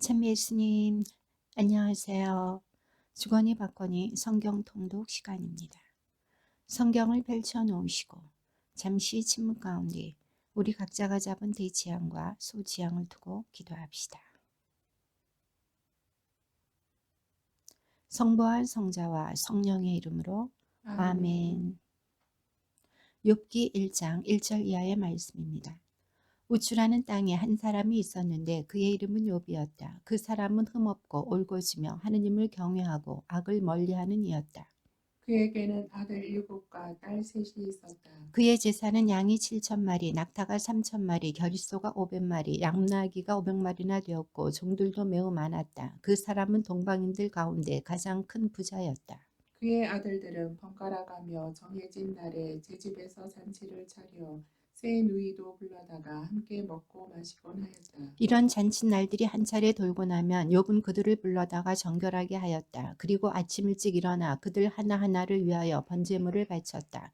참 예수님, 안녕하세요. 주거니 받거니 성경 통독 시간입니다. 성경을 펼쳐 놓으시고 잠시 침묵 가운데 우리 각자가 잡은 대지향과 소지향을 두고 기도합시다. 성부와 성자와 성령의 이름으로 아멘. 아멘. 욥기 1장 1절 이하의 말씀입니다. 우추라는 땅에 한 사람이 있었는데 그의 이름은 욥이었다. 그 사람은 흠없고 옳고지며 하느님을 경외하고 악을 멀리하는 이였다. 그에게는 아들 7과 딸 셋이 있었다. 그의 재산은 양이 7,000마리, 낙타가 3,000마리, 겨릿소가 500마리, 양나기가 500마리나 되었고 종들도 매우 많았다. 그 사람은 동방인들 가운데 가장 큰 부자였다. 그의 아들들은 번갈아가며 정해진 날에 제 집에서 잔치를 차려 새 누이도 불러다가 함께 먹고 마시곤 하였다. 이런 잔칫날들이 한 차례 돌고 나면 욥은 그들을 불러다가 정결하게 하였다. 그리고 아침 일찍 일어나 그들 하나하나를 위하여 번제물을 바쳤다.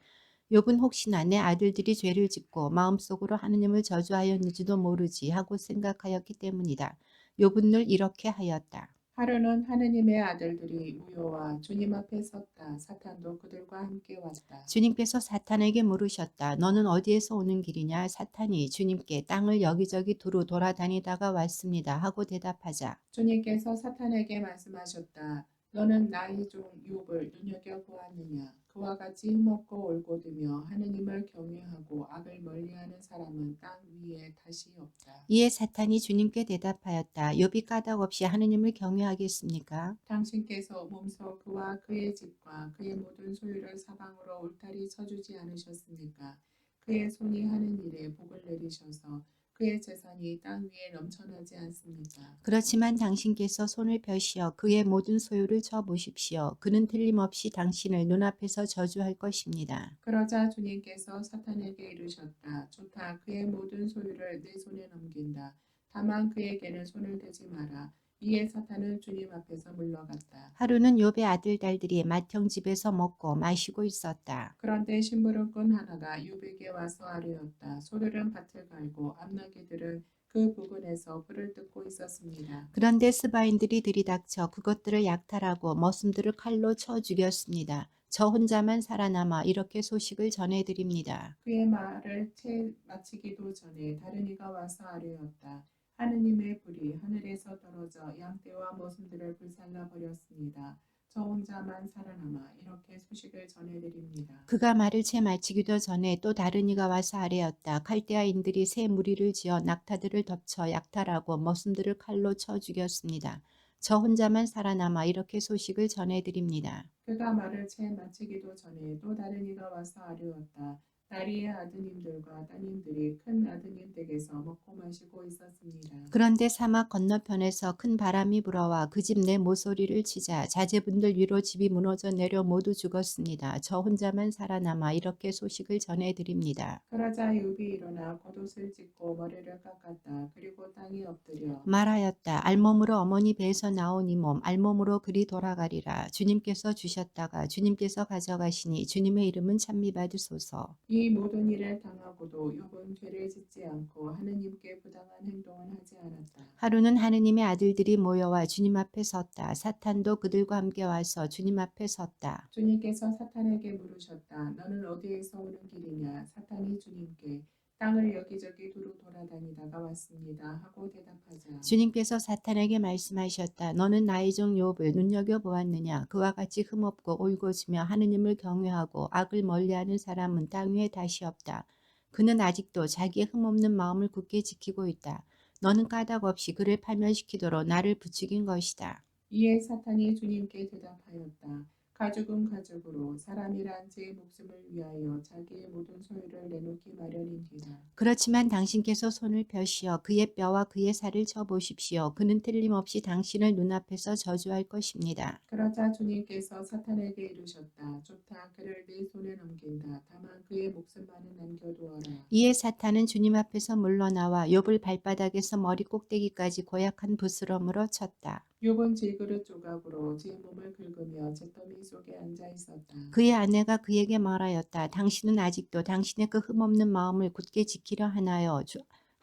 욥은 혹시나 내 아들들이 죄를 짓고 마음속으로 하느님을 저주하였는지도 모르지 하고 생각하였기 때문이다. 욥은 늘 이렇게 하였다. 하루는 하느님의 아들들이 무효와 주님 앞에 섰다. 사탄도 그들과 함께 왔다. 주님께서 사탄에게 물으셨다. 너는 어디에서 오는 길이냐? 사탄이 주님께 땅을 여기저기 두루 돌아다니다가 왔습니다. 하고 대답하자. 주님께서 사탄에게 말씀하셨다. 너는 나의 종 욥을 눈여겨보았느냐? 그와 같이 힘없고 올곧으며 하느님을 경외하고 악을 멀리하는 사람은 땅 위에 다시 없다. 이에 사탄이 주님께 대답하였다. 욥이 까닭없이 하느님을 경외하겠습니까? 당신께서 몸소 그와 그의 집과 그의 모든 소유를 사방으로 울타리 쳐주지 않으셨습니까? 그의 손이 하는 일에 복을 내리셔서 그의 재산이 땅 위에 넘쳐나지 않습니까? 그렇지만 당신께서 손을 펴시어 그의 모든 소유를 쳐보십시오. 그는 틀림없이 당신을 눈앞에서 저주할 것입니다. 그러자 주님께서 사탄에게 이르셨다. 좋다. 그의 모든 소유를 내 손에 넘긴다. 다만 그에게는 손을 대지 마라. 이에 사탄은 주님 앞에서 물러갔다. 하루는 욥의 아들 딸들이 맏형 집에서 먹고 마시고 있었다. 그런데 심부름꾼 하나가 유백에 와서 아뢰었다. 소들은 밭을 갈고 암나귀들은 그 부근에서 풀을 뜯고 있었습니다. 그런데 스바인들이 들이닥쳐 그것들을 약탈하고 머슴들을 칼로 쳐 죽였습니다. 저 혼자만 살아남아 이렇게 소식을 전해드립니다. 그의 말을 채 마치기도 전에 다른 이가 와서 아뢰었다. 하느님의 불이 하늘에서 떨어져 양떼와 머슴들을 불살라 버렸습니다. 저 혼자만 살아남아 이렇게 소식을 전해드립니다. 그가 말을 채 마치기도 전에 또 다른 이가 와서 아뢰었다. 갈대아인들이 새 무리를 지어 낙타들을 덮쳐 약탈하고 머슴들을 칼로 쳐 죽였습니다. 저 혼자만 살아남아 이렇게 소식을 전해드립니다. 그가 말을 채 마치기도 전에 또 다른 이가 와서 아뢰었다. 나리의 아드님들과 따님들이 큰 아드님 댁에서 먹고 마시고 있었습니다. 그런데 사막 건너편에서 큰 바람이 불어와 그 집 내 모서리를 치자 자제분들 위로 집이 무너져 내려 모두 죽었습니다. 저 혼자만 살아남아 이렇게 소식을 전해드립니다. 그러자 욥이 일어나 겉옷을 찢고 머리를 깎았다. 그리고 땅에 엎드려 말하였다. 알몸으로 어머니 배에서 나온 이 몸 알몸으로 그리 돌아가리라. 주님께서 주셨다가 주님께서 가져가시니 주님의 이름은 찬미받으소서. 이 모든 일을 당하고도 욥은 죄를 짓지 않고 하느님께 부당한 행동은 하지 않았다. 하루는 하느님의 아들들이 모여와 주님 앞에 섰다. 사탄도 그들과 함께 와서 주님 앞에 섰다. 주님께서 사탄에게 물으셨다. 너는 어디에서 오는 길이냐? 사탄이 주님께 땅을 여기저기 두루 돌아다니다가 왔습니다. 하고 대답하자. 주님께서 사탄에게 말씀하셨다. 너는 나의 종 욥을 눈여겨보았느냐? 그와 같이 흠없고 올곧으며 하느님을 경외하고 악을 멀리하는 사람은 땅 위에 다시 없다. 그는 아직도 자기의 흠없는 마음을 굳게 지키고 있다. 너는 까닭없이 그를 파멸시키도록 나를 부추긴 것이다. 이에 사탄이 주님께 대답하였다. 가죽은 가죽으로 사람이란 제 목숨을 위하여 자기의 모든 소유를 내놓기 마련인지라. 그렇지만 당신께서 손을 펴시어 그의 뼈와 그의 살을 쳐보십시오. 그는 틀림없이 당신을 눈앞에서 저주할 것입니다. 그러자 주님께서 사탄에게 이르셨다. 좋다. 그를 네 손에 넘긴다. 다만 그의 목숨만은 남겨두어라. 이에 사탄은 주님 앞에서 물러나와 욥을 발바닥에서 머리 꼭대기까지 고약한 부스럼으로 쳤다. 욥은 질그릇 조각으로 제 몸을 긁으며 잿더미 속에 앉아 있었다. 그의 아내가 그에게 말하였다. 당신은 아직도 당신의 그 흠없는 마음을 굳게 지키려 하나요?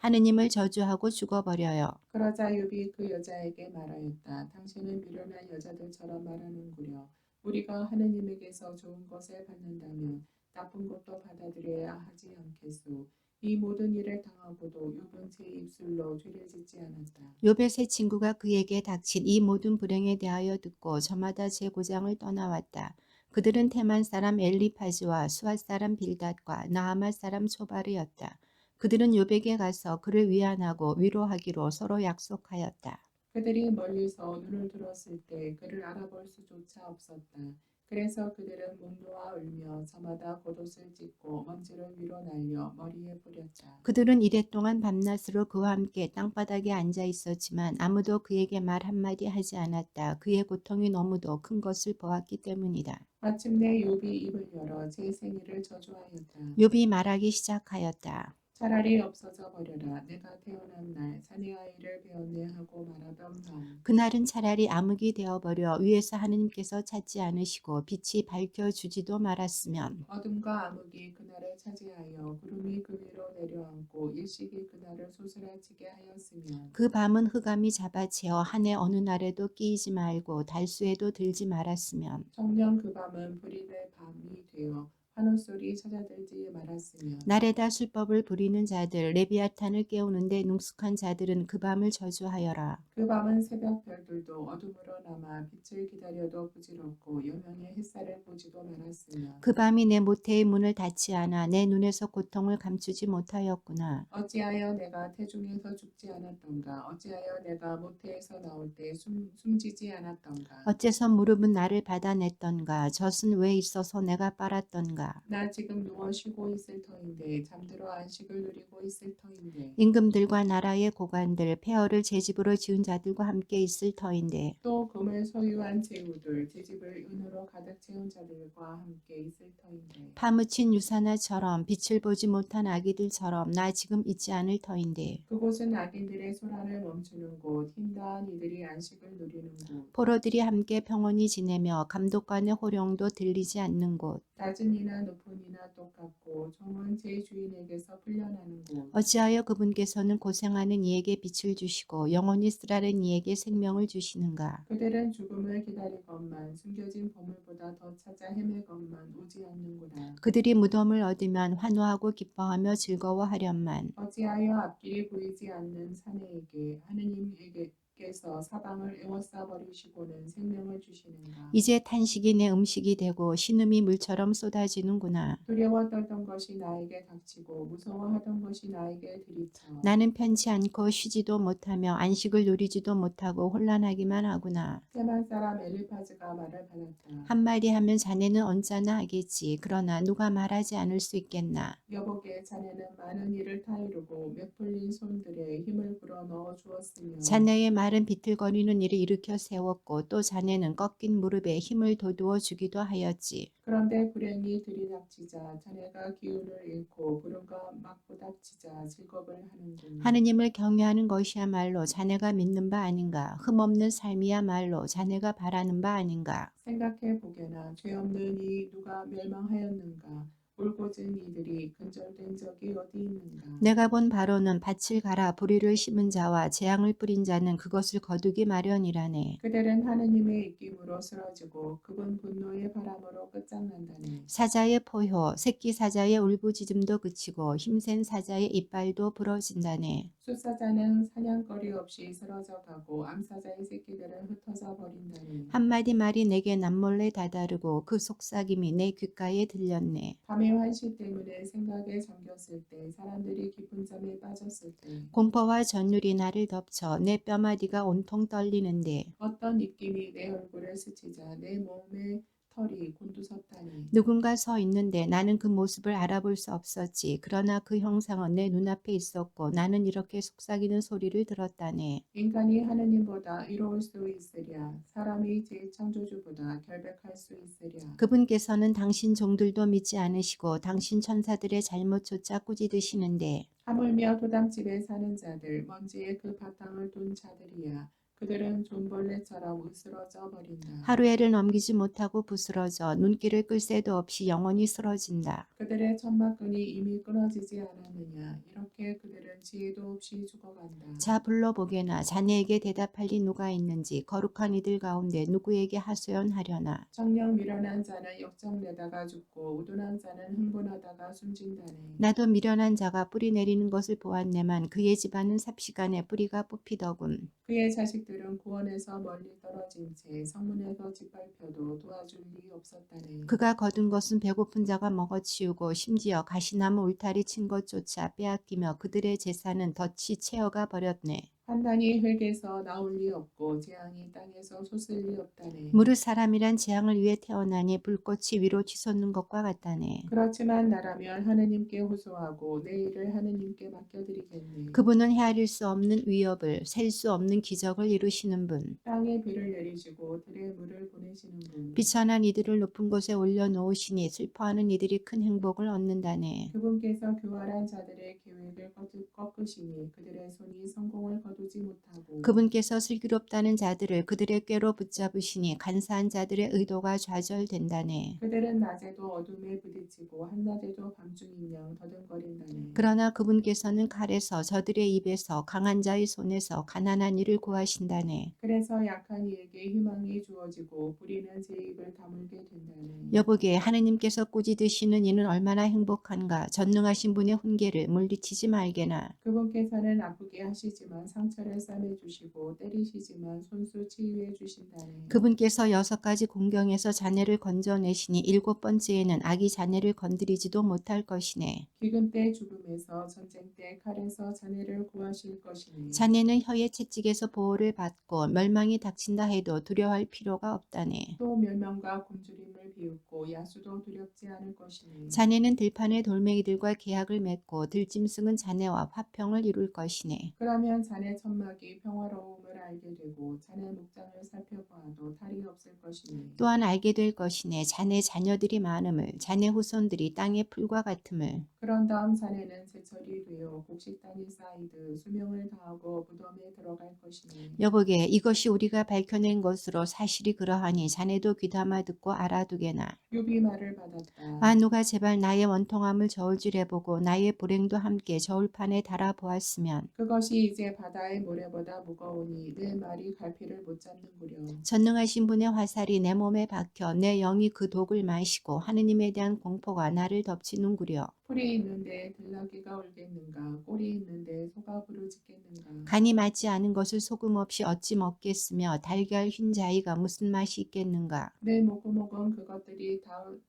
하느님을 저주하고 죽어버려요. 그러자 욥이 그 여자에게 말하였다. 당신은 미련한 여자들처럼 말하는구려. 우리가 하느님에게서 좋은 것을 받는다면 나쁜 것도 받아들여야 하지 않겠소. 이 모든 일을 당하고도 욥은 제 입술로 죄를 짓지 않았다. 욥의 세 친구가 그에게 닥친 이 모든 불행에 대하여 듣고 저마다 제 고장을 떠나왔다. 그들은 테만 사람 엘리파즈와 수앗 사람 빌닷과 나아말 사람 소바르였다. 그들은 욥에게 가서 그를 위안하고 위로하기로 서로 약속하였다. 그들이 멀리서 눈을 들었을 때 그를 알아볼 수조차 없었다. 그래서 그들은 목 놓아 울며 저마다 겉옷을 찢고 먼지를 위로 날려 머리에 뿌렸다. 그들은 이랫동안 밤낮으로 그와 함께 땅바닥에 앉아 있었지만 아무도 그에게 말 한마디 하지 않았다. 그의 고통이 너무도 큰 것을 보았기 때문이다. 마침내 욥이 입을 열어 제 생일을 저주하였다. 욥이 말하기 시작하였다. 차라리 없어져 버려라. 내가 태어난 날 사내 아이를 배웠네 하고 말하던 밤. 그날은 차라리 암흑이 되어버려 위에서 하느님께서 찾지 않으시고 빛이 밝혀주지도 말았으면 어둠과 암흑이 그날을 차지하여 구름이 그 위로 내려앉고 일식이 그날을 소스라치게 하였으면 그 밤은 흑암이 잡아채어 한 해 어느 날에도 끼이지 말고 달수에도 들지 말았으면 정녕 그 밤은 불이 될 밤이 되어 환호소리 찾아들지 말았으면 날에다 술법을 부리는 자들 레비아탄을 깨우는데 능숙한 자들은 그 밤을 저주하여라. 그 밤은 새벽 별들도 어둠으로 남아 빛을 기다려도 부질없고 여명의 햇살을 보지도 말았으면 그 밤이 내 모태의 문을 닫지 않아 내 눈에서 고통을 감추지 못하였구나. 어찌하여 내가 태중에서 죽지 않았던가 어찌하여 내가 모태에서 나올 때 숨지지 않았던가 어째서 무릎은 나를 받아냈던가 젖은 왜 있어서 내가 빨았던가. 나 지금 누워 쉬고 있을 터인데 잠들어 안식을 누리고 있을 터인데 임금들과 나라의 고관들 폐허를 제 집으로 지은 자들과 함께 있을 터인데 또 금을 소유한 제후들 제 집을 은으로 가득 채운 자들과 함께 있을 터인데 파묻힌 유사나처럼 빛을 보지 못한 아기들처럼 나 지금 있지 않을 터인데 그곳은 악인들의 소란을 멈추는 곳 힘다한 이들이 안식을 누리는 곳 포로들이 함께 평온히 지내며 감독관의 호령도 들리지 않는 곳 낮은 이나 높은 이나 똑같고 종은 제 주인에게서 풀려나는 곳 어찌하여 그분께서는 고생하는 이에게 빛을 주시고 영원히 쓰라린 이에게 생명을 주시는가. 그들은 죽음을 기다리건만 숨겨진 보물보다 더 찾아 헤매건만 오지 않는구나. 그들이 무덤을 얻으면 환호하고 기뻐하며 즐거워하련만 어찌하여 앞길이 보이지 않는 사내에게 하느님께서 사방을 에워싸 버리시고는 생명을 주시는가. 이제 탄식이 내 음식이 되고 신음이 물처럼 쏟아지는구나. 두려워 떨던 것이 나에게 닥치고 무서워하던 것이 나에게 들이쳐 나는 편치 않고 쉬지도 못하며 안식을 누리지도 못하고 혼란하기만 하구나. 테만 사람 엘리파즈가 말을 받았다. 한마디 하면 자네는 언짢아 하겠지. 그러나 누가 말하지 않을 수 있겠나. 여보게 자네는 많은 일을 다 이루고 몇 풀린 손들에 힘을 불어넣어 주었으며 자네의 말은 비틀거리는 일을 일으켜 세웠고 또 자네는 꺾인 무릎에 힘을 돋우어 주기도 하였지. 그런데 불행이 들이닥치자 자네가 기운을 잃고 구름과 막 부닥치자 즐겁을 하는군. 하느님을 경외하는 것이야말로 자네가 믿는 바 아닌가. 흠없는 삶이야말로 자네가 바라는 바 아닌가. 생각해 보게나 죄 없는 이 누가 멸망하였는가. 울고진 이들이 근절된 적이 어디 있는가. 내가 본 바로는 밭을 갈아 보리를 심은 자와 재앙을 뿌린 자는 그것을 거두기 마련이라네. 그들은 하느님의 입김으로 쓰러지고 그분 분노의 바람으로 끝장난다네. 사자의 포효, 새끼 사자의 울부짖음도 그치고 힘센 사자의 이빨도 부러진다네. 숫사자는 사냥거리 없이 쓰러져 가고 암사자의 새끼들은 흩어져 버린다네. 한마디 말이 내게 남몰래 다다르고 그 속삭임이 내 귓가에 들렸네. 밤의 환시 때문에 생각에 잠겼을 때 사람들이 깊은 잠에 빠졌을 때 공포와 전율이 나를 덮쳐 내 뼈마디가 온통 떨리는데 어떤 입김이 내 얼굴을 스치자 내 몸의 털이 곤두섰다니. 누군가 서 있는데 나는 그 모습을 알아볼 수 없었지. 그러나 그 형상은 내 눈앞에 있었고 나는 이렇게 속삭이는 소리를 들었다네. 인간이 하느님보다 이로울 수 있으랴. 사람이 제 창조주보다 결백할 수 있으랴. 그분께서는 당신 종들도 믿지 않으시고 당신 천사들의 잘못조차 꾸짖으시는데 하물며 도당집에 사는 자들 먼지에 그 바탕을 둔 자들이야. 그들은 존벌레처럼 으스러져 버린다. 하루해를 넘기지 못하고 부스러져 눈길을 끌 새도 없이 영원히 쓰러진다. 그들의 천막끈이 이미 끊어지지 않았느냐. 이렇게 이렇게 그들은 지혜도 없이 죽어간다. 자 불러보게나 자네에게 대답할 리 누가 있는지 거룩한 이들 가운데 누구에게 하소연하려나. 정녕 미련한 자는 역정내다가 죽고 우둔한 자는 흥분하다가 숨진다네. 나도 미련한 자가 뿌리 내리는 것을 보았네만 그의 집안은 삽시간에 뿌리가 뽑히더군. 그의 자식들은 구원에서 멀리 떨어진 채 성문에서 짓밟혀도 도와줄 리 없었다네. 그가 거둔 것은 배고픈 자가 먹어치우고 심지어 가시나무 울타리 친 것조차 빼앗기며 그들의 재산은 덫이 채어가 버렸네. 판단이 흙에서 나올 리 없고 재앙이 땅에서 솟을 리 없다네. 무릇 사람이란 재앙을 위해 태어나니 불꽃이 위로 치솟는 것과 같다네. 그렇지만 나라면 하느님께 호소하고 내 일을 하느님께 맡겨드리겠네. 그분은 헤아릴 수 없는 위협을 셀 수 없는 기적을 이루시는 분. 땅에 비를 내리시고 들에 물을 보내시는 분. 비천한 이들을 높은 곳에 올려놓으시니 슬퍼하는 이들이 큰 행복을 얻는다네. 그분께서 교활한 자들의 계획을 꺾으시니 그들의 손이 성공을 거두지 못하고 그분께서 슬기롭다는 자들을 그들의 꾀로 붙잡으시니 간사한 자들의 의도가 좌절된다네. 그들은 낮에도 어둠에 부딪히고 한낮에도 밤중인 양 더듬거린다네. 그러나 그분께서는 칼에서 저들의 입에서 강한 자의 손에서 가난한 이를 구하신다네. 그래서 약한 이에게 희망이 주어지고 부리는 제 입을 다물게 된다네. 여보게 하느님께서 꾸짖으시는 이는 얼마나 행복한가. 전능하신 분의 훈계를 물리치지 말게나. 그분께서는 아프게 하시지만 상처를 싸매주시고 때리시지만 손수 치유해 주신다네. 그분께서 6가지 공경에서 자네를 건져내시니 7번째에는 악이 자네를 건드리지도 못할 것이네. 기근 때 죽음에서 전쟁 때 칼에서 자네를 구하실 것이네. 자네는 혀의 채찍에서 보호를 받고 멸망이 닥친다 해도 두려워할 필요가 없다네. 또 멸망과 굶주림을 비웃고 야수도 두렵지 않을 것이네. 자네는 들판의 돌멩이들과 계약을 맺고 들짐승은 자네와 화평을 이룰 것이네. 그러면 자네 천막이 평화로움을 알게 되고 자네 목장을 살펴보아도 탈이 없을 것이네. 또한 알게 될 것이네. 자네 자녀들이 많음을, 자네 후손들이 땅의 풀과 같음을. 그런 다음 자네는 제철이 되어 곡식단이 쌓이듯 수명을 다하고 무덤에 들어갈 것이네. 여보게 이것이 우리가 밝혀낸 것으로 사실이 그러하니 자네도 귀담아 듣고 알아두게나. 욥이 말을 받았다. 아 누가 제발 나의 원통함을 저울질해보고 나의 불행도 함께 저울판에 달아보았으면. 그것이 이제 바다의 모래보다 무거우니 내 말이 갈피를 못 잡는구려. 전능하신 분의 화살이 내 몸에 박혀 내 영이 그 독을 마시고 하느님에 대한 공포가 나를 덮치는구려. 풀이 있는데 들나귀가 울겠는가? 꼴이 있는데 소가 부르짖겠는가? 간이 맞지 않은 것을 소금 없이 어찌 먹겠으며 달걀 흰자위가 무슨 맛이 있겠는가. 내 목구멍은 그것들이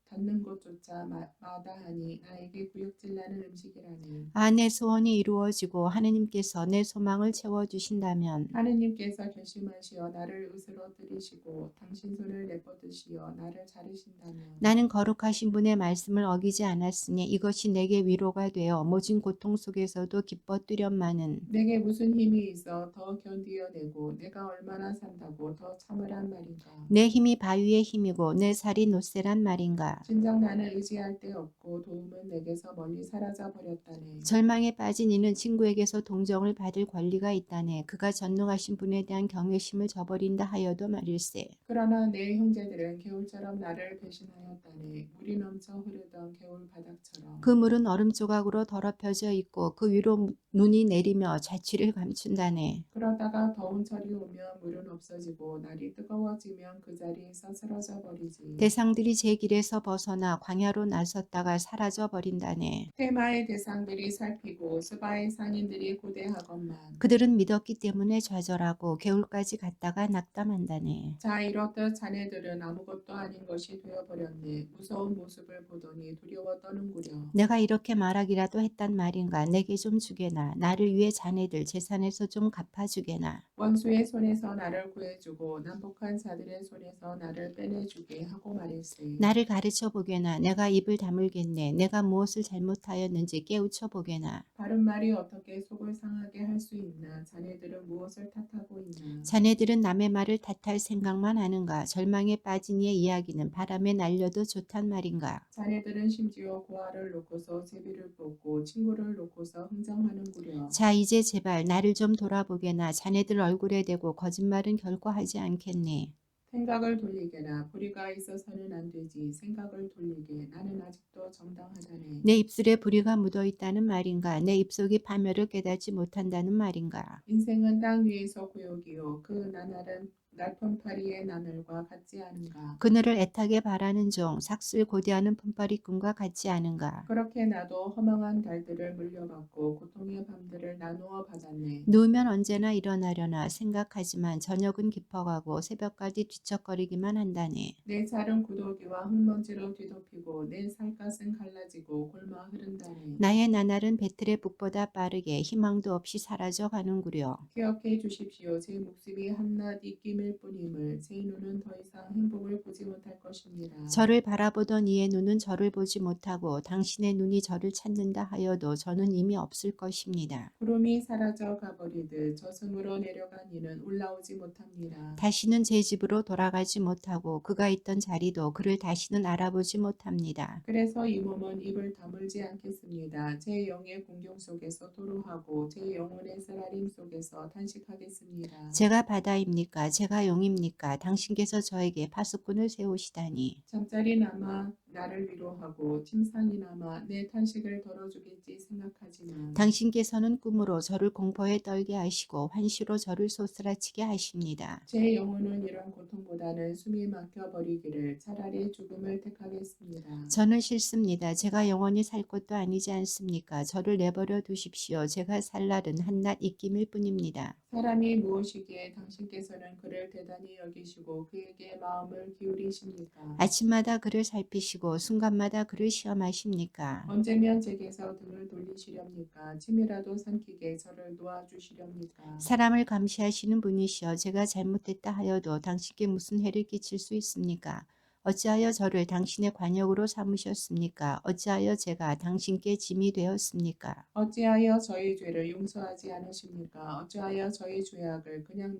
닿는 곳조차 마다하니 나에게 구역질 나는 음식이라니. 아 내 소원이 이루어지고 하느님께서 내 소망을 채워주신다면. 하느님께서 결심하시어 나를 으스러뜨리시고 당신 손을 내뻗으시어 나를 자르신다면. 나는 거룩하신 분의 말씀을 어기지 않았으니 이것이 내게 위로가 되어 모진 고통 속에서도 기뻐 뛰련마는. 내게 무슨 힘이 있어 더 견디어내고 내가 얼마나 산다고 더 참으란 말인가. 내 힘이 바위의 힘이고 내 살이 노쇠란 말인가. 진작 나는 의지할 데 없고 도움은 내게서 멀리 사라져 버렸다네. 절망에 빠진 이는 친구에게서 동정을 받을 권리가 있다네. 그가 전능하신 분에 대한 경외심을 저버린다 하여도 말일세. 그러나 내 형제들은 개울처럼 나를 배신하였다네. 물이 넘쳐 흐르던 개울 바닥처럼. 그 물은 얼음 조각으로 더럽혀져 있고 그 위로 눈이 내리며 자취를 감춘다네. 그러다가 더운 철이 오면 물은 없어지고 날이 뜨거워지면 그 자리에서 쓰러져 버리지. 대상들이 제 길에서 벗어나 광야로 나섰다가 사라져 버린다네. 테마의 대상들이 살피고 스바의 상인들이 고대하건만. 그들은 믿었기 때문에 좌절하고 개울까지 갔다가 낙담한다네. 자 이렇듯 자네들은 아무것도 아닌 것이 되어버렸네. 무서운 모습을 보더니 두려워 떠는구려. 내가 이렇게 말하기라도 했단 말인가. 내게 좀 주게나. 나를 위해 자네들 재산에서 좀 갚아주게나. 원수의 손에서 나를 구해주고 남북한 자들의 손에서 나를 빼내주게 하고 말일세. 나를 가르쳐 보게나. 내가 입을 다물겠네. 내가 무엇을 잘못하였는지 깨우쳐 보게나. 바른 말이 어떻게 속을 상하게 할 수 있나? 자네들은 무엇을 탓하고 있나? 자네들은 남의 말을 탓할 생각만 하는가. 절망에 빠진 이의 이야기는 바람에 날려도 좋단 말인가. 자네들은 심지어 고아를 놓고서 제비를 뽑고 친구를 놓고서 흥정하는구려. 자 이제 제발 나를 좀 돌아보게나. 자네들 얼굴에 대고 거짓말은 결코 하지 않겠네. 생각을 돌리게라. 불의가 있어서는 안 되지. 생각을 돌리게. 나는 아직도 정당하다네. 내 입술에 불의가 묻어 있다는 말인가? 내 입속이 파멸을 깨닫지 못한다는 말인가? 인생은 땅 위에서 구욕이요. 그 나날은 날품파리의 나날과 같지 않은가. 그늘을 애타게 바라는 종, 삭슬 고대하는 품바리꾼과 같지 않은가? 그렇게 나도 허망한 달들을 물려받고 고통의 밤들을 나누어 받았네. 누우면 언제나 일어나려나 생각하지만 저녁은 깊어가고 새벽까지 뒤척거리기만 한다네. 내 살은 구더기와 흙먼지로 뒤덮이고 내 살갗은 갈라지고 골마 흐른다네. 나의 나날은 배틀의 북보다 빠르게 희망도 없이 사라져 가는구려. 기억해 주십시오. 제 목숨이 한낱 입김일 뿐임을. 제 눈은 더 이상 행복을 보지 못할 것입니다. 저를 바라보던 이의 눈은 저를 보지 못하고 당신의 눈이 저를 찾는다 하여도 저는 이미 없을 것입니다. 구름이 사라져 가버리듯 저승으로 내려간 이는 올라오지 못합니다. 다시는 제 집으로 돌아가지 못하고 그가 있던 자리도 그를 다시는 알아보지 못합니다. 그래서 이 몸은 입을 다물지 않겠습니다. 제 영의 공경 속에서 토로하고 제 영혼의 쓰라림 속에서 탄식하겠습니다. 제가 바다입니까? 제가 용입니까? 당신께서 저에게 파수꾼을 세우시다니. 잠자리나마 나를 위로하고 침상이나마 내 탄식을 덜어주겠지 생각하지만 당신께서는 꿈으로 저를 공포에 떨게 하시고 환시로 저를 소스라치게 하십니다. 제 영혼은 이런 고통보다는 숨이 막혀버리기를 차라리 죽음을 택하겠습니다. 저는 싫습니다. 제가 영원히 살 것도 아니지 않습니까? 저를 내버려 두십시오. 제가 살 날은 한낱 입김일 뿐입니다. 사람이 무엇이기에 당신께서는 그를 대단히 여기시고 그에게 마음을 기울이십니까? 아침마다 그를 살피시고 순간마다 그를 시험하십니까? 언제면 제게서 등을 돌리시렵니까? 침이라도 삼키게 저를 놓아주시렵니까? 사람을 감시하시는 분이시여 제가 잘못했다 하여도 당신께 무슨 해를 끼칠 수 있습니까? 어찌하여 저를 당신의 관역으로 삼으셨습니까? 어찌하여 제가 당신께 짐이 되었습니까? 어찌하여 저희 죄를 용서하지 않으십니까? 어찌하여 저희 죄악을 그냥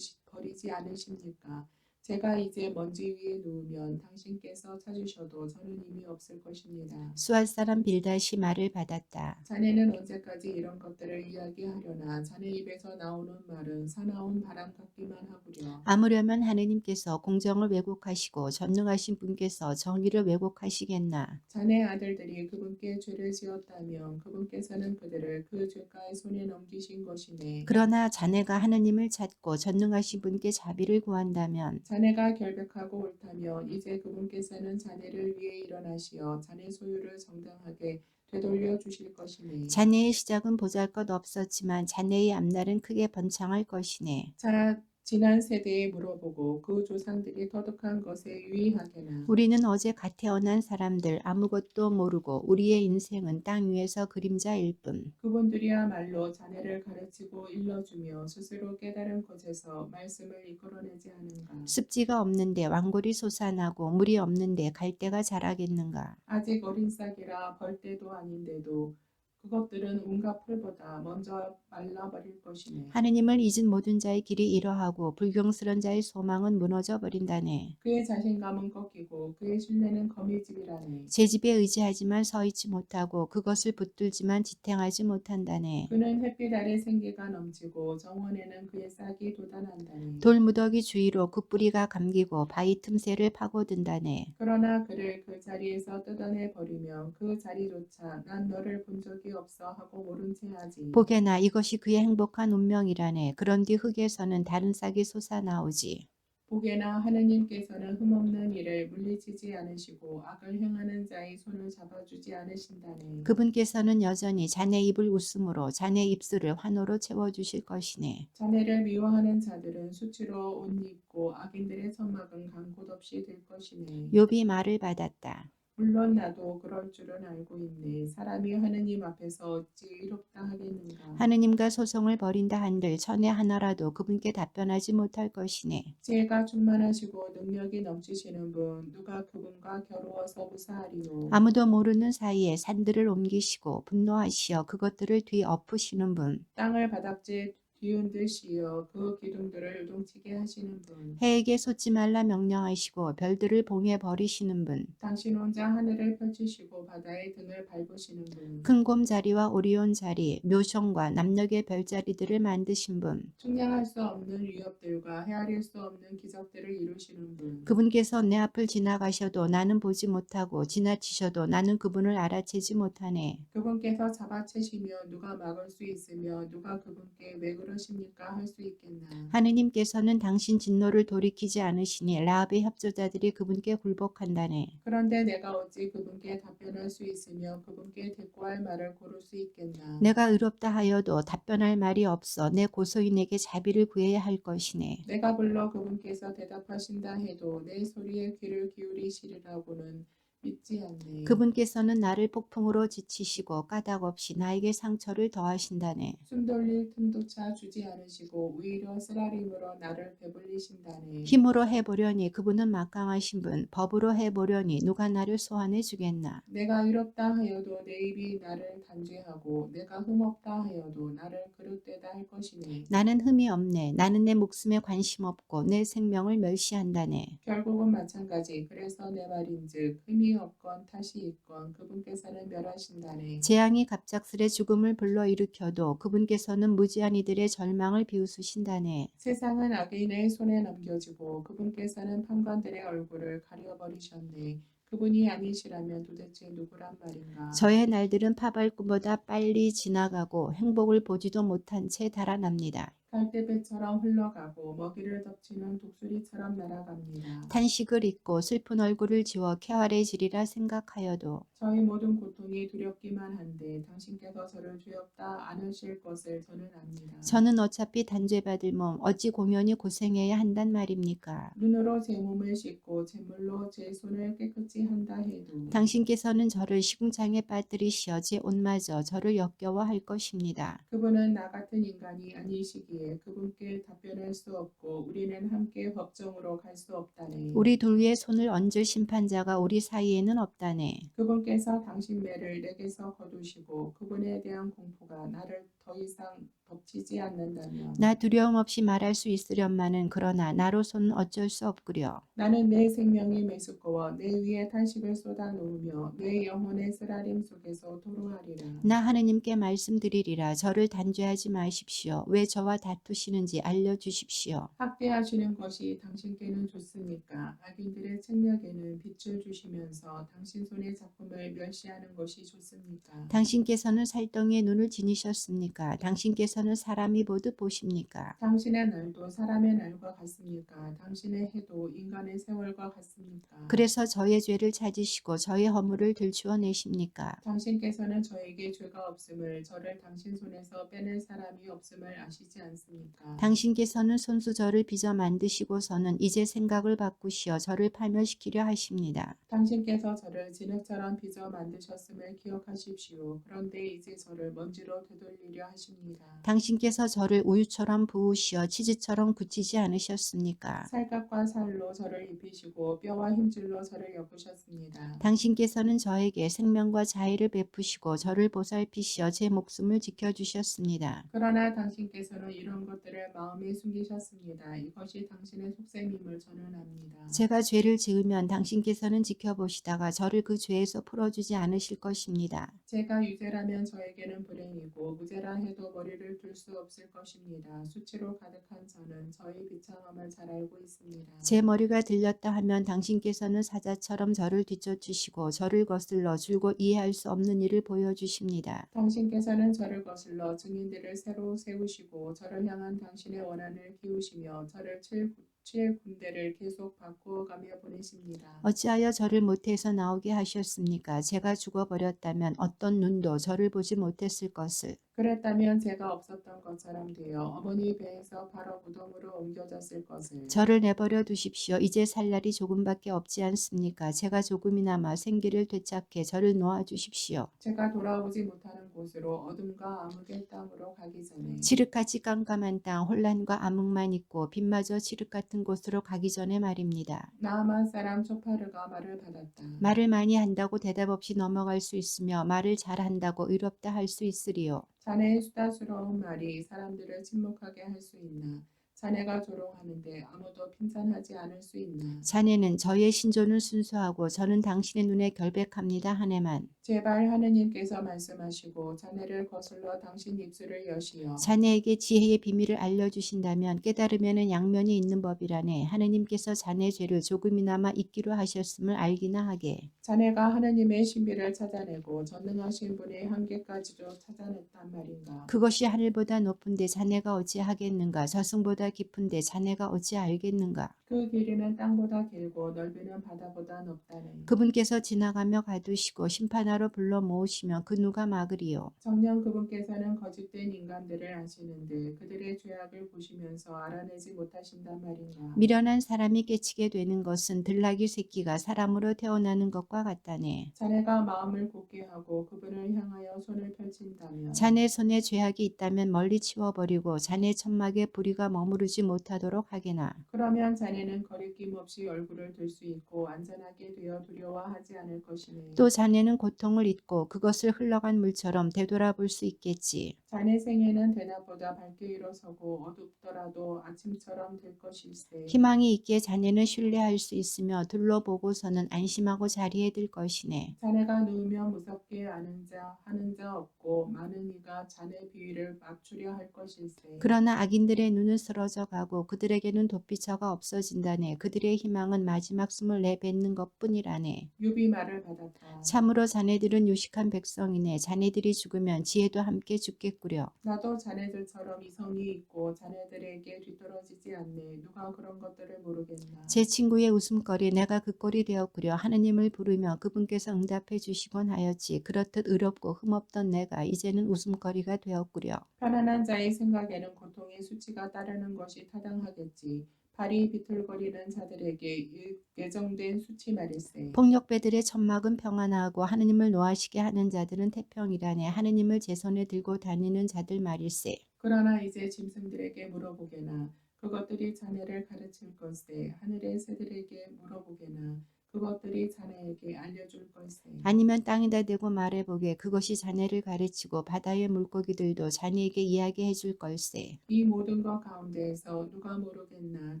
버리지 않으십니까? 제가 이제 먼지 위에 누우면 당신께서 찾으셔도 저는 이미 없을 것입니다. 수할 사람 빌닷이 말을 받았다. 자네는 언제까지 이런 것들을 이야기하려나? 자네 입에서 나오는 말은 사나운 바람 같기만 하구려. 아무려면 하느님께서 공정을 왜곡하시고 전능하신 분께서 정의를 왜곡하시겠나. 자네 아들들이 그분께 죄를 지었다면 그분께서는 그들을 그 죄가의 손에 넘기신 것이네. 그러나 자네가 하느님을 찾고 전능하신 분께 자비를 구한다면 자네가 결백하고 옳다면 이제 그분께서는 자네를 위해 일어나시어 자네 소유를 정당하게 되돌려 주실 것이네. 자네의 시작은 보잘것 없었지만 자네의 앞날은 크게 번창할 것이네. 자, 지난 세대에 물어보고 그 조상들이 터득한 것에 유의하게나. 우리는 어제 갓 태어난 사람들 아무것도 모르고 우리의 인생은 땅 위에서 그림자일 뿐. 그분들이야말로 자네를 가르치고 일러주며 스스로 깨달은 곳에서 말씀을 이끌어내지 않은가. 습지가 없는데 왕골이 솟아나고 물이 없는데 갈대가 자라겠는가. 아직 어린 싹이라 벌떼도 아닌데도 그것들은 온갖 풀보다 먼저 말라버릴 것이네. 하느님을 잊은 모든 자의 길이 이러하고 불경스런 자의 소망은 무너져 버린다네. 그의 자신감은 꺾이고 그의 신뢰는 거미집이라네. 제 집에 의지하지만 서 있지 못하고 그것을 붙들지만 지탱하지 못한다네. 그는 햇빛 아래 생기가 넘치고 정원에는 그의 싹이 돋아난다네. 돌무더기 주위로 그 뿌리가 감기고 바위 틈새를 파고든다네. 그러나 그를 그 자리에서 뜯어내 버리면 그 자리조차 난 너를 본 적이 없어 하고 모른 채 하지. 보게나 이것이 그의 행복한 운명이라네. 그런 뒤 흙에서는 다른 싹이 솟아나오지. 보게나 하느님께서는 흠없는 일을 물리치지 않으시고 악을 행하는 자의 손을 잡아주지 않으신다네. 그분께서는 여전히 자네 입을 웃음으로 자네 입술을 환호로 채워주실 것이네. 자네를 미워하는 자들은 수치로 옷 입고 악인들의 천막은 간 곳 없이 될 것이네. 욥이 말을 받았다. 물론 나도 그럴 줄은 알고 있네. 사람이 하느님 앞에서 어찌 의롭다 하겠는가. 하느님과 소송을 벌인다 한들 천에 하나라도 그분께 답변하지 못할 것이네. 지혜가 충만하시고 능력이 넘치시는 분 누가 그분과 겨루어서 무사하리요. 아무도 모르는 사이에 산들을 옮기시고 분노하시어 그것들을 뒤엎으시는 분. 땅을 바닥재 뒤흔드시어 그 기둥들을 요동치게 하시는 분. 해에게 솟지 말라 명령하시고 별들을 봉해 버리시는 분. 당신 혼자 하늘을 펼치시고 바다의 등을 밟으시는 분. 큰곰 자리와 오리온 자리, 묘성과 남녘의 별자리들을 만드신 분. 측량할 수 없는 위협들과 헤아릴 수 없는 기적들을 이루시는 분. 그분께서 내 앞을 지나가셔도 나는 보지 못하고 지나치셔도 나는 그분을 알아채지 못하네. 그분께서 잡아채시며 누가 막을 수 있으며 누가 그분께 왜 그러십니까 할 수 있겠나. 하느님께서는 당신 진노를 돌이키지 않으시니 라합의 협조자들이 그분께 굴복한다네. 그런데 내가 어찌 그분께 답변할 수 있으며 그분께 대꾸할 말을 고를 수 있겠나. 내가 의롭다 하여도 답변할 말이 없어 내 고소인에게 자비를 구해야 할 것이네. 내가 불러 그분께서 대답하신다 해도 내 소리에 귀를 기울이시리라고는 믿지 않네. 그분께서는 나를 폭풍으로 지치시고 까닭없이 나에게 상처를 더하신다네. 숨 돌릴 틈조차 주지 않으시고 오히려 쓰라림으로 나를 배불리신다네. 힘으로 해보려니 그분은 막강하신 분, 법으로 해보려니 누가 나를 소환해 주겠나. 내가 의롭다 하여도 내 입이 나를 단죄하고 내가 흠없다 하여도 나를 그릇되다 할 것이네. 나는 흠이 없네. 나는 내 목숨에 관심 없고 내 생명을 멸시한다네. 결국은 마찬가지. 그래서 내 말인즉 흠이 없건 탓이 있건 그분께서는 멸하신다네. 재앙이 갑작스레 죽음을 불러일으켜도 그분께서는 무지한 이들의 절망을 비웃으신다네. 세상은 악인의 손에 넘겨지고 그분께서는 판관들의 얼굴을 가려버리셨네. 그분이 아니시라면 도대체 누구란 말인가. 저의 날들은 파발꾼보다 빨리 지나가고 행복을 보지도 못한 채 달아납니다. 갈대배처럼 흘러가고 먹이를 덮치는 독수리처럼 날아갑니다. 탄식을 잊고 슬픈 얼굴을 지워 쾌활해지리라 생각하여도 저희 모든 고통이 두렵기만 한데 당신께서 저를 두렵다 않으실 것을 저는 압니다. 저는 어차피 단죄받을 몸 어찌 공연히 고생해야 한단 말입니까? 눈으로 제 몸을 씻고 제물로 제 손을 깨끗이 한다 해도 당신께서는 저를 시궁창에 빠뜨리시어 제 옷마저 저를 역겨워할 것입니다. 그분은 나 같은 인간이 아니시기에 그분께 답변할 수 없고 우리는 함께 법정으로 갈 수 없다네. 우리 둘 위에 손을 얹을 심판자가 우리 사이에는 없다네. 그분께서 당신 매를 내게서 거두시고 그분에 대한 공포가 나를 더 이상 덮치지 않는다면 나 두려움 없이 말할 수 있으련마는 그러나 나로서는 어쩔 수 없구려. 나는 내 생명이 메스꺼워 내 위에 탄식을 쏟아 놓으며 내 영혼의 쓰라림 속에서 토로하리라. 나 하느님께 말씀드리리라. 저를 단죄하지 마십시오. 왜 저와 다투시는지 알려주십시오. 학대하시는 것이 당신께는 좋습니까? 악인들의 책략에는 빛을 주시면서 당신 손의 작품을 멸시하는 것이 좋습니까? 당신께서는 살덩이에 눈을 지니셨습니까? 당신께서는 사람이 보듯 보십니까? 당신의 날도 사람의 날과 같습니까? 당신의 해도 인간의 세월과 같습니까? 그래서 저의 죄를 찾으시고 저의 허물을 들추어내십니까? 당신께서는 저에게 죄가 없음을 저를 당신 손에서 빼낼 사람이 없음을 아시지 않습니까? 당신께서는 손수 저를 빚어 만드시고서는 이제 생각을 바꾸시어 저를 파멸시키려 하십니다. 당신께서 저를 진흙처럼 빚어 만드셨음을 기억하십시오. 그런데 이제 저를 먼지로 되돌리려 하십니다. 당신께서 저를 우유처럼 부으시어 치즈처럼 굳히지 않으셨습니까? 살갗과 살로 저를 입히시고 뼈와 힘줄로 저를 엮으셨습니다. 당신께서는 저에게 생명과 자애를 베푸시고 저를 보살피시어 제 목숨을 지켜주셨습니다. 그러나 당신께서는 이런 것들을 마음에 숨기셨습니다. 이것이 당신의 속셈임을 저는 압니다. 제가 죄를 지으면 당신께서는 지켜보시다가 저를 그 죄에서 풀어주지 않으실 것입니다. 제가 유죄라면 저에게는 불행이고 무죄라 해도 머리를 들 수 없을 것입니다. 수치로 가득한 저는 저의 비참함을 잘 알고 있습니다. 제 머리가 들렸다 하면 당신께서는 사자처럼 저를 뒤쫓으시고 저를 거슬러 줄곧 이해할 수 없는 일을 보여주십니다. 당신께서는 저를 거슬러 증인들을 새로 세우시고 저를 향한 당신의 원한을 키우시며 저를 칠 군대를 계속 바꾸어가며 보내십니다. 어찌하여 저를 모태에서 나오게 하셨습니까? 제가 죽어버렸다면 어떤 눈도 저를 보지 못했을 것을. 그랬다면 제가 없었던 것처럼 되어 어머니 배에서 바로 무덤으로 옮겨졌을 것을. 저를 내버려 두십시오. 이제 살 날이 조금밖에 없지 않습니까? 제가 조금이나마 생기를 되찾게 저를 놓아 주십시오. 제가 돌아오지 못하는 곳으로 어둠과 암흑의 땅으로 가기 전에 칠흑같이 깜깜한 땅, 혼란과 암흑만 있고 빛마저 칠흑 같은 곳으로 가기 전에 말입니다. 나아만 사람 초파르가 말을 받았다. 말을 많이 한다고 대답 없이 넘어갈 수 있으며 말을 잘한다고 의롭다 할 수 있으리요. 자네의 수다스러운 말이 사람들을 침묵하게 할 수 있나? 자네가 조롱하는데 아무도 핀잔하지 않을 수 있나? 자네는 저의 신조는 순수하고 저는 당신의 눈에 결백합니다 하네만. 제발 하느님께서 말씀하시고 자네를 거슬러 당신 입술을 여시어 자네에게 지혜의 비밀을 알려주신다면 깨달으면은 양면이 있는 법이라네. 하느님께서 자네 죄를 조금이나마 잊기로 하셨음을 알기나 하게. 자네가 하느님의 신비를 찾아내고 전능하신 분의 한계까지도 찾아냈단 말인가? 그것이 하늘보다 높은데 자네가 어찌 하겠는가. 저승보다 깊은데 자네가 어찌 알겠는가. 그 길이는 땅보다 길고 넓이는 바다보다 넓다네. 그분께서 지나가며 가두시고 심판하러 불러 모으시면 그 누가 막으리요. 정녕 그분께서는 거짓된 인간들을 아시는데 그들의 죄악을 보시면서 알아내지 못하신단 말인가? 미련한 사람이 깨치게 되는 것은 들나귀 새끼가 사람으로 태어나는 것과 같다네. 자네가 마음을 굳게 하고 그분을 향하여 손을 펼친다면 자네 손에 죄악이 있다면 멀리 치워버리고 자네 천막에 불의가 머무르지 못하도록 하게나. 그러면 자네는 거리낌 없이 얼굴을 들 수 있고 안전하게 되어 두려워하지 않을 것이네. 또 자네는 고통을 잊고 그것을 흘러간 물처럼 되돌아볼 수 있겠지. 자네 생애는 대낮보다 밝게 일어서고 어둡더라도 아침처럼 될 것일세. 희망이 있기에 자네는 신뢰할 수 있으며 둘러보고서는 안심하고 자리에 들 것이네. 자네가 누우면 무섭게 아는 자 하는 자 없고 많은 이가 자네 비위를 맞추려 할 것일세. 그러나 악인들의 눈은 쓰러져 가고 그들에게는 도피처가 없어진다네. 그들의 희망은 마지막 숨을 내뱉는 것뿐이라네. 욥이 말을 받았다. 참으로 자네들은 유식한 백성이네. 자네들이 죽으면 지혜도 함께 죽겠구려. 나도 자네들처럼 이성이 있고 자네들에게 뒤떨어지지 않네. 누가 그런 것들을 모르겠나. 제 친구의 웃음거리 내가 그 꼴이 되었구려. 하느님을 부르며 그분께서 응답해 주시곤 하였지. 그렇듯 의롭고 흠없던 내가 이제는 웃음거리가 되었구려. 편안한 자의 생각에는 고통의 수치가 따르는 것이 타당하겠지. 발이 비틀거리는 자들에게 예정된 수치 말일세. 폭력배들의 천막은 평안하고 하느님을 노하시게 하는 자들은 태평이라네. 하느님을 제 손에 들고 다니는 자들 말일세. 그러나 이제 짐승들에게 물어보게나 그것들이 자네를 가르칠 것세. 하늘의 새들에게 물어보게나 그것들이 자네에게 알려줄 것세. 아니면 땅에다 대고 말해보게. 그것이 자네를 가르치고 바다의 물고기들도 자네에게 이야기해 줄 걸세. 이 모든 것 가운데에서 누가 모르겠나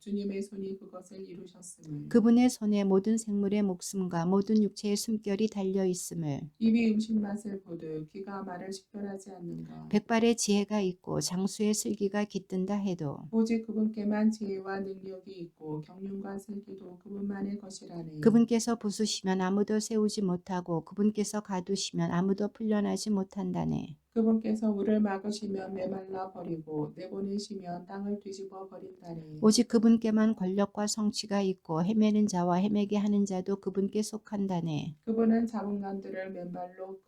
주님의 손이 그것을 이루셨음을. 그분의 손에 모든 생물의 목숨과 모든 육체의 숨결이 달려 있음을. 입이 음식 맛을 보듯 귀가 말을 식별하지 않는가. 백발의 지혜가 있고 장수의 슬기가 깃든다 해도 오직 그분께만 지혜와 능력이 있고 경륜과 슬기도 그분만의 것이라네. 그분께서 부수시면 아무도 세우지 못하고 그분께서 가두시면 아무도 풀려나지 못한다네. 그분께서 물을 막으시면 메말라 버리고 내보내시면 땅을 뒤집어 버린다네. 오직 그분께만 권력과 성취가 있고 헤매는 자와 헤매게 하는 자도 그분께 속한다네. 그분은 자문관들을 맨발로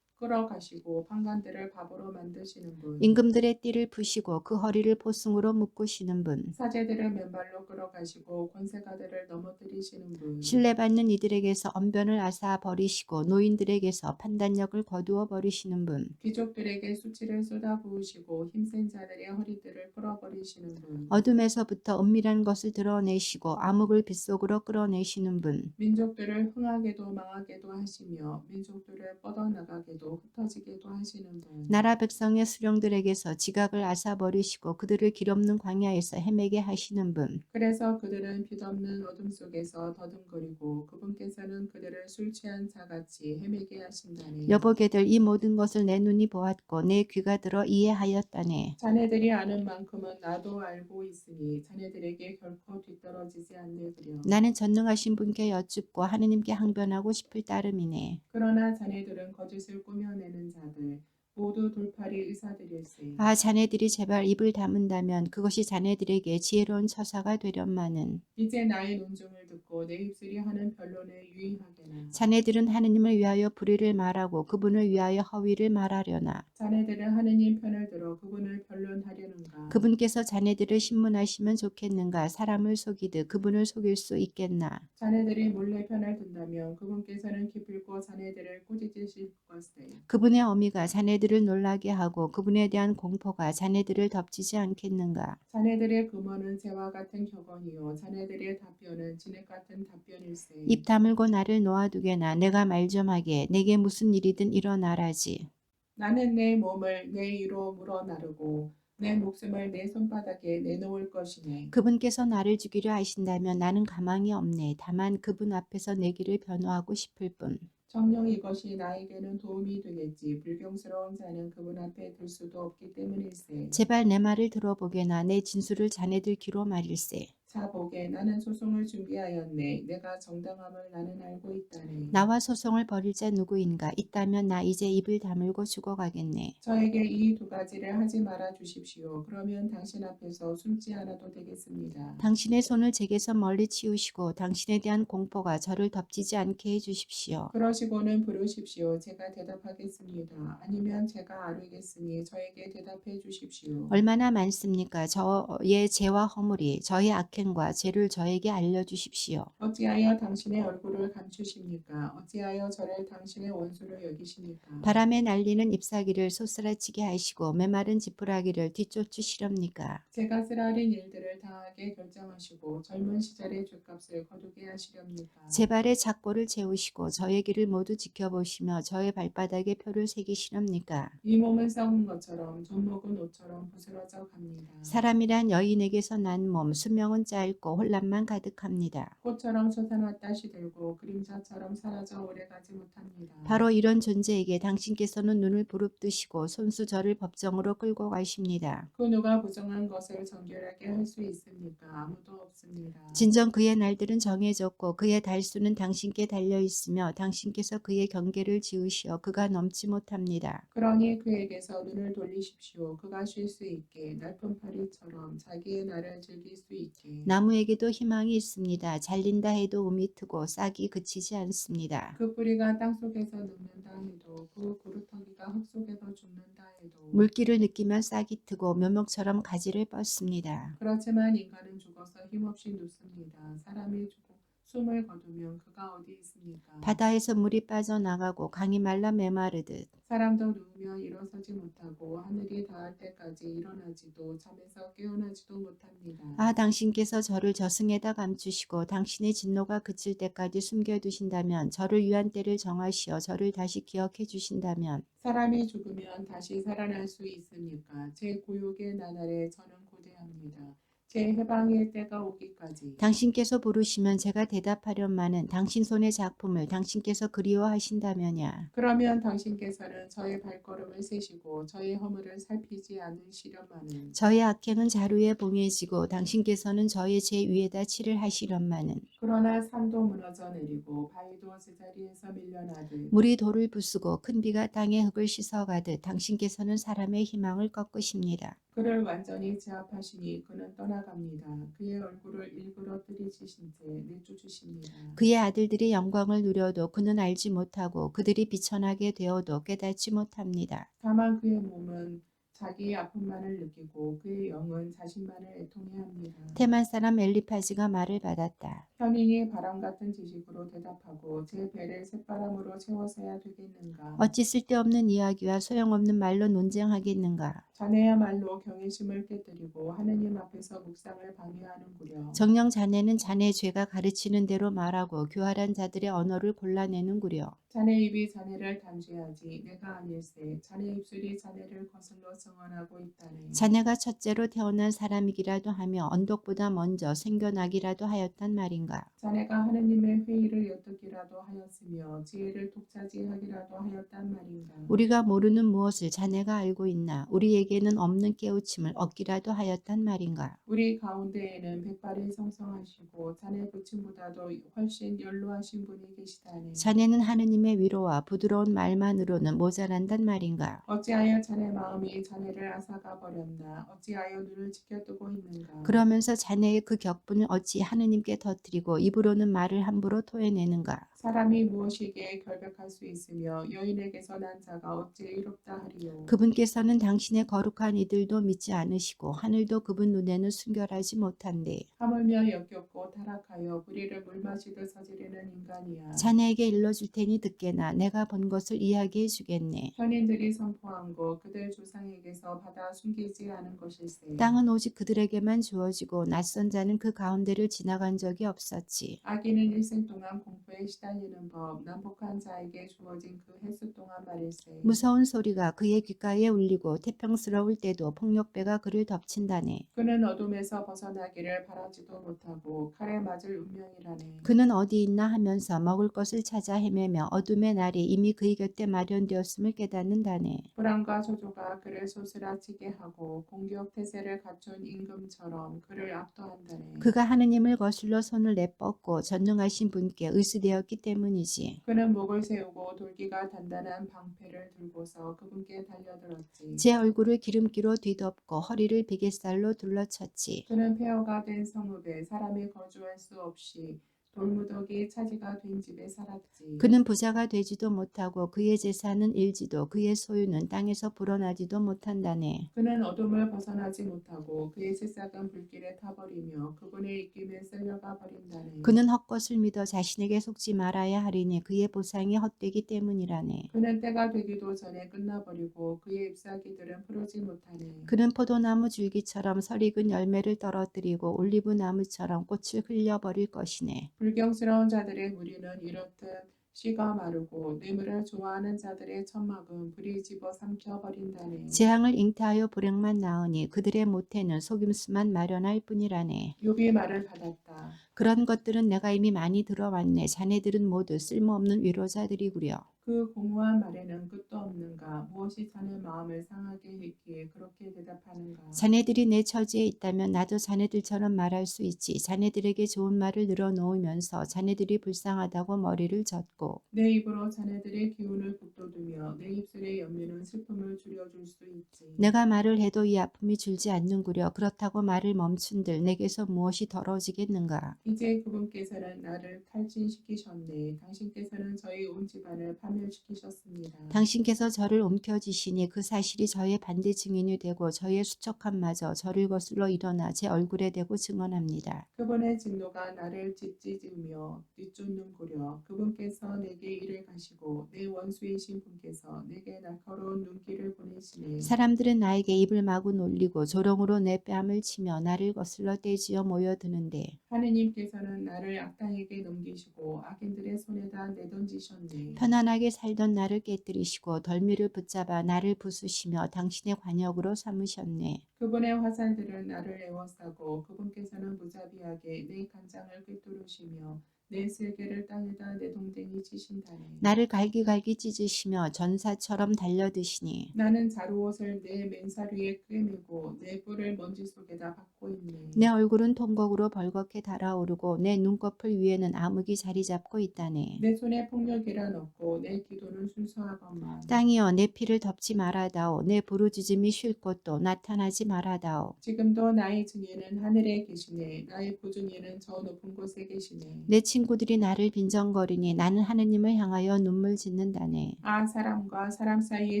끌어가시고 판관들을 밥으로 만드시는 분. 임금들의 띠를 푸시고 그 허리를 포승으로 묶으시는 분. 사제들을 맨발로 끌어가시고 권세가들을 넘어뜨리시는 분. 신뢰받는 이들에게서 언변을 앗아 버리시고 노인들에게서 판단력을 거두어 버리시는 분. 귀족들에게 수치를 쏟아부으시고 힘센 자들의 허리들을 끌어버리시는 분. 어둠에서부터 은밀한 것을 드러내시고 암흑을 빛속으로 끌어내시는 분. 민족들을 흥하게도 망하게도 하시며 민족들을 뻗어나가게도 흩어지게도 하시는 분. 나라 백성의 수령들에게서 지각을 앗아버리시고 그들을 길없는 광야에서 헤매게 하시는 분. 그래서 그들은 빛없는 어둠 속에서 더듬거리고 그분께서는 그들을 술 취한 자같이 헤매게 하신다네. 여보게들 이 모든 것을 내 눈이 보았고 내 귀가 들어 이해하였다네. 자네들이 아는 만큼은 나도 알고 있으니 자네들에게 결코 뒤떨어지지 않네그려. 나는 전능하신 분께 여쭙고 하느님께 항변하고 싶을 따름이네. 그러나 자네들은 거짓을 꾸며내는 자들 모두 돌팔이 의사들일세. 아 자네들이 제발 입을 다문다면 그것이 자네들에게 지혜로운 처사가 되련마는. 이제 나의 논증을 듣고 내 입술이 하는 변론에 유의하게나. 자네들은 하느님을 위하여 불의를 말하고 그분을 위하여 허위를 말하려나. 자네들은 하느님 편을 들어 그분을 변론하려는가. 그분께서 자네들을 신문하시면 좋겠는가. 사람을 속이듯 그분을 속일 수 있겠나. 자네들이 몰래 편을 든다면 그분께서는 기필코 자네들을 꾸짖으실 것세. 그분의 어미가 자네들을 놀라게 하고 그분에 대한 공포가 자네들을 덮치지 않겠는가. 자네들의 금언은 재와 같은 격언이요 자네들의 답변은 진액 같은 답변일세. 입 다물고 나를 놓아두게나. 내가 말 좀 하게. 내게 무슨 일이든 일어나라지. 나는 내 몸을 내 위로 물어 나르고 내 목숨을 내 손바닥에 내놓을 것이네. 그분께서 나를 죽이려 하신다면 나는 가망이 없네. 다만 그분 앞에서 내 길을 변호하고 싶을 뿐. 정녕 이것이 나에게는 도움이 되겠지. 불경스러운 자는 그분 앞에 들 수도 없기 때문일세. 제발 내 말을 들어보게나 내 진술을 자네들 귀로 말일세. 자 보게 나는 소송을 준비하였네. 내가 정당함을 나는 알고 있다네. 나와 소송을 벌일 자 누구인가? 있다면 나 이제 입을 다물고 죽어가겠네. 저에게 이 두 가지를 하지 말아 주십시오. 그러면 당신 앞에서 숨지 않아도 되겠습니다. 당신의 손을 제게서 멀리 치우시고 당신에 대한 공포가 저를 덮치지 않게 해주십시오. 그러시고는 부르십시오. 제가 대답하겠습니다. 아니면 제가 아뢰겠으니 저에게 대답해 주십시오. 얼마나 많습니까? 저의 죄와 허물이 저의 악행과 죄를 저에게 알려주십시오. 어찌하여 당신의 얼굴을 감추십니까? 어찌하여 저를 당신의 원수로 여기십니까? 바람에 날리는 잎사귀를 솟아치게 하시고 메마른 지푸라기를 뒤쫓으시렵니까? 제가 쓰라린 일들을 다하게 결정하시고 젊은 시절의 죗값을 거두게 하시렵니까? 제 발에 작고를 채우시고 저의 길을 모두 지켜보시며 저의 발바닥에 표를 새기시렵니까? 이 몸은 썩은 것처럼 젖먹은 옷처럼 부스러져 갑니다. 사람이란 여인에게서 난 몸, 수명은 짧고 혼란만 가득합니다. 꽃처럼 솟아났다 시들고 그림자처럼 사라져 오래가지 못합니다. 바로 이런 존재에게 당신께서는 눈을 부릅뜨시고 손수 저를 법정으로 끌고 가십니다. 그 누가 부정한 것을 정결하게 할 수 있습니까? 아무도 없습니다. 진정 그의 날들은 정해졌고 그의 달수는 당신께 달려 있으며 당신께서 그의 경계를 지으시어 그가 넘지 못합니다. 그러니 그에게서 눈을 돌리십시오. 그가 쉴 수 있게 날품 파리처럼 자기의 날을 즐길 수 있게. 나무에게도 희망이 있습니다. 잘린다 해도 움이 트고 싹이 그치지 않습니다. 그 뿌리가 땅속에서 늙는다 해도 그 구루터기가 흙 속에서 죽는다 해도 물기를 느끼면 싹이 트고 묘목처럼 가지를 뻗습니다. 그렇지만 인간은 죽어서 힘없이 눕습니다. 사람이 죽고 숨을 거두면 그가 어디 있습니까? 바다에서 물이 빠져나가고 강이 말라 메마르듯 사람도 누우면 일어서지 못하고 하늘이 닿을 때까지 일어나지도 잠에서 깨어나지도 못합니다. 아, 당신께서 저를 저승에다 감추시고 당신의 진노가 그칠 때까지 숨겨두신다면 저를 위한 때를 정하시어 저를 다시 기억해 주신다면 사람이 죽으면 다시 살아날 수 있습니까? 제 구육의 나날에 저는 고대합니다. 제 해방의 때가 오기까지. 당신께서 부르시면 제가 대답하련마는 당신 손의 작품을 당신께서 그리워하신다면야. 그러면 당신께서는 저의 발걸음을 세시고 저의 허물을 살피지 않으시련마는 저의 악행은 자루에 봉해지고 당신께서는 저의 죄 위에다 칠을 하시련마는 그러나 산도 무너져 내리고 바위도 제자리에서 밀려나듯 물이 돌을 부수고 큰 비가 땅의 흙을 씻어가듯 당신께서는 사람의 희망을 꺾으십니다. 그를 완전히 제압하시니 그는 떠나갑니다. 그의 얼굴을 일그러뜨리시신 채 내쫓으십니다. 그의 아들들이 영광을 누려도 그는 알지 못하고 그들이 비천하게 되어도 깨닫지 못합니다. 다만 그의 몸은 자기의 아픔만을 느끼고 그의 영은 자신만을 애통해합니다. 테만 사람 엘리파즈가 말을 받았다. 현인이 바람 같은 지식으로 대답하고 제 배를 쇳바람으로 채워서야 되겠는가? 어찌 쓸데없는 이야기와 소용없는 말로 논쟁하겠는가? 자네야말로 경외심을 깨뜨리고 하느님 앞에서 묵상을 방해하는구려. 정녕 자네는 자네 죄가 가르치는 대로 말하고 교활한 자들의 언어를 골라내는구려. 자네 입이 자네를 단죄하지 내가 아닐세. 자네 입술이 자네를 거슬러 증언하고 있다네. 자네가 첫째로 태어난 사람이기라도 하며 언덕보다 먼저 생겨나기라도 하였단 말인가? 자네가 하느님의 회의를 엿듣기라도 하였으며 지혜를 독차지하기라도 하였단 말인가. 우리가 모르는 무엇을 자네가 알고 있나? 우리에게는 없는 깨우침을 얻기라도 하였단 말인가? 우리 가운데에는 백발이 성성하시고 자네 부친보다도 훨씬 연로하신 분이 계시다네. 자네는 하느님의 위로와 부드러운 말만으로는 모자란단 말인가? 어찌하여 자네 마음이 자네를 앗아가 버렸나? 어찌하여 눈을 지켜뜨고 있는가? 그러면서 자네의 그 격분을 어찌 하느님께 터뜨리고 입으로는 말을 함부로 토해내는가? 사람이 무엇이기에 결백할 수 있으며 여인에게서 난 자가 어찌 의롭다 하리요. 그분께서는 당신의 거룩한 이들도 믿지 않으시고 하늘도 그분 눈에는 순결하지 못한데 하물며 역겹고 타락하여 불의를 물 마시듯 저지르는 인간이야. 자네에게 일러줄 테니 듣게나 내가 본 것을 이야기해 주겠네. 현인들이 선포한 것 그들 조상에게서 받아 숨기지 않은 것일세. 땅은 오직 그들에게만 주어지고 낯선 자는 그 가운데를 지나간 적이 없었지. 악인은 일생 동안 공포에 시달려 살리는 법 남북한 자에게 주어진 그 횟수 동안 말일세. 무서운 소리가 그의 귓가에 울리고 태평스러울 때도 폭력배가 그를 덮친다네. 그는 어둠에서 벗어나기를 바라지도 못하고 칼에 맞을 운명이라네. 그는 어디 있나 하면서 먹을 것을 찾아 헤매며 어둠의 날이 이미 그의 곁에 마련되었음을 깨닫는다네. 불안과 저주가 그를 소스라치게 하고 공격 태세를 갖춘 임금처럼 그를 압도한다네. 그가 하느님을 거슬러 손을 내뻗고 전능하신 분께 의지되었기 때문이지. 그는 목을 세우고 돌기가 단단한 방패를 들고서 그분께 달려들었지. 제 얼굴을 기름기로 뒤덮고 허리를 비갯살로 둘러쳤지. 그는 폐허가 된 성읍에 사람이 거주할 수 없이 돌무더기 차지가 된 집에 살았지. 그는 부자가 되지도 못하고 그의 재산은 일지도 그의 소유는 땅에서 불어나지도 못한다네. 그는 어둠을 벗어나지 못하고 그의 새싹은 불길에 타버리며 그분의 입김에 쓸려가 버린다네. 그는 헛것을 믿어 자신에게 속지 말아야 하리니 그의 보상이 헛되기 때문이라네. 그는 때가 되기도 전에 끝나버리고 그의 잎사귀들은 푸르지 못하네. 그는 포도나무 줄기처럼 설익은 열매를 떨어뜨리고 올리브나무처럼 꽃을 흘려버릴 것이네. 불경스러운 자들의 무리는 이렇듯 씨가 마르고 뇌물을 좋아하는 자들의 천막은 불이 집어 삼켜버린다네. 재앙을 잉태하여 불행만 낳으니 그들의 모태는 속임수만 마련할 뿐이라네. 욥이 말을 받았다. 그런 것들은 내가 이미 많이 들어왔네. 자네들은 모두 쓸모없는 위로자들이구려. 그 공허한 말에는 끝도 없는가? 무엇이 자네 마음을 상하게 했기에 그렇게 대답하는가? 자네들이 내 처지에 있다면 나도 자네들처럼 말할 수 있지. 자네들에게 좋은 말을 늘어놓으면서 자네들이 불쌍하다고 머리를 젓고 내 입으로 자네들의 기운을 북돋우며 내 입술의 연민은 슬픔을 줄여줄 수 있지. 내가 말을 해도 이 아픔이 줄지 않는구려. 그렇다고 말을 멈춘들 내게서 무엇이 더러워지겠는가. 이제 그분께서는 나를 탈진시키셨네. 당신께서는 저희 온 집안을 파멸시키셨습니다. 당신께서 저를 옮겨지시니 그 사실이 저의 반대 증인이 되고 저의 수척함마저 저를 거슬러 일어나 제 얼굴에 대고 증언합니다. 그분의 진노가 나를 찢찢으며 뒷쫓는구려. 그분께서 내게 이를 가시고 내 원수이신 분께서 내게 날카로운 눈길을 보내시네. 사람들은 나에게 입을 마구 놀리고 조롱으로 내 뺨을 치며 나를 거슬러 떼지어 모여드는데 하느님께서는 나를 악당에게 넘기시고 악인들의 손에다 내던지셨네. 편안하게 살던 나를 깨뜨리시고 덜미를 붙잡아 나를 부수시며 당신의 관역으로 삼으셨네. 그분의 화살들은 나를 에워싸고 그분께서는 무자비하게 내 간장을 꿰뚫으시며 내 슬개를 땅에다 내동댕이 치신다네. 나를 갈기갈기 찢으시며 전사처럼 달려드시니 나는 자루옷을 내 맨살 위에 꿰매고 내 뿔을 먼지 속에다 박고 있네. 내 얼굴은 통곡으로 벌겋게 달아오르고 내 눈꺼풀 위에는 암흑이 자리 잡고 있다네. 내 손에 폭력이란 없고 내 기도는 순수하건만. 땅이여 내 피를 덮지 말아다오. 내 부르짖음이 쉴 곳도 나타나지 말아다오. 지금도 나의 증인은 하늘에 계시네. 나의 보증인은 저 높은 곳에 계시네. 내 친구들이 나를 빈정거리니 나는 하느님을 향하여 눈물 짓는다네. 아 사람과 사람 사이의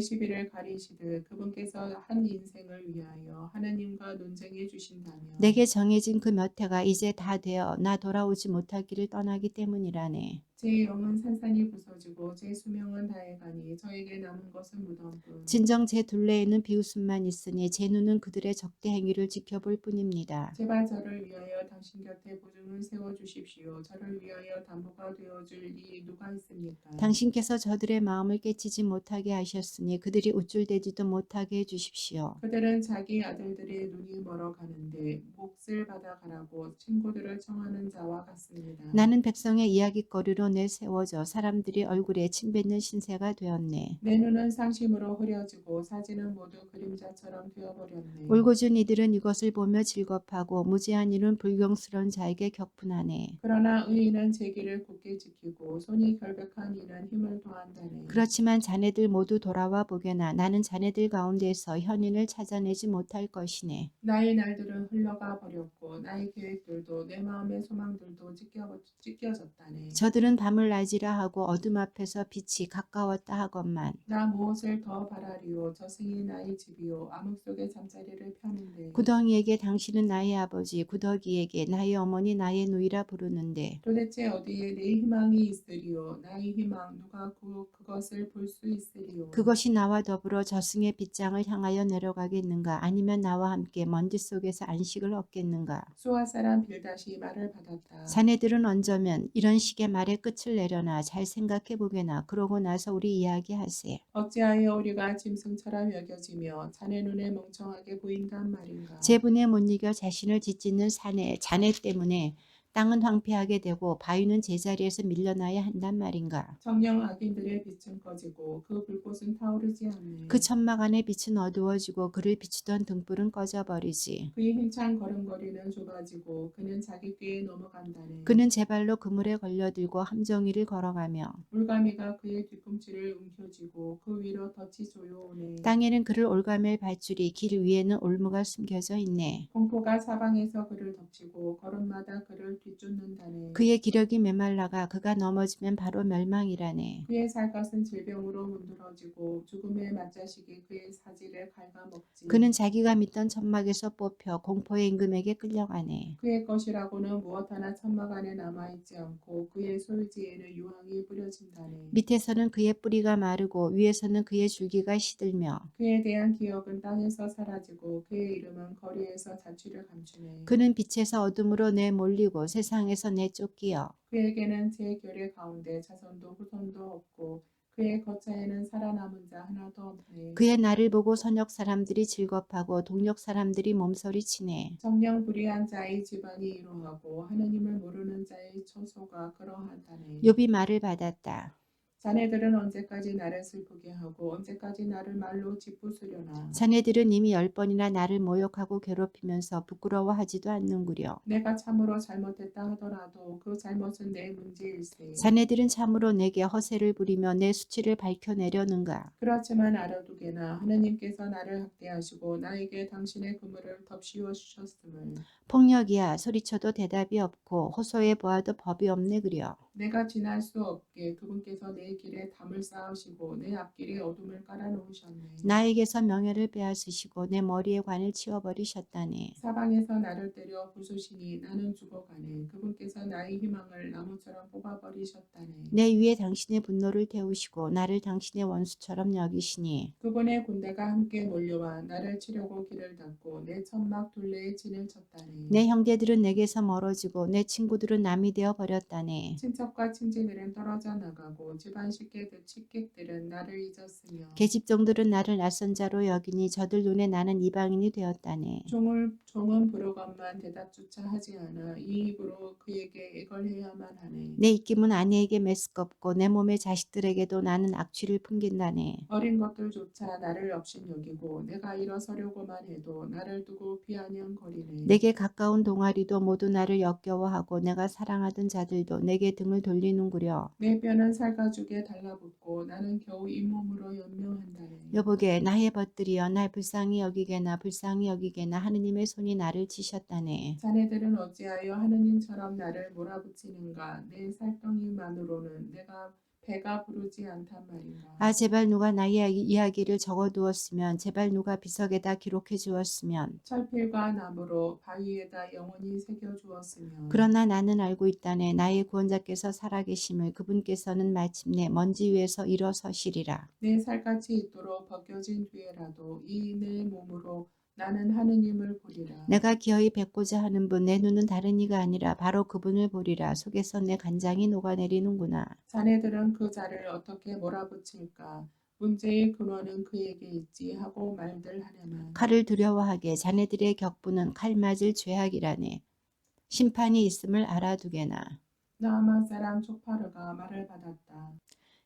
시비를 가리시듯 그분께서 한 인생을 위하여 하느님과 논쟁해 주신다며. 내게 정해진 그 몇 해가 이제 다 되어 나 돌아오지 못할 길을 떠나기 때문이라네. 제 영은 산산이 부서지고 제 수명은 다해가니 저에게 남은 것은 무덤뿐. 진정 제 둘레에는 비웃음만 있으니 제 눈은 그들의 적대 행위를 지켜볼 뿐입니다. 제발 저를 위하여 당신 곁에 보증을 세워주십시오. 저를 위하여 담보가 되어줄 이 누가 있습니까? 당신께서 저들의 마음을 깨치지 못하게 하셨으니 그들이 우쭐대지도 못하게 해주십시오. 그들은 자기 아들들의 눈이 멀어가는데 몫을 받아가라고 친구들을 청하는 자와 같습니다. 나는 백성의 이야깃거리로 내세워져 사람들이 얼굴에 침뱉는 신세가 되었네. 내 눈은 상심으로 흐려지고 사지는 모두 그림자처럼 되어버렸네. 울고준 이들은 이것을 보며 즐겁하고 무지한 이는 불경스러운 자에게 격분하네. 그러나 의인은 제 길을 굳게 지키고 손이 결백한 이는 힘을 더한다네. 그렇지만 자네들 모두 돌아와 보게나 나는 자네들 가운데서 현인을 찾아내지 못할 것이네. 나의 날들은 흘러가 버렸고 나의 계획들도 내 마음의 소망들도 찢겨졌다네. 저들은 밤을 낮이라 하고 어둠 앞에서 빛이 가까웠다 하건만 나 무엇을 더 바라리요. 저승이 나의 집이요. 암흑 속에 잠자리를 펴는데. 구덩이에게 당신은 나의 아버지, 구더기에게 나의 어머니 나의 누이라 부르는데 도대체 어디에 내 희망이 있으리요. 나의 희망 누가 그것을 볼 수 있으리요. 그것이 나와 더불어 저승의 빗장을 향하여 내려가겠는가 아니면 나와 함께 먼지 속에서 안식을 얻겠는가. 수아 사람 빌닷이 말을 받았다. 자네들은 어쩌면 이런 식의 말의 끝을 내려나 잘 생각해 보게나. 그러고 나서 우리 이야기하세. 어찌하여 우리가 짐승처럼 여겨지며 자네 눈에 멍청하게 보인단 말인가. 제분에 못 이겨 자신을 짓짓는 자네 때문에 땅은 황폐하게 되고 바위는 제자리에서 밀려나야 한단 말인가. 정녕 악인들의 빛은 꺼지고 그 불꽃은 타오르지 않네. 그 천막 안의 빛은 어두워지고 그를 비추던 등불은 꺼져버리지. 그의 힘찬 걸음걸이는 좁아지고 그는 자기 꾀에 넘어간다네. 그는 제 발로 그물에 걸려들고 함정위를 걸어가며 물가미가 그의 뒤꿈치를 움켜쥐고 그 위로 덫이 조여오네. 땅에는 그를 올가맬 밧줄이, 길 위에는 올무가 숨겨져 있네. 공포가 사방에서 그를 덮치고 걸음마다 그를 뒤쫓는다네. 그의 기력이 메말라가 그가 넘어지면 바로 멸망이라네. 그의 살갗은 질병으로 문드러지고 죽음의 맞자식이 그의 사지를 갉아먹지. 그는 자기가 믿던 천막에서 뽑혀 공포의 임금에게 끌려가네. 그의 것이라고는 무엇 하나 천막 안에 남아있지 않고 그의 소유지에는 유황이 뿌려진다네. 밑에서는 그의 뿌리가 마르고 위에서는 그의 줄기가 시들며 그에 대한 기억은 땅에서 사라지고 그의 이름은 거리에서 자취를 감추네. 그는 빛에서 어둠으로 내몰리고 세상에서 내쫓기어 그에게는 제 결의 가운데 자손도 후손도 없고 그의 거처에는 살아남은 자 하나도 없네. 그의 날을 보고 선역 사람들이 즐겁하고 동력 사람들이 몸소리치네. 정녕 불의한 자의 집안이 이로하고 하느님을 모르는 자의 처소가 그러하다네. 욥이 말을 받았다. 자네들은 언제까지 나를 슬프게 하고 언제까지 나를 말로 짓부수려나. 자네들은 이미 10번이나 나를 모욕하고 괴롭히면서 부끄러워하지도 않는구려. 내가 참으로 잘못했다 하더라도 그 잘못은 내 문제일세. 자네들은 참으로 내게 허세를 부리며 내 수치를 밝혀내려는가. 그렇지만 알아두게나 하느님께서 나를 학대하시고 나에게 당신의 그물을 덮씌워 주셨음을. 폭력이야 소리쳐도 대답이 없고 호소해 보아도 법이 없네 그려. 내가 지날 수 없게 그분께서 내 길에 담을 쌓으시고 내 앞길에 어둠을 깔아놓으셨네. 나에게서 명예를 빼앗으시고 내 머리에 관을 치워버리셨다네. 사방에서 나를 때려 부수시니 나는 죽어가네. 그분께서 나의 희망을 나무처럼 뽑아버리셨다네. 내 위에 당신의 분노를 태우시고 나를 당신의 원수처럼 여기시니 그분의 군대가 함께 몰려와 나를 치려고 길을 닫고 내 천막 둘레에 진을 쳤다네. 내 형제들은 내게서 멀어지고 내 친구들은 남이 되어 버렸다네. 친척과 친지들은 떨어져 나가고 집안 식객들은 나를 잊었으며 계집종들은 나를 낯선 자로 여기니 저들 눈에 나는 이방인이 되었다네. 종은 부르건만 대답조차 하지 않아 이 입으로 그에게 애걸해야만 하네. 내 입김은 아내에게 메스껍고 내 몸의 자식들에게도 나는 악취를 풍긴다네. 어린 것들조차 나를 업신여기고 내가 일어서려고만 해도 나를 두고 비아냥거리네. 내게 가까운 동아리도 모두 나를 역겨워하고 내가 사랑하던 자들도 내게 등을 돌리는구려. 내 뼈는 살가죽에 달라붙고 나는 겨우 잇몸으로 연명한다네. 여보게 나의 벗들이여 날 불쌍히 여기게나 불쌍히 여기게나 하느님의 손이 나를 치셨다네. 자네들은 어찌하여 하느님처럼 나를 몰아붙이는가. 내 살덩이만으로는 내가 배가 부르지 않단 말인가. 아 제발 누가 나의 이야기를 적어두었으면 제발 누가 비석에다 기록해 주었으면. 철필과 나무로 바위에다 영원히 새겨주었으면. 그러나 나는 알고 있다네. 나의 구원자께서 살아계심을. 그분께서는 마침내 먼지 위에서 일어서시리라. 내 살갗이 있도록 벗겨진 뒤에라도 이 내 몸으로 나는 하느님을 보리라. 내가 기어이 뵙고자 하는 분, 내 눈은 다른 이가 아니라 바로 그분을 보리라. 속에서 내 간장이 녹아내리는구나. 자네들은 그 자를 어떻게 몰아붙일까. 문제의 근원은 그에게 있지 하고 말들 하려만. 칼을 두려워하게 자네들의 격분은 칼 맞을 죄악이라네. 심판이 있음을 알아두게나. 나아만 사람 족파르가 말을 받았다.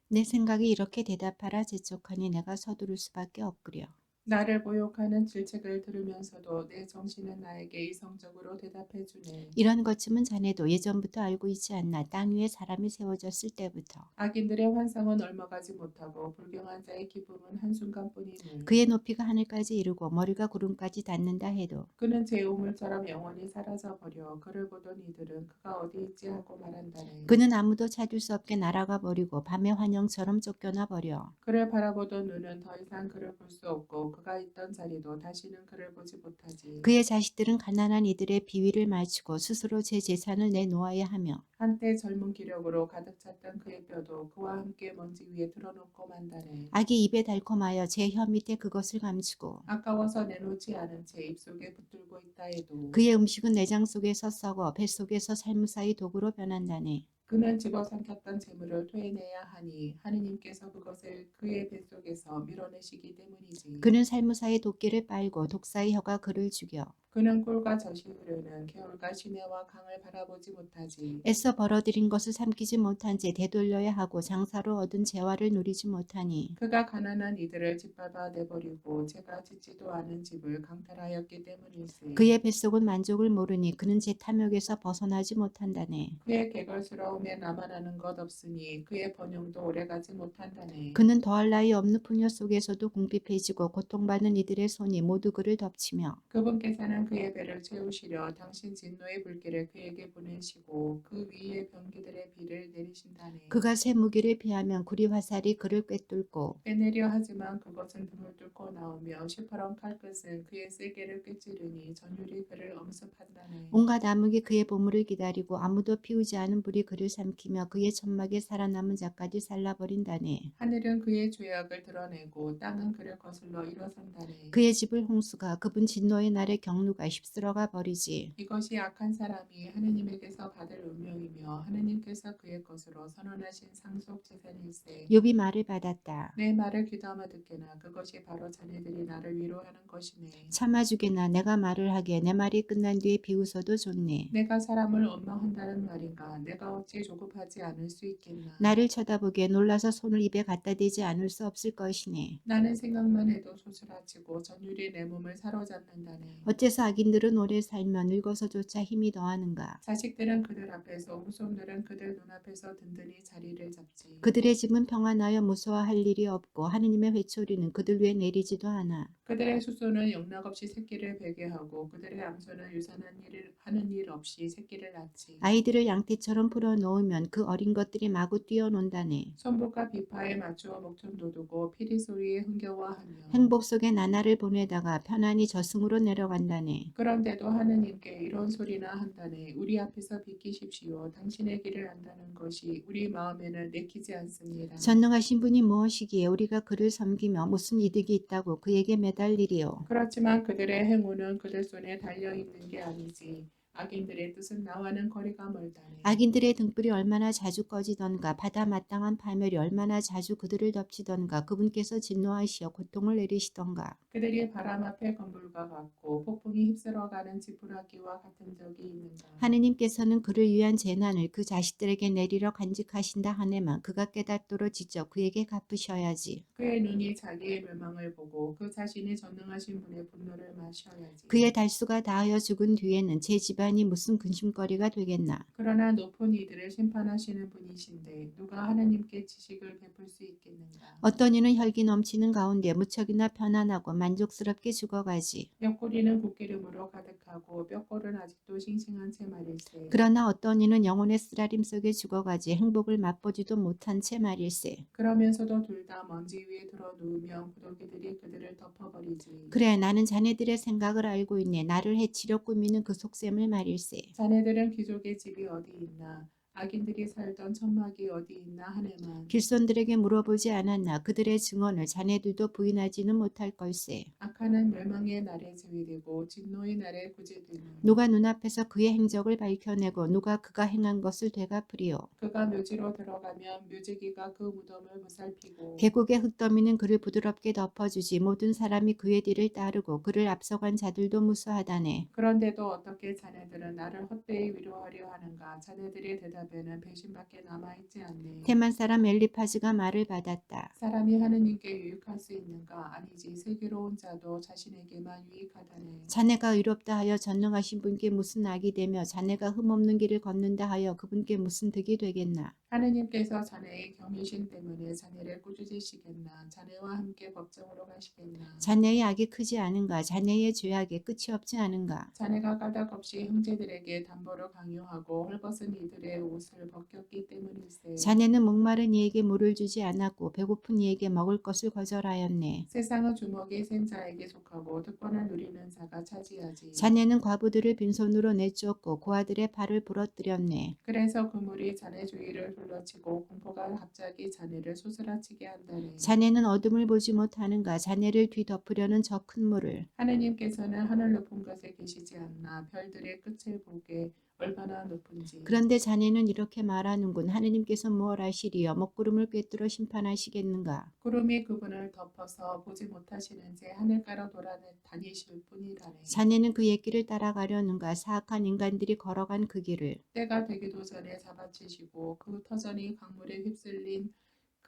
내 생각이 이렇게 대답하라 재촉하니 내가 서두를 수밖에 없구려. 나를 모욕하는 질책을 들으면서도 내 정신은 나에게 이성적으로 대답해주네. 이런 것쯤은 자네도 예전부터 알고 있지 않나. 땅 위에 사람이 세워졌을 때부터. 악인들의 환상은 얼마가지 못하고 불경한 자의 기쁨은 한순간뿐이네. 그의 높이가 하늘까지 이르고 머리가 구름까지 닿는다 해도 그는 제 우물처럼 영원히 사라져버려 그를 보던 이들은 그가 어디 있지 하고 말한다네. 그는 아무도 찾을 수 없게 날아가 버리고 밤의 환영처럼 쫓겨나 버려. 그를 바라보던 눈은 더 이상 그를 볼 수 없고 그가 있던 자리도 다시는 그를 보지 못하지. 그의 자식들은 가난한 이들의 비위를 맞추고 스스로 제 재산을 내놓아야 하며 한때 젊은 기력으로 가득 찼던 그의 뼈도 그와 함께 먼지 위에 드러놓고 만다네. 악이 입에 달콤하여 제 혀 밑에 그것을 감추고 아까워서 내놓지 않은 채 입속에 붙들고 있다 해도 그의 음식은 내장 속에서 썩어 뱃속에서 살무사의 독으로 변한다네. 그는 집어삼켰던 재물을 토해내야 하니 하느님께서 그것을 그의 뱃속에서 밀어내시기 때문이지. 그는 살무사의 도끼를 빨고 독사의 혀가 그를 죽여 그는 꿀과 젖이 흐르는 겨울과 시내와 강을 바라보지 못하지. 애써 벌어들인 것을 삼키지 못한 채 되돌려야 하고 장사로 얻은 재화를 누리지 못하니 그가 가난한 이들을 짓밟아 내버리고 제가 짓지도 않은 집을 강탈하였기 때문일세. 그의 뱃속은 만족을 모르니 그는 제 탐욕에서 벗어나지 못한다네. 그의 개걸스러움에 남아나는 것 없으니 그의 번영도 오래가지 못한다네. 그는 더할 나위 없는 풍요 속에서도 궁핍해지고 고통받는 이들의 손이 모두 그를 덮치며 그분께서는 그의 배를 채우시려 당신 진노의 불길을 그에게 보내시고 그 위에 병기들의 비를 내리신다네. 그가 새 무기를 피하면 구리 화살이 그를 꿰뚫고 빼내려 하지만 그것은 등을 뚫고 나오며 시퍼런 칼끝은 그의 쓸개를 꿰찌르니 전율이 그를 엄습한다네. 온갖 암흑이 그의 보물을 기다리고 아무도 피우지 않은 불이 그를 삼키며 그의 천막에 살아남은 자까지 살라버린다네. 하늘은 그의 죄악을 드러내고 땅은 그를 거슬러 일어선다네. 그의 집을 홍수가 그분 진노의 날에 경루가 휩쓸어가 버리지. 이것이 악한 사람이 하느님에게서 받을 운명이며 하느님께서 그의 것으로 선언하신 상속 재산일세. 욥이 말을 받았다. 내 말을 귀담아 듣게나 그것이 바로 자네들이 나를 위로하는 것이네. 참아주게나 내가 말을 하게 내 말이 끝난 뒤에 비웃어도 좋네. 내가 사람을 원망한다는 말인가? 내가 어찌 조급하지 않을 수 있겠나? 나를 쳐다보기에 놀라서 손을 입에 갖다 대지 않을 수 없을 것이네. 나는 생각만 해도 소스라치고 전율이 내 몸을 사로잡는다네. 어째서 악인들은 오래 살며 늙어서조차 힘이 더하는가? 자식들은 그들 앞에서 후손들은 그들 눈앞에서 든든히 자리를 잡지. 그들의 집은 평안하여 무서워할 일이 없고 하느님의 회초리는 그들 위에 내리지도 않아. 그들의 수소는 영락없이 새끼를 베게 하고 그들의 암소는 유산한 일을 하는 일 없이 새끼를 낳지. 아이들을 양떼처럼 풀어놓으면 그 어린 것들이 마구 뛰어논다네. 손목과 비파에 맞추어 목좀 도두고 피리 소리에 흥겨워하며 행복 속에 나날을 보내다가 편안히 저승으로 내려간다네. 그런데도 하느님께 이런 소리나 한다네. 우리 앞에서 비키십시오. 당신의 길을 안다는 것이 우리 마음에는 내키지 않습니다. 전능하신 분이 무엇이기에 우리가 그를 섬기며 무슨 이득이 있다고 그에게 매달리리요. 그렇지만 그들의 행운은 그들 손에 달려 있는 게 아니지. 악인들의 뜻은 나와는 거리가 멀다네. 악인들의 등불이 얼마나 자주 꺼지던가 바다 마땅한 파멸이 얼마나 자주 그들을 덮치던가 그분께서 진노하시어 고통을 내리시던가 그들이 바람 앞에 건물과 같고 폭풍이 휩쓸어가는 지푸라기와 같은 적이 있는가. 하느님께서는 그를 위한 재난을 그 자식들에게 내리러 간직하신다 하네만 그가 깨닫도록 직접 그에게 갚으셔야지. 그의 눈이 자기의 멸망을 보고 그 자신이 전능하신 분의 분노를 마셔야지. 그의 달수가 다하여 죽은 뒤에는 제 집안이 무슨 근심거리가 되겠나. 그러나 높은 이들을 심판하시는 분이신데 누가 하나님께 지식을 베풀 수 있겠는가. 어떤 이는 혈기 넘치는 가운데 무척이나 편안하고 만족스럽게 죽어가지. 옆구리는 굿기름으로 가득하고 뼈골은 아직도 싱싱한 채 말일세. 그러나 어떤 이는 영혼의 쓰라림 속에 죽어가지 행복을 맛보지도 못한 채 말일세. 그러면서도 둘 다 먼지 위에 들어 누우면 구더기들이 그들을 덮어버리지. 그래 나는 자네들의 생각을 알고 있네. 나를 해치려 꾸미는 그 속셈을 말일세. 자네들은 귀족의 집이 어디 있나? 악인들이 살던 천막이 어디 있나 하네만. 길손들에게 물어보지 않았나. 그들의 증언을 자네들도 부인하지는 못할 걸세. 악한은 멸망의 날에 제위되고 진노의 날에 구제되니 누가 눈앞에서 그의 행적을 밝혀내고 누가 그가 행한 것을 되갚으리요. 그가 묘지로 들어가면 묘지기가 그 무덤을 보살피고 계곡의 흙더미는 그를 부드럽게 덮어주지. 모든 사람이 그의 뒤를 따르고 그를 앞서간 자들도 무수하다네. 그런데도 어떻게 자네들은 나를 헛되이 위로하려 하는가. 자네들의 대답에는 배신밖에 남아있지 않네. 테만 사람 엘리파즈가 말을 받았다. 사람이 하느님께 유익할 수 있는가. 아니지 슬기로운 자도 자신에게만 유익하다네. 자네가 의롭다 하여 전능하신 분께 무슨 악이 되며 자네가 흠없는 길을 걷는다 하여 그분께 무슨 득이 되겠나. 하느님께서 자네의 경외심 때문에 자네를 꾸짖으시겠나. 자네와 함께 법정으로 가시겠나. 자네의 악이 크지 않은가. 자네의 죄악에 끝이 없지 않은가. 자네가 까닭없이 형제들에게 담보를 강요하고 헐벗은 이들의 옷을 벗겼기 때문일세. 자네는 목마른 이에게 물을 주지 않았고 배고픈 이에게 먹을 것을 거절하였네. 세상은 주먹이 센 자에게 속하고 특권을 누리는 자가 차지하지. 자네는 과부들을 빈손으로 내쫓고 고아들의 발을 부러뜨렸네. 그래서 그물이 자네 주위를 둘러치고 공포가 갑자기 자네를 소스라치게 한다네. 자네는 어둠을 보지 못하는가. 자네를 뒤덮으려는 저 큰 물을. 하느님께서는 하늘 높은 곳에 계시지 않나. 별들의 끝을 보게 얼마나 높은지. 그런데 자네는 이렇게 말하는군. 하느님께서 무엇 하시리요? 먹구름을 꿰뚫어 심판하시겠는가? 구름이 그분을 덮어서 보지 못하시는 채 하늘가로 돌아다니실 뿐이라네. 자네는 그의 길을 따라가려는가? 사악한 인간들이 걸어간 그 길을. 때가 되기도 전에 잡아채시고 그 터전이 강물에 휩쓸린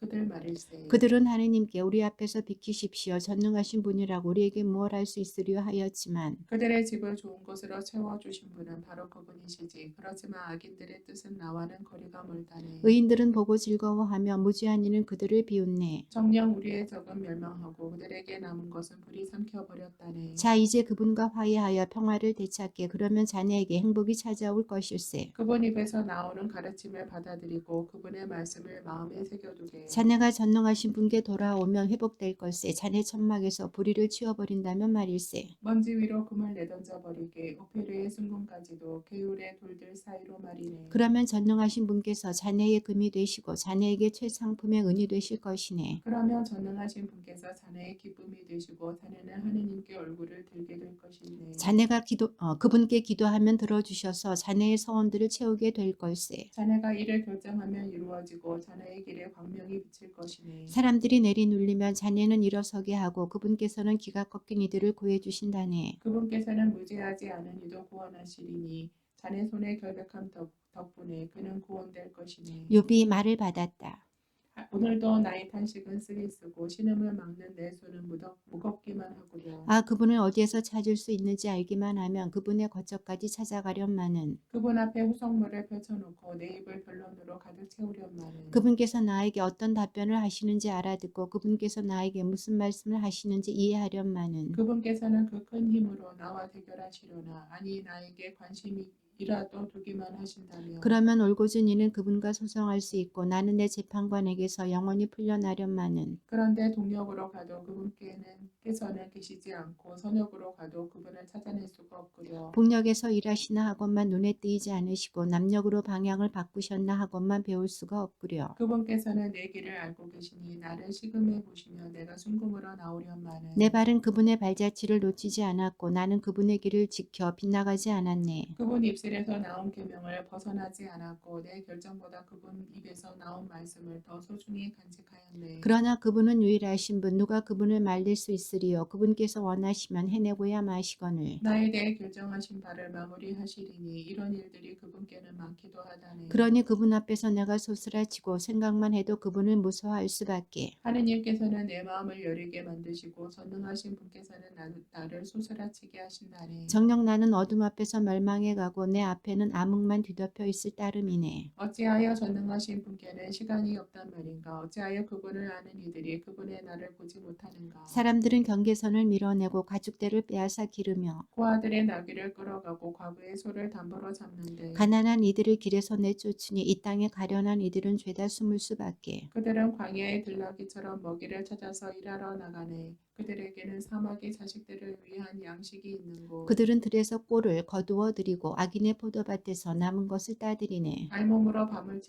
그들 말일세. 그들은 하느님께 우리 앞에서 비키십시오. 전능하신 분이라고 우리에게 무엇 할 수 있으리요 하였지만 그들의 집을 좋은 것으로 채워주신 분은 바로 그분이시지. 그렇지만 악인들의 뜻은 나와는 거리가 멀다네. 의인들은 보고 즐거워하며 무지한 이는 그들을 비웃네. 정녕 우리의 적은 멸망하고 그들에게 남은 것은 불이 삼켜버렸다네. 자 이제 그분과 화해하여 평화를 되찾게. 그러면 자네에게 행복이 찾아올 것일세. 그분 입에서 나오는 가르침을 받아들이고 그분의 말씀을 마음에 새겨두게. 자네가 전능하신 분께 돌아오면 회복될 걸세. 자네 천막에서 불의를 치워버린다면 말일세. 먼지 위로 금을 내던져 버리게. 오페르의 순금까지도 개울의 돌들 사이로 말이네. 그러면 전능하신 분께서 자네의 금이 되시고 자네에게 최상품의 은이 되실 것이네. 그러면 전능하신 분께서 자네의 기쁨이 되시고 자네는 하느님께 얼굴을 들게 될 것이네. 자네가 그분께 기도하면 들어주셔서 자네의 서원들을 채우게 될 걸세. 자네가 이를 결정하면 이루어지고 자네의 길에 광명이 비칠 것이네. 사람들이 내리눌리면 자네는 일어서게 하고 그분께서는 기가 꺾인 이들을 구해주신다네. 그분께서는 무죄하지 않은 이도 구원하시리니 자네 손의 결백함 덕분에 그는 구원될 것이네. 욥이 말을 받았다. 오늘도 나의 탄식은 쓰리 쓰고 신음을 막는 내 손은 무겁기만 하구려. 아 그분을 어디에서 찾을 수 있는지 알기만 하면 그분의 거처까지 찾아가련마는. 그분 앞에 후성물을 펼쳐놓고 내 입을 변론으로 가득 채우련마는. 그분께서 나에게 어떤 답변을 하시는지 알아듣고 그분께서 나에게 무슨 말씀을 하시는지 이해하련마는. 그분께서는 그 큰 힘으로 나와 대결하시려나 아니 나에게 관심이라도 두기만 하신다며. 그러면 올곧은 이는 그분과 소송할 수 있고 나는 내 재판관에게서 영원히 풀려나련마는. 그런데 동력으로 가도 그분께서는 계시지 않고 선역으로 가도 그분을 찾아낼 수가 없구려. 복력에서 일하시나 하건만 눈에 띄지 않으시고 남력으로 방향을 바꾸셨나 하건만 배울 수가 없구려. 그분께서는 내 길을 알고 계시니 나를 시금해 보시며 내가 순금으로 나오련마는. 내 발은 그분의 발자취를 놓치지 않았고 나는 그분의 길을 지켜 빗나가지 않았네. 그분 입술에서 나온 계명을 벗어나지 않았고 내 결정보다 그분 입에서 나온 말씀을 더 소중히 간직하였네. 그러나 그분은 유일하신 분 누가 그분을 말릴 수 있으리요. 그분께서 원하시면 해내고야 마시거늘. 나에 대해 결정하신 바를 마무리하시리니 이런 일들이 그분께는 많기도 하다네. 그러니 그분 앞에서 내가 소스라치고 생각만 해도 그분을 무서워할 수밖에. 하느님께서는 내 마음을 여리게 만드시고 전능하신 분께서는 나를 소스라치게 하신다네. 정녕 나는 어둠 앞에서 멸망해 가고 내 앞에는 암흑만 뒤덮여 있을 따름이네. 어찌하여 전능하신 분께는 시간이 없단 말인가. 어찌하여 그분을 아는 이들이 그분의 날을 보지 못하는가. 사람들은 경계선을 밀어내고 가축대를 빼앗아 기르며 고아들의 나귀를 끌어가고 과부의 소를 담보로 잡는데 가난한 이들을 길에서 내쫓으니 이 땅에 가련한 이들은 죄다 숨을 수밖에. 그들은 광야의 들나귀처럼 먹이를 찾아서 일하러 나가네. 그들에게는 사막의 자식들을 위한 양식이 있는 곳. 그들은 들에서 꼴을 거두어 들이고 악인의 포도밭에서 남은 것을 따들이네. 알몸으로 밤을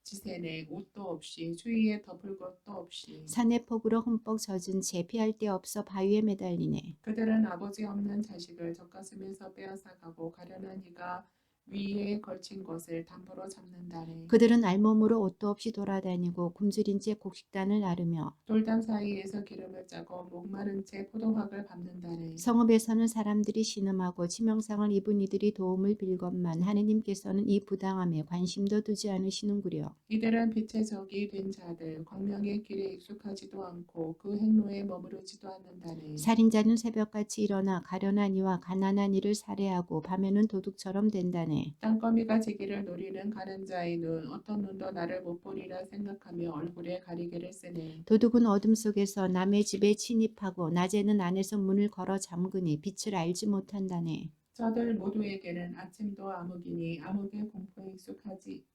지새네. 옷도 없이 추위에 덮을 것도 없이. 산의 폭우로 흠뻑 젖은 채 피할 데 없어 바위에 매달리네. 그들은 아버지 없는 자식을 젖가슴에서 빼앗아가고 가련한 이가 위에 걸친 것을 담보로 잡는다네. 그들은 알몸으로 옷도 없이 돌아다니고 굶주린 채 곡식단을 나르며 돌담 사이에서 기름을 짜고 목마른 채 포도확을 밟는다네. 성읍에서는 사람들이 신음하고 치명상을 입은 이들이 도움을 빌건만 하느님께서는 이 부당함에 관심도 두지 않으시는구려. 이들은 빛의 적이 된 자들, 광명의 길에 익숙하지도 않고 그 행로에 머무르지도 않는다네. 살인자는 새벽같이 일어나 가련한 이와 가난한 이를 살해하고 밤에는 도둑처럼 된다네. 땅거미가 지기를 노리는 가는 자의 눈, 어떤 눈도 나를 못 보리라 생각하며 얼굴에 가리개를 쓰네. 도둑은 어둠 속에서 남의 집에 침입하고 낮에는 안에서 문을 걸어 잠그니 빛을 알지 못한다네. 저들 모두에게는 아침도 암흑이니 암흑의 공포에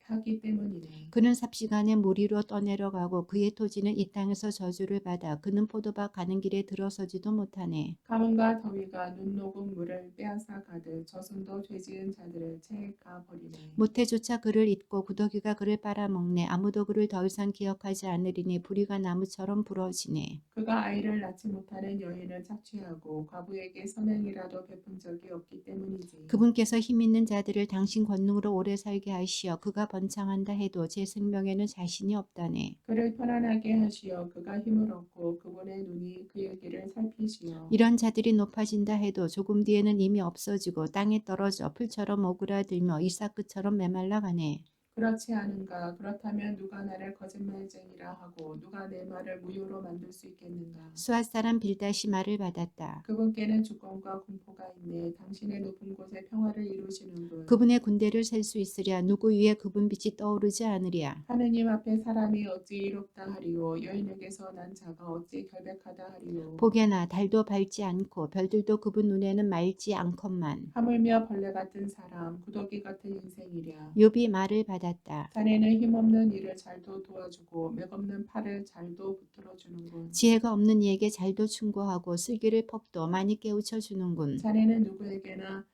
하기 때문이네. 그는 삽시간에 무리로 떠내려가고 그의 토지는 이 땅에서 저주를 받아 그는 포도밭 가는 길에 들어서지도 못하네. 가뭄과 더위가 눈 녹은 물을 빼앗아 가듯 저승도 죄지은 자들을 채가 버리네. 모태조차 그를 잊고 구더기가 그를 빨아먹네. 아무도 그를 더 이상 기억하지 않으리니 부리가 나무처럼 부러지네. 그가 아이를 낳지 못하는 여인을 착취하고 과부에게 선행이라도 베푼 적이 없기 때문이네. 때문이지. 그분께서 힘 있는 자들을 당신 권능으로 오래 살게 하시어 그가 번창한다 해도 제 생명에는 자신이 없다네. 그를 편안하게 하시어 그가 힘을 얻고 그분의 눈이 그의 길을 살피시어. 이런 자들이 높아진다 해도 조금 뒤에는 이미 없어지고 땅에 떨어져 풀처럼 오그라들며 이삭끝처럼 메말라 가네. 그렇지 않은가? 그렇다면 누가 나를 거짓말쟁이라 하고 누가 내 말을 무효로 만들 수 있겠는가? 수앗 사람 빌닷이 말을 받았다. 그분께는 주권과 공포가 있네. 당신의 높은 곳에 평화를 이루시는 분. 그분의 군대를 셀 수 있으랴. 누구 위에 그분 빛이 떠오르지 않으랴. 하느님 앞에 사람이 어찌 이롭다 하리요. 여인에게서 난 자가 어찌 결백하다 하리요. 보게나 달도 밟지 않고 별들도 그분 눈에는 맑지 않건만. 하물며 벌레 같은 사람, 구더기 같은 인생이랴. 욥이 말을 받았다. 자네는 힘없는 일을 잘도 도와주고 맥없는 팔을 잘도 붙들어 주는군. 지혜가 없는 이에게 잘도 충고하고 슬기를 퍽도 많이 깨우쳐 주는군. 자네는 누구에게나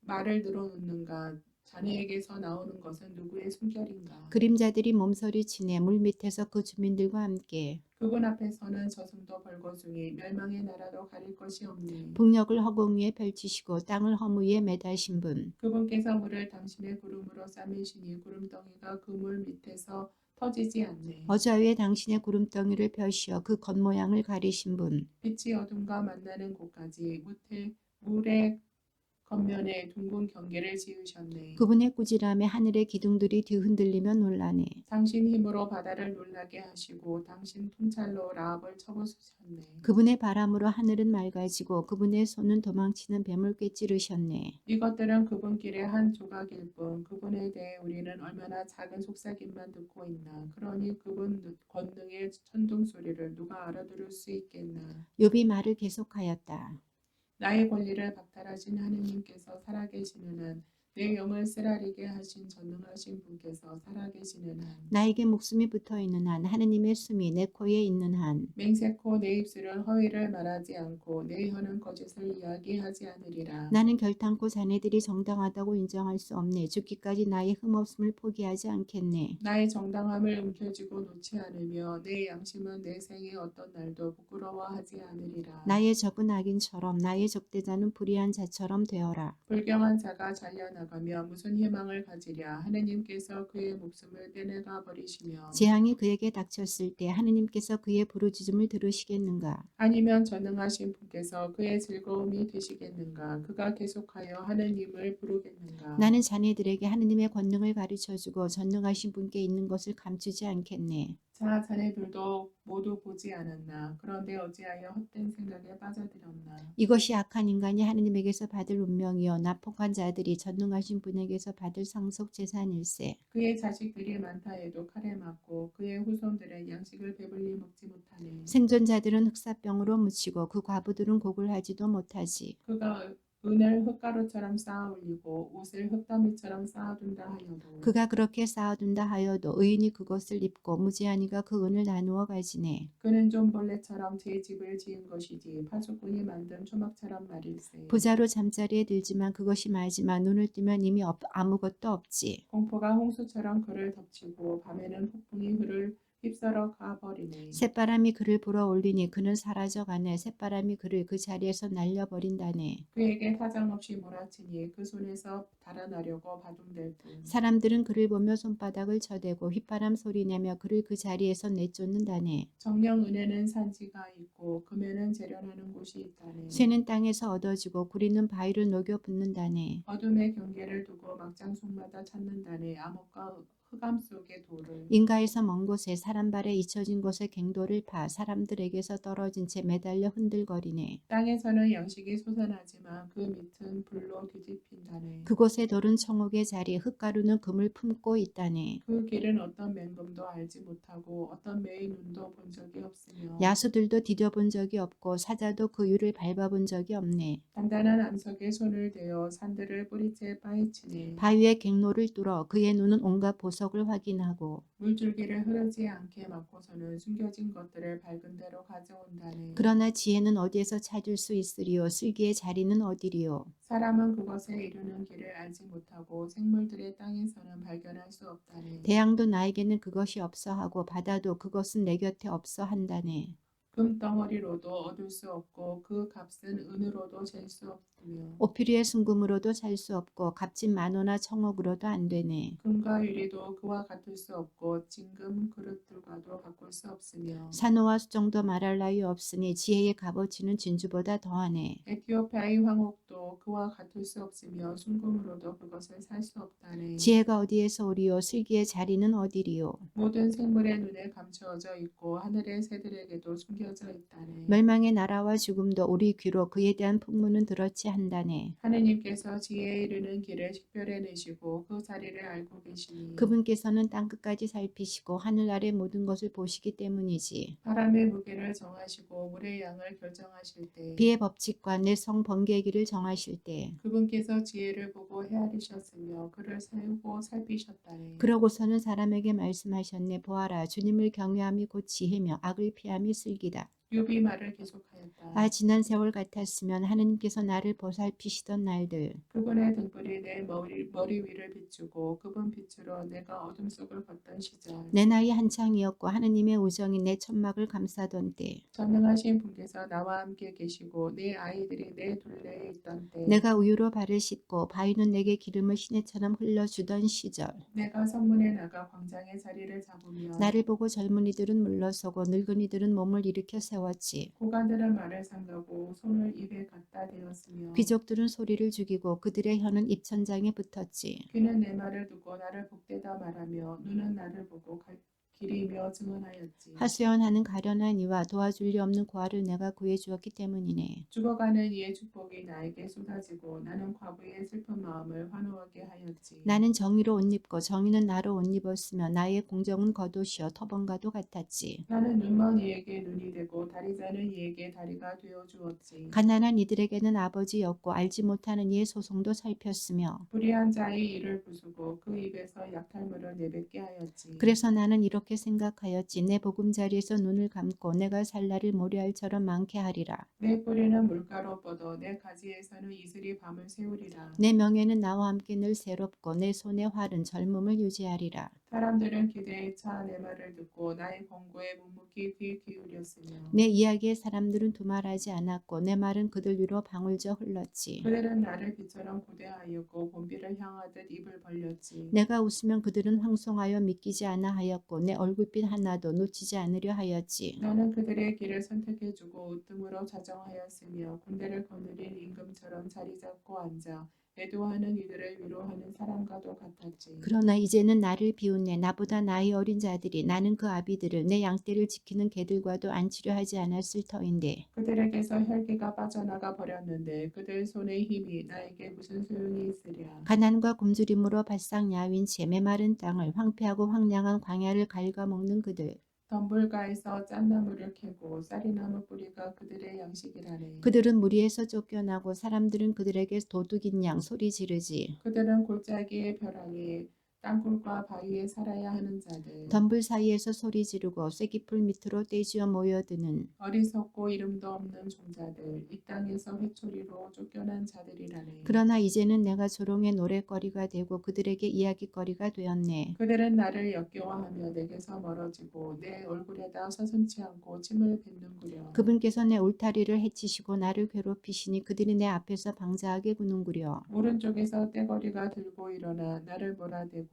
말을 늘어놓는가? 자네에게서 나오는 것은 누구의 숨결인가? 그림자들이 몸서리치네 물 밑에서 그 주민들과 함께. 그분 앞에서는 저승도 벌거숭이 멸망의 나라도 가릴 것이 없네. 북녘을 허공 위에 펼치시고 땅을 허무 위에 매다신 분. 그분께서 물을 당신의 구름으로 싸매시니 구름덩이가 그 물 밑에서 터지지 않네. 어좌위에 당신의 구름덩이를 펴시어 그 겉모양을 가리신 분. 빛이 어둠과 만나는 곳까지 물의 겉면에 둥근 경계를 지으셨네. 그분의 꾸지람에 하늘의 기둥들이 뒤흔들리며 놀라네. 당신 힘으로 바다를 놀라게 하시고 당신 통찰로 라합을 쳐부수셨네. 그분의 바람으로 하늘은 맑아지고 그분의 손은 도망치는 뱀을 꿰찌르셨네. 이것들은 그분 길의 한 조각일 뿐 그분에 대해 우리는 얼마나 작은 속삭임만 듣고 있나. 그러니 그분 권능의 천둥 소리를 누가 알아들을 수 있겠나. 욥이 말을 계속하였다. 나의 권리를 박탈하신 하느님께서 살아계시는 한, 내 영을 쓰라리게 하신 전능하신 분께서 살아계시는 한, 나에게 목숨이 붙어있는 한 하느님의 숨이 내 코에 있는 한 맹세코 내 입술은 허위를 말하지 않고 내 혀는 거짓을 이야기하지 않으리라. 나는 결탄코 자네들이 정당하다고 인정할 수 없네. 죽기까지 나의 흠없음을 포기하지 않겠네. 나의 정당함을 움켜쥐고 놓지 않으며 내 양심은 내 생의 어떤 날도 부끄러워하지 않으리라. 나의 적은 악인처럼 나의 적대자는 불의한 자처럼 되어라. 불경한 자가 잘려나가며 무슨 희망을 가지랴. 하느님께서 그의 목숨을 떼내가 버리시며 재앙이 그에게 닥쳤을 때 하느님께서 그의 부르짖음을 들으시겠는가? 아니면 전능하신 분께서 그의 즐거움이 되시겠는가. 그가 계속하여 하느님을 부르겠는가. 나는 자네들에게 하느님의 권능을 가르쳐주고 전능하신 분께 있는 것을 감추지 않겠네. 자, 자네들도 모두 보지 않았나. 그런데 어찌하여 헛된 생각에 빠져들었나. 이것이 악한 인간이 하느님에게서 받을 운명이요 나폭한 자들이 전능하신 분에게서 받을 상속 재산일세. 그의 자식들이 많다 해도 칼에 맞고 그의 후손들은 양식을 배불리 먹지 못하네. 생존자들은 흑사병으로 묻히고 그 과부들은 곡을 하지도 못하지. 그가 은을 흙가루처럼 쌓아 올리고 옷을 흙더미처럼 쌓아둔다 하여도 그가 그렇게 쌓아둔다 하여도 의인이 그것을 입고 무지한 이가 그 은을 나누어 가지네. 그는 좀 벌레처럼 제 집을 지은 것이지 파수꾼이 만든 초막처럼 말일세. 부자로 잠자리에 들지만 그것이 말지만 눈을 뜨면 이미 아무것도 없지. 공포가 홍수처럼 그를 덮치고 밤에는 폭풍이 그를 휩쓸어 가버리네. 새바람이 그를 불어올리니 그는 사라져가네. 새바람이 그를 그 자리에서 날려버린다네. 그에게 사정없이 몰아치니 그 손에서 달아나려고 바둥댈 뿐. 사람들은 그를 보며 손바닥을 쳐대고 휘파람 소리내며 그를 그 자리에서 내쫓는다네. 정녕 은혜는 산지가 있고 금에는 재련하는 곳이 있다네. 쇠는 땅에서 얻어지고 구리는 바위를 녹여 붓는다네. 어둠의 경계를 두고 막장 속마다 찾는다네. 암흑과 흑암 속의 돌을. 인가에서 먼 곳에 사람 발에 잊혀진 곳에 갱도를 파 사람들에게서 떨어진 채 매달려 흔들거리네. 땅에서는 양식이 솟아나지만 그 밑은 불로 뒤집힌다네. 그곳에 돌은 청옥의 자리 흙가루는 금을 품고 있다네. 그 길은 어떤 맹금도 알지 못하고 어떤 매의 눈도 본 적이 없으며 야수들도 디뎌본 적이 없고 사자도 그 위를 밟아본 적이 없네. 단단한 암석에 손을 대어 산들을 뿌리째 파헤치네. 바위의 갱로를 뚫어 그의 눈은 온갖 보석을 확인하고 물줄기를 흐르지 않게 막고서는 숨겨진 것들을 밝은 대로 가져온다네. 그러나 지혜는 어디에서 찾을 수 있으리요 슬기의 자리는 어디리요. 사람은 그것에 이르는 길을 알지 못하고 생물들의 땅에서는 발견할 수 없다네. 대양도 나에게는 그것이 없어 하고 바다도 그것은 내 곁에 없어 한다네. 금덩어리로도 얻을 수 없고 그 값은 은으로도 잴 수 없다. 없으며 오피리의 순금으로도 살 수 없고 값진 만호나 청옥으로도 안 되네. 금과 유리도 그와 같을 수 없고 진금 그릇들과도 바꿀 수 없으며 산호와 수정도 말할 나위 없으니 지혜의 값어치는 진주보다 더하네. 에티오피아의 황옥도 그와 같을 수 없으며 순금으로도 그것을 살 수 없다네. 지혜가 어디에서 오리요 슬기의 자리는 어디리요. 모든 생물의 눈에 감추어져 있고 하늘의 새들에게도 숨겨져 있다네. 멸망의 나라와 죽음도 우리 귀로 그에 대한 풍문은 들었지 한다네. 하느님께서 지혜에 이르는 길을 식별해 내시고 그 자리를 알고 계시니 그분께서는 땅끝까지 살피시고 하늘 아래 모든 것을 보시기 때문이지. 바람의 무게를 정하시고 물의 양을 결정하실 때 비의 법칙과 내 성 번개의 길을 정하실 때 그분께서 지혜를 보고 헤아리셨으며 그를 세우고 살피셨다네. 그러고서는 사람에게 말씀하셨네. 보아라 주님을 경외함이 곧 지혜며 악을 피함이 슬기다. 욥이 말을 계속하였다. 아 지난 세월 같았으면 하느님께서 나를 보살피시던 날들. 그분의 등불이 내 머리 위를 비추고 그분 빛으로 내가 어둠 속을 걷던 시절 내 나이 한창이었고 하느님의 우정이 내 천막을 감싸던 때 전능하신 분께서 나와 함께 계시고 내 아이들이 내 둘레에 있던 때 내가 우유로 발을 씻고 바위는 내게 기름을 시내처럼 흘려주던 시절 내가 성문에 나가 광장의 자리를 잡으며 나를 보고 젊은이들은 물러서고 늙은이들은 몸을 일으켜 세웠지. 고관들은 말을 삼가고 손을 입에 갖다 대었으며 귀족들은 소리를 죽이고 그들의 혀는 입천장에 붙었지. 귀는 내 말을 듣고 나를 복되다 말하며 눈은 나를 보고 기리며 증언하였지. 하수연하는 가련한 이와 도와줄 리 없는 고아를 내가 구해 주었기 때문이네. 죽어가는 이의 축복이 나에게 쏟아지고 나는 과부의 슬픈 마음을 환호하게 하였지. 나는 정의로 옷 입고 정의는 나로 옷 입었으며 나의 공정은 겉옷이요 터번과도 같았지. 나는 눈먼 이에게 눈이 되고 다리 자는 이에게 다리가 되어 주었지. 가난한 이들에게는 아버지였고 알지 못하는 이의 소송도 살폈으며 불의한 자의 이를 부수고 그 입에서 약탈물을 내뱉게 하였지. 그래서 나는 이렇게 생각하였지. 내 보금자리에서 눈을 감고 내가 살 날을 모래알처럼 많게 하리라. 내 뿌리는 물가로 뻗어 내 가지에서는 이슬이 밤을 새우리라. 내 명예는 나와 함께 늘 새롭고 내 손의 활은 젊음을 유지하리라. 사람들은 기대에 차 내 말을 듣고 나의 권고에 묵묵히 귀 기울였으며 내 이야기에 사람들은 두말하지 않았고 내 말은 그들 위로 방울져 흘렀지. 그들은 나를 비처럼 고대하였고 곤비를 향하듯 입을 벌렸지. 내가 웃으면 그들은 황송하여 믿기지 않아 하였고 내 얼굴빛 하나도 놓치지 않으려 하였지. 나는 그들의 길을 선택해주고 으뜸으로 자정하였으며 군대를 거느린 임금처럼 자리 잡고 앉아 애도하는 이들을 위로하는 사람과도 같았지. 그러나 이제는 나를 비웃네. 나보다 나이 어린 자들이 나는 그 아비들을 내 양떼를 지키는 개들과도 안치려 하지 않았을 터인데 그들에게서 혈기가 빠져나가 버렸는데 그들 손의 힘이 나에게 무슨 소용이 있으랴. 가난과 굶주림으로 바싹 야윈 채 메마른 땅을 황폐하고 황량한 광야를 갉아먹는 그들. 덤불가에서 짠나무를 캐고 쌀이나무 뿌리가 그들의 양식이라네. 그들은 무리에서 쫓겨나고 사람들은 그들에게 도둑인 양 소리 지르지. 그들은 골짜기의 벼랑에 땅굴과 바위에 살아야 하는 자들, 덤불 사이에서 소리 지르고 쐐기풀 밑으로 떼지어 모여드는 어리석고 이름도 없는 종자들, 이 땅에서 회초리로 쫓겨난 자들이라네. 그러나 이제는 내가 조롱의 노랫거리가 되고 그들에게 이야기거리가 되었네. 그들은 나를 역겨워하며 내게서 멀어지고 내 얼굴에다 서슴지 않고 침을 뱉는구려. 그분께서 내 울타리를 해치시고 나를 괴롭히시니 그들이 내 앞에서 방자하게 구는구려. 오른쪽에서 떼거리가 들고 일어나 나를 몰아대고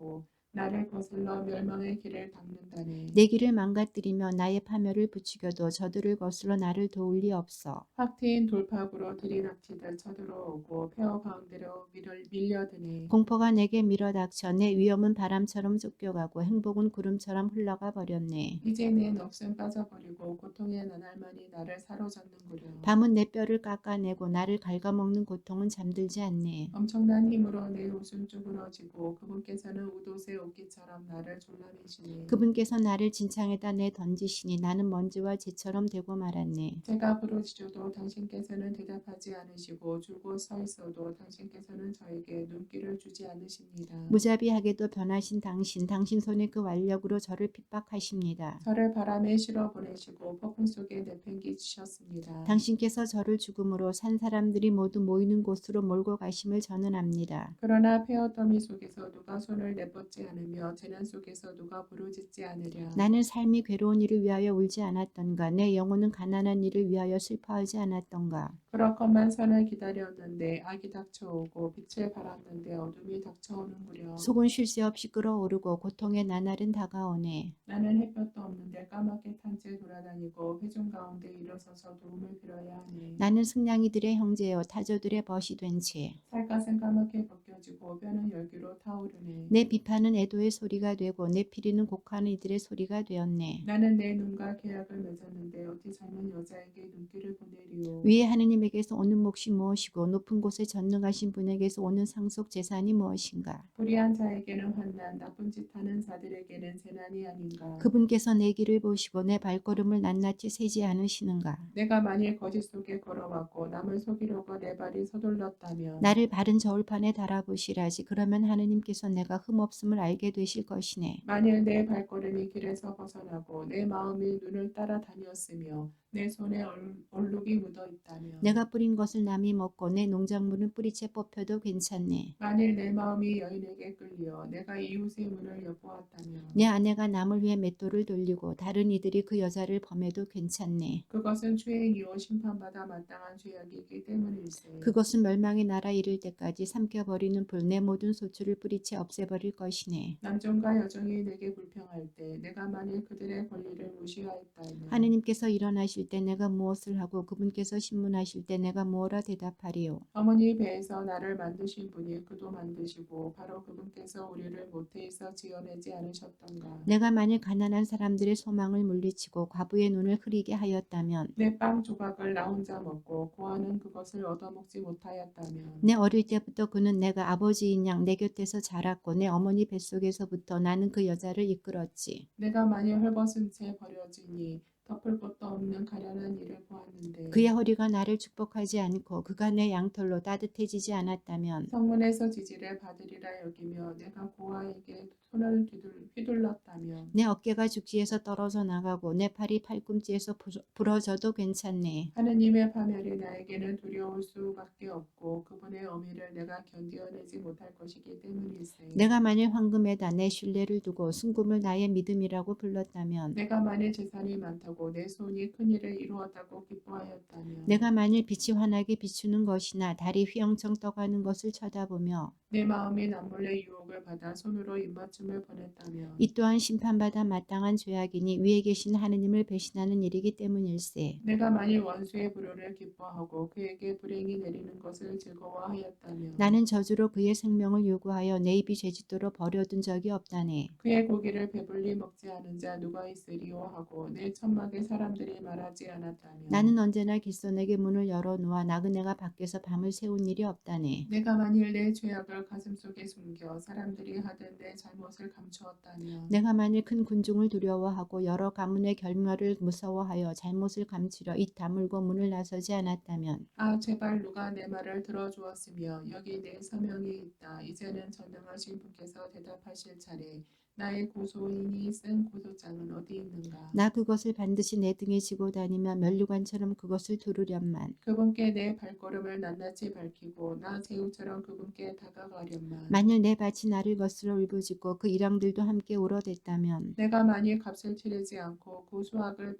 나를 거슬러 멸망의 길을 닦는다네. 내 길을 망가뜨리며 나의 파멸을 부추겨도 저들을 거슬러 나를 도울 리 없어. 확 트인 돌파구로 들이닥치듯 쳐들어오고 폐허 가운데로 밀려드네. 공포가 내게 밀어닥쳐 내 위험은 바람처럼 쫓겨가고 행복은 구름처럼 흘러가 버렸네. 이제 내 넋은 빠져버리고 고통의 나날만이 나를 사로잡는구려. 밤은 내 뼈를 깎아내고 나를 갉아먹는 고통은 잠들지 않네. 엄청난 힘으로 내 옷은 쭈그러지고 그분께서는 우도새 옷깃처럼 나를 졸라매시네. 그분께서 나를 진창에다 내 던지시니 나는 먼지와 재처럼 되고 말았네. 제가 부르짖어도 당신께서는 대답하지 않으시고 줄곧 서 있어도 당신께서는 저에게 눈길을 주지 않으십니다. 무자비하게도 변하신 당신 손의 그 완력으로 저를 핍박하십니다. 저를 바람에 실어 보내시고 폭풍 속에 내팽개치셨습니다. 당신께서 저를 죽음으로 산 사람들이 모두 모이는 곳으로 몰고 가심을 저는 압니다. 그러나 폐허더미 속에서 누가 손을 내뻗지 않으며 재난 속에서 누가 부르짖지 않으랴. 나는 삶이 괴로운 일을 위하여 울지 않았던가? 내 영혼은 가난한 일을 위하여 슬퍼하지 않았던가? 그렇건만 선을 기다렸는데 악이 닥쳐오고 빛을 발았는데 어둠이 닥쳐오는구려. 속은 쉴 새 없이 끓어오르고 고통의 나날은 다가오네. 나는 햇볕도 없는데 까맣게 탄 채 돌아다니고 회중 가운데 일어서서 도움을 빌어야 하네. 나는 승냥이들의 형제요 타조들의 벗이 된 채. 살갗은 까맣게 벗겨지고 뼈는 열기로 타오르네. 내 비판은 애도의 소리가 되고 내 피리는 곡하는 이들의 소리가 되었네. 나는 내 눈과 계약을 맺었는데 어찌 젊은 여자에게 눈길을 보내리요. 위에 하느님에게서 오는 몫이 무엇이고 높은 곳에 전능하신 분에게서 오는 상속 재산이 무엇인가? 불의한 자에게는 환난, 나쁜 짓 하는 자들에게는 재난이 아닌가. 그분께서 내 길을 보시고 내 발걸음을 낱낱이 세지 않으시는가? 내가 만일 거짓 속에 걸어왔고 남을 속이려고 내 발이 서둘렀다면 나를 바른 저울판에 달아보시라지. 그러면 하느님께서 내가 흠없음을 알게 되실 것이네. 만일 내 발걸음이 길에서 벗어나고 내 마음이 눈을 따라다녔으며 내 손에 얼룩이 묻어 있다면 내가 뿌린 것을 남이 먹고 내 농작물은 뿌리채 뽑혀도 괜찮네. 만일 내 마음이 여인에게 끌려 내가 이웃의 문을 여보았다면 내 아내가 남을 위해 맷돌을 돌리고 다른 이들이 그 여자를 범해도 괜찮네. 그것은 죄행이요 심판받아 마땅한 죄악이기 때문일세. 그것은 멸망의 나라 이를 때까지 삼켜버리는 불 내 모든 소출을 뿌리채 없애버릴 것이네. 남종과 여종이 내게 불평할 때 내가 만일 그들의 권리를 무시하였다면 하느님께서 일어나실 때 내가 무엇을 하고 그분께서 신문하실 때 내가 무엇라 대답하리요. 어머니 배에서 나를 만드신 분이 그도 만드시고 바로 그분께서 우리를 모태에서 지어내지 않으셨던가. 내가 만일 가난한 사람들의 소망을 물리치고 과부의 눈을 흐리게 하였다면 내 빵 조각을 나 혼자 먹고 고아는 그것을 얻어먹지 못하였다면 내 어릴 때부터 그는 내가 아버지인 양 내 곁에서 자랐고 내 어머니 뱃속에서부터 나는 그 여자를 이끌었지. 내가 만일 헐벗은 채 버려지니 덮을 것도 없는 가련한 일을 보았는데 그의 허리가 나를 축복하지 않고 그가 내 양털로 따뜻해지지 않았다면 성문에서 지지를 받으리라 여기며 내가 고아에게 손을 휘둘렀다면 내 어깨가 죽지에서 떨어져 나가고 내 팔이 팔꿈치에서 부러져도 괜찮네. 하느님의 파멸이 나에게는 두려울 수밖에 없고 그분의 어미를 내가 견디어내지 못할 것이기 때문일세. 내가 만일 황금에다 내 신뢰를 두고 순금을 나의 믿음이라고 불렀다면 내가 만일 재산이 많다고 내 손이 큰 일을 이루었다고 기뻐하였다면 내가 만일 빛이 환하게 비추는 것이나 달이 휘영청 떠가는 것을 쳐다보며 내 마음이 남몰래 유혹을 받아 손으로 입맞춤을 보냈다면 이 또한 심판받아 마땅한 죄악이니 위에 계신 하느님을 배신하는 일이기 때문일세. 내가 만일 원수의 불효를 기뻐하고 그에게 불행이 내리는 것을 즐거워하였다면 나는 저주로 그의 생명을 요구하여 내 입이 죄짓도록 버려둔 적이 없다네. 그의 고기를 배불리 먹지 않은 자 누가 있으리요 하고 내 천막에 사람들이 말하지 않았다면 나는 언제나 길손에게 문을 열어놓아 나그네가 밖에서 밤을 새운 일이 없다네. 내가 만일 내 죄악을 가슴속에 숨겨 사람들이 하던 내 잘못을 감추었다면 내가 만일 큰 군중을 두려워하고 여러 가문의 결멸을 무서워하여 잘못을 감추려 입 다물고 문을 나서지 않았다면 아 제발 누가 내 말을 들어주었으며 여기 내 서명이 있다. 이제는 전능하신 분께서 대답하실 차례. 나의 고소인이 쓴 고소장은 어디 있는가. 나 그것을 반드시 내 등에 지고 다니며 면류관처럼 그것을 두르련만 그분께 내 발걸음을 낱낱이 밝히고 나 제후처럼 그분께 다가가련만. 만일 내 밭이 나를 거스러 울부짖고 그 일왕들도 함께 울어댔다면 내가 만일 값을 치르지 않고 그 수확을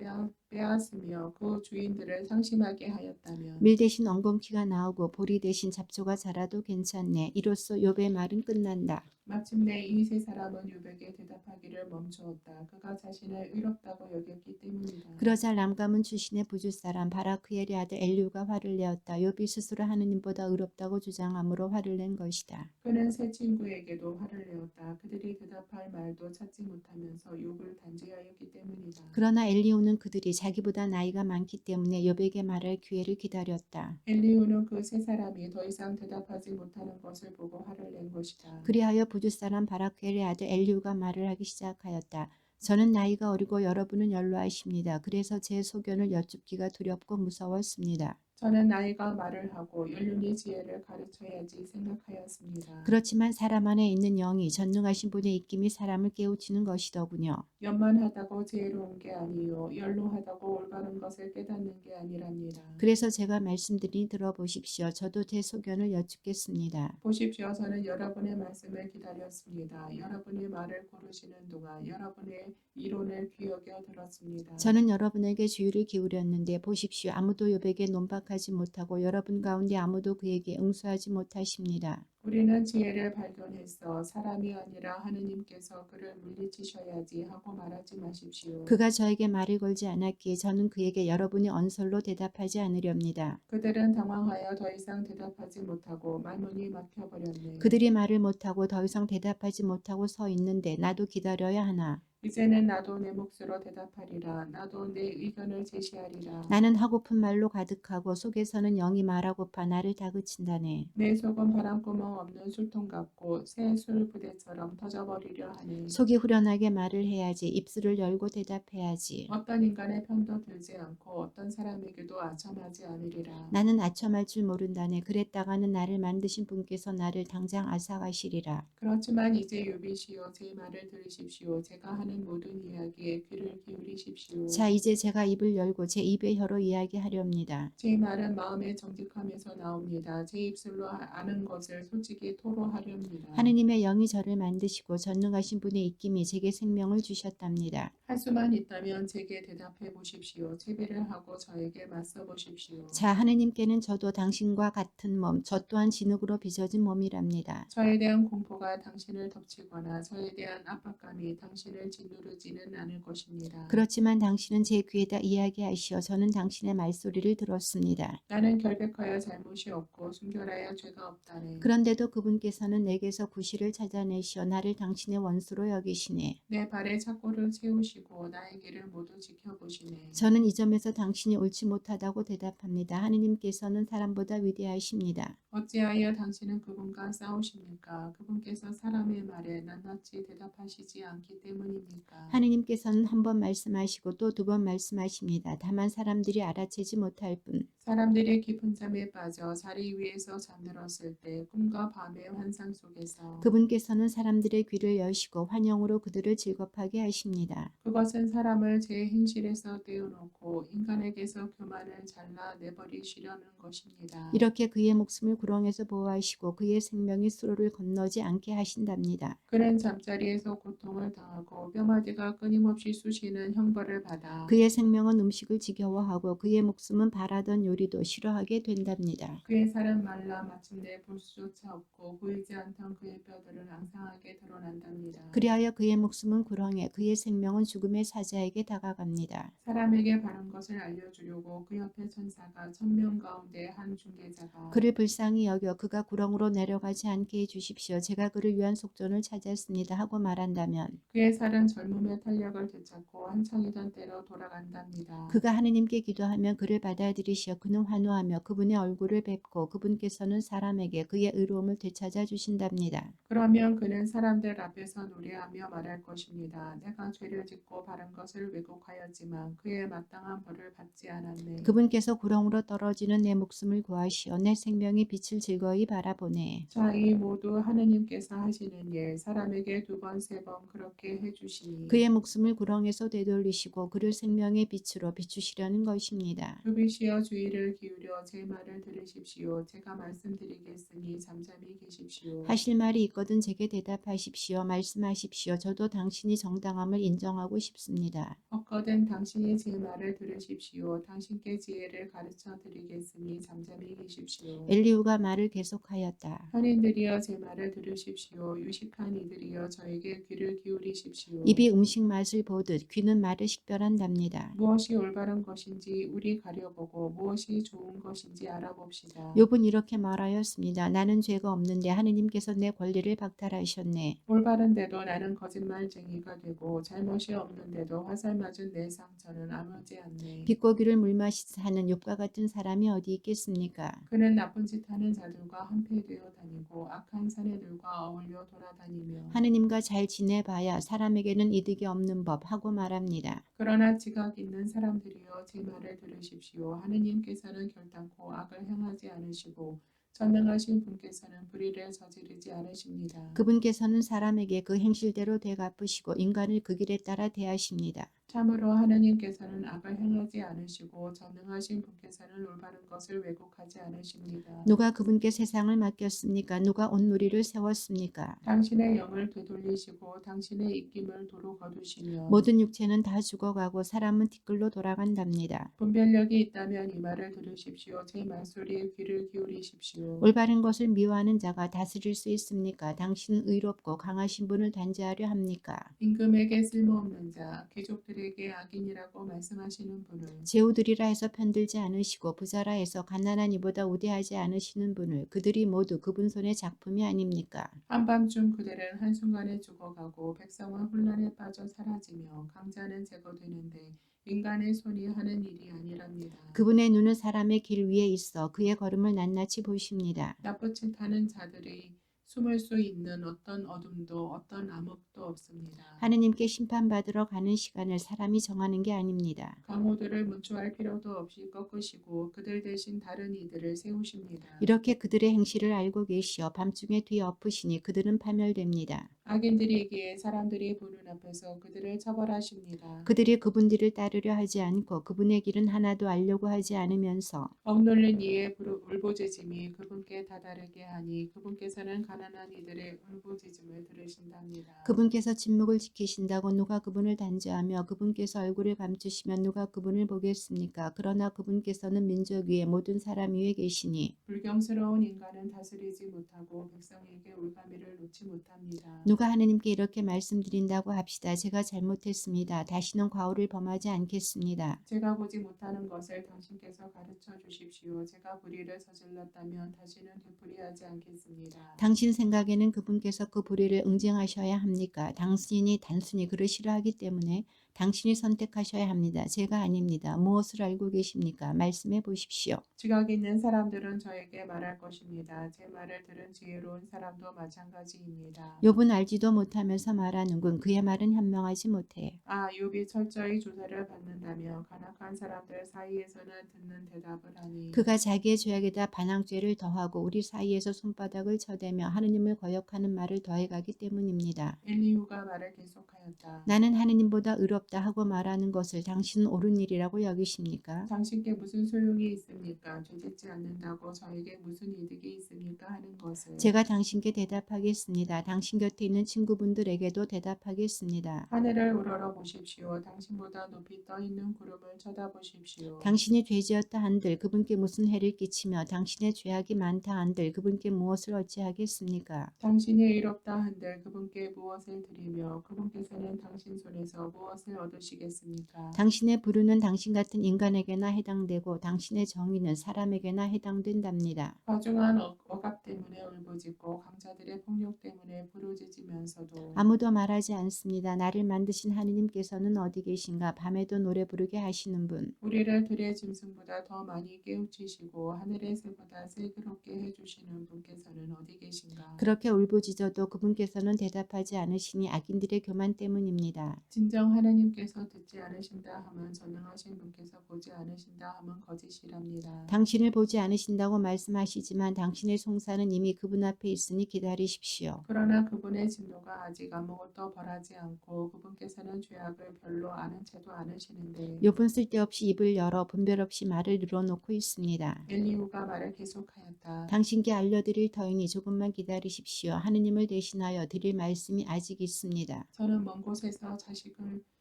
빼앗으며 그 주인들을 상심하게 하였다면 밀 대신 엉겅퀴가 나오고 보리 대신 잡초가 자라도 괜찮네. 이로써 욥의 말은 끝난다. 마침내 이 세 사람은 유백에 대답하기를 멈추었다. 그가 자신을 의롭다고 여겼기 때문이다. 그러자 람가문 출신의 부주 사람 바라크엘의 아들 엘류가 화를 내었다. 욥이 스스로 하느님보다 의롭다고 주장함으로 화를 낸 것이다. 그는 세 친구에게도 화를 내었다. 그들이 대답할 말도 찾지 못하면서 욥을 단죄하였기 때문이다. 그러나 엘리후는 그들이 자기보다 나이가 많기 때문에 욥에게 말할 기회를 기다렸다. 엘리후는 그 세 사람이 더 이상 대답하지 못하는 것을 보고 화를 낸 것이다. 그리하여 부주 사람 바라크엘의 아들 엘리후가 말을 하기 시작하였다. 저는 나이가 어리고 여러분은 연로하십니다. 그래서 제 소견을 여쭙기가 두렵고 무서웠습니다. 저는 나이가 말을 하고 연륜이 지혜를 가르쳐야지 생각하였습니다. 그렇지만 사람 안에 있는 영이 전능하신 분의 입김이 사람을 깨우치는 것이더군요. 연만하다고 지혜로운 게 아니요 연로하다고 올바른 것을 깨닫는 게 아니랍니다. 그래서 제가 말씀드리니 들어보십시오. 저도 제 소견을 여쭙겠습니다. 보십시오. 저는 여러분의 말씀을 기다렸습니다. 여러분이 말을 고르시는 동안 여러분의 이론을 귀여겨 들었습니다. 저는 여러분에게 주의를 기울였는데 보십시오. 아무도 욥에게 논박하지 못하고 여러분 가운데 아무도 그에게 응수하지 못하십니다. 우리는 지혜를 발견했어. 사람이 아니라 하느님께서 그를 물리치셔야지 하고 말하지 마십시오. 그가 저에게 말을 걸지 않았기에 저는 그에게 여러분이 언설로 대답하지 않으렵니다. 그들은 당황하여 더 이상 대답하지 못하고 말문이 막혀버렸네. 그들이 말을 못하고 더 이상 대답하지 못하고 서 있는데 나도 기다려야 하나. 이제는 나도 내 몫으로 대답하리라. 나도 내 의견을 제시하리라. 나는 하고픈 말로 가득하고 속에서는 영이 말하고파 나를 다그친다네. 내 속은 바람구멍 없는 술통 같고 새 술부대처럼 터져버리려 하니 속이 후련하게 말을 해야지. 입술을 열고 대답해야지. 어떤 인간의 편도 들지 않고 어떤 사람에게도 아첨하지 않으리라. 나는 아첨할 줄 모른다네. 그랬다가는 나를 만드신 분께서 나를 당장 앗아가시리라. 그렇지만 이제 욥이시여 제 말을 들으십시오. 제가 하는 모든 이야기에 귀를 기울이십시오. 자, 이제 제가 입을 열고 제 입의 혀로 이야기하렵니다. 제 말은 마음의 정직함에서 나옵니다. 제 입술로 아는 것을 솔직히 토로하렵니다. 하느님의 영이 저를 만드시고 전능하신 분의 입김이 제게 생명을 주셨답니다. 할 수만 있다면 제게 대답해 보십시오. 제비를 하고 저에게 맞서 보십시오. 자, 하느님께는 저도 당신과 같은 몸, 저 또한 진흙으로 빚어진 몸이랍니다. 저에 대한 공포가 당신을 덮치거나 저에 대한 압박감이 당신을 짓누르지는 않을 것입니다. 그렇지만 당신은 제 귀에다 이야기하시어 저는 당신의 말소리를 들었습니다. 나는 결백하여 잘못이 없고 순결하여 죄가 없다네. 그런데도 그분께서는 내게서 구실을 찾아내시어 나를 당신의 원수로 여기시네. 내 발에 착고를 채우시고 나의 길을 모두 지켜보시네. 저는 이 점에서 당신이 옳지 못하다고 대답합니다. 하느님께서는 사람보다 위대하십니다. 어찌하여 당신은 그분과 싸우십니까? 그분께서 사람의 말에 낱낱이 대답하시지 않기 때문입니까? 하느님께서는 한 번 말씀하시고 또 두 번 말씀하십니다. 다만 사람들이 알아채지 못할 뿐. 사람들이 깊은 잠에 빠져 자리 위에서 잠들었을 때 꿈과 밤의 환상 속에서 그분께서는 사람들의 귀를 여시고 환영으로 그들을 즐겁하게 하십니다. 그것은 사람을 제 행실에서 떼어놓고 인간에게서 교만을 잘라 내버리시려는 것입니다. 이렇게 그의 목숨을 구렁에서 보호하시고 그의 생명이 수로를 건너지 않게 하신답니다. 그는 잠자리에서 고통을 당하고 뼈마디가 끊임없이 쑤시는 형벌을 받아 그의 생명은 음식을 지겨워하고 그의 목숨은 바라던 요리도 싫어하게 된답니다. 그의 살은 말라 마침내 볼 수조차 없고 보이지 않던 그의 뼈들은 앙상하게 드러난답니다. 그리하여 그의 목숨은 구렁에 그의 생명은 죽음의 사자에게 다가갑니다. 사람에게 바른 것을 알려주려고 그 옆에 천사가 1000명 가운데 한 중개자가 그를 불쌍히 여겨 그가 구렁으로 내려가지 않게 해주십시오. 제가 그를 위한 속전을 찾았습니다 하고 말한다면 그의 살은 젊음의 탄력을 되찾고 한창이던 때로 돌아간답니다. 그가 하느님께 기도하면 그를 받아들이시어 그는 환호하며 그분의 얼굴을 뵙고 그분께서는 사람에게 그의 의로움을 되찾아 주신답니다. 그러면 그는 사람들 앞에서 노래하며 말할 것입니다. 내가 죄를 짓고 바른 것을 왜곡하였지만 그의 마땅한 벌을 받지 않았네. 그분께서 구렁으로 떨어지는 내 목숨을 구하시어 내 생명의 빛을 즐거이 바라보네. 자, 이 모두 하느님께서 하시는 일, 사람에게 2번, 3번 그렇게 해주시니 그의 목숨을 구렁에서 되돌리시고 그를 생명의 빛으로 비추시려는 것입니다. 좁이시여 주의를 기울여 제 말을 들으십시오. 제가 말씀드리겠으니 잠잠히 계십시오. 하실 말이 있거든 제게 대답하십시오. 말씀하십시오. 저도 당신이 정당함을 인정하고 싶습니다. 없거든 당신이 제 말을 들으십시오. 당신께 지혜를 가르쳐 드리겠으니 잠잠히 계십시오. 엘리후가 말을 계속하였다. 현인들이여 제 말을 들으십시오. 유식한 이들이여 저에게 귀를 기울이십시오. 입이 음식 맛을 보듯 귀는 말을 식별한답니다. 무엇이 올바른 것인지 우리 가려보고 무엇이 좋은 것인지 알아봅시다. 욥은 이렇게 말하였습니다. 나는 죄가 없는데 하느님께서 내 권리를 박탈하셨네. 올바른데도 나는 거짓말쟁이가 되고 잘못이 없는데도 화살 맞은 내 상처는 아물지 않네. 비꼬기를 물마시듯 하는 욥과 같은 사람이 어디 있겠습니까? 그는 나쁜 짓 사는 자들과 한패되어 다니고 악한 사내들과 어울려 돌아다니며 하느님과 잘 지내봐야 사람에게는 이득이 없는 법 하고 말합니다. 그러나 지각 있는 사람들이여 제 말을 들으십시오. 하느님께서는 결단코 악을 행하지 않으시고 전능하신 분께서는 불의를 저지르지 않으십니다. 그분께서는 사람에게 그 행실대로 되갚으시고 인간을 그 길에 따라 대하십니다. 참으로 하느님께서는 악을 행하지 않으시고 전능하신 분께서는 올바른 것을 왜곡하지 않으십니다. 누가 그분께 세상을 맡겼습니까? 누가 온누리를 세웠습니까? 당신의 영을 되돌리시고 당신의 입김을 도로 거두시며 모든 육체는 다 죽어가고 사람은 티끌로 돌아간답니다. 분별력이 있다면 이 말을 들으십시오. 제 말소리에 귀를 기울이십시오. 올바른 것을 미워하는 자가 다스릴 수 있습니까? 당신은 의롭고 강하신 분을 단죄하려 합니까? 임금에게 쓸모없는 자, 귀족들에게 악인이라고 말씀하시는 분을 제후들이라 해서 편들지 않으시고 부자라 해서 가난한 이보다 우대하지 않으시는 분을 그들이 모두 그분 손의 작품이 아닙니까? 한밤중 그들은 한순간에 죽어가고 백성은 혼란에 빠져 사라지며 강자는 제거되는데 인간의 손이 하는 일이 아니랍니다. 그분의 눈은 사람의 길 위에 있어 그의 걸음을 낱낱이 보십니다. 나쁜 짓 하는 자들이 숨을 수 있는 어떤 어둠도 어떤 암흑도 없습니다. 하느님께 심판받으러 가는 시간을 사람이 정하는 게 아닙니다. 강호들을 문초할 필요도 없이 꺾으시고 그들 대신 다른 이들을 세우십니다. 이렇게 그들의 행실을 알고 계시어 밤중에 뒤엎으시니 그들은 파멸됩니다. 악인들이기에 사람들이 보는 앞에서 그들을 처벌하십니다. 그들이 그분들을 따르려 하지 않고 그분의 길은 하나도 알려고 하지 않으면서 억눌린 이의 울부짖음이 그분께 다다르게 하니 그분께서는 가난한 이들의 울부짖음을 들으신답니다. 그분께서 침묵을 지키신다고 누가 그분을 단죄하며 그분께서 얼굴을 감추시면 누가 그분을 보겠습니까? 그러나 그분께서는 민족 위에 모든 사람 위에 계시니 불경스러운 인간은 다스리지 못하고 백성에게 올가미를 놓지 못합니다. 누가 하느님께 이렇게 말씀드린다고 합시다. 제가 잘못했습니다. 다시는 과오를 범하지 않겠습니다. 제가 보지 못하는 것을 당신께서 가르쳐 주십시오. 제가 불의를 저질렀다면 다시는 되풀이하지 않겠습니다. 당신 생각에는 그분께서 그 불의를 응징하셔야 합니까? 당신이 단순히 그러시려 하기 때문에 당신이 선택하셔야 합니다. 제가 아닙니다. 무엇을 알고 계십니까? 말씀해 보십시오. 지각 있는 사람들은 저에게 말할 것입니다. 제 말을 들은 지혜로운 사람도 마찬가지입니다. 욥은 알지도 못하면서 말하는군. 그의 말은 현명하지 못해. 아, 욥이 철저히 조사를 받는다며 간악한 사람들 사이에서는 듣는 대답을 하니 그가 자기의 죄악에다 반항죄를 더하고 우리 사이에서 손바닥을 쳐대며 하느님을 거역하는 말을 더해가기 때문입니다. 엘리후가 말을 계속하였다. 나는 하느님보다 의롭다 하고 말하는 것을 당신은 옳은 일이라고 여기십니까? 당신께 무슨 소용이 있습니까? 죄짓지 않는다고 저에게 무슨 이득이 있습니까? 하는 것을 제가 당신께 대답하겠습니다. 당신 곁에 있는 친구분들에게도 대답하겠습니다. 하늘을 우러러 보십시오. 당신보다 높이 떠 있는 구름을 쳐다보십시오. 당신이 죄지었다 한들 그분께 무슨 해를 끼치며 당신의 죄악이 많다 한들 그분께 무엇을 어찌하겠습니까? 당신이 의롭다 한들 그분께 무엇을 드리며 그분께서는 당신 손에서 무엇을 얻으시겠습니까? 당신의 불효는 당신 같은 인간에게나 해당되고 당신의 정의는 사람에게나 해당된답니다. 과중한 억압 때문에 울부짖고 강자들의 폭력 때문에 부르짖으면서도 아무도 말하지 않습니다. 나를 만드신 하느님께서는 어디 계신가? 밤에도 노래 부르게 하시는 분. 우리를 들의 짐승보다 더 많이 깨우치시고 하늘의 새보다 슬기롭게 해주시는 분께서는 어디 계신가? 그렇게 울부짖어도 그분께서는 대답하지 않으시니 악인들의 교만 때문입니다. 진정 하느님께서 듣지 않으신다 하면 전능하신 분께서 보지 않으신다 하면 거짓이랍니다. 당신을 보지 않으신다고 말씀하시지만 당신의 송사는 이미 그분 앞에 있으니 기다리십시오. 그러나 그분의 진노가 아직 아무것도 벌하지 않고 그분께서는 죄악을 별로 아는 채도 않으시는데 욥은 쓸데없이 입을 열어 분별 없이 말을 늘어놓고 있습니다. 엘리후가 말을 계속하였다. 당신께 알려드릴 터이니 조금만 기다리십시오. 하느님을 대신하여 드릴 말씀이 아직 있습니다. 저는 먼 곳에서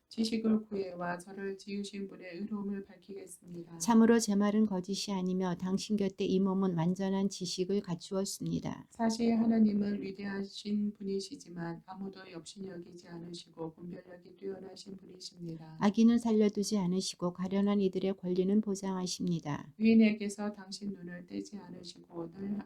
지식을 구해와 저를 지으신 분의 의로움을 밝히겠습니다. 참으로 제 말은 거짓이 아니며 당신 곁에 이 몸은 완전한 지식을 갖추었습니다. 사실 하나님은 위대하신 분이시지만 아무도 역신여기지 않으시고 분별력이 뛰어나신 분이십니다. 악인은 살려두지 않으시고 가련한 이들의 권리는 보장하십니다. 위인에게서 당신 눈을 떼지 않으시고 늘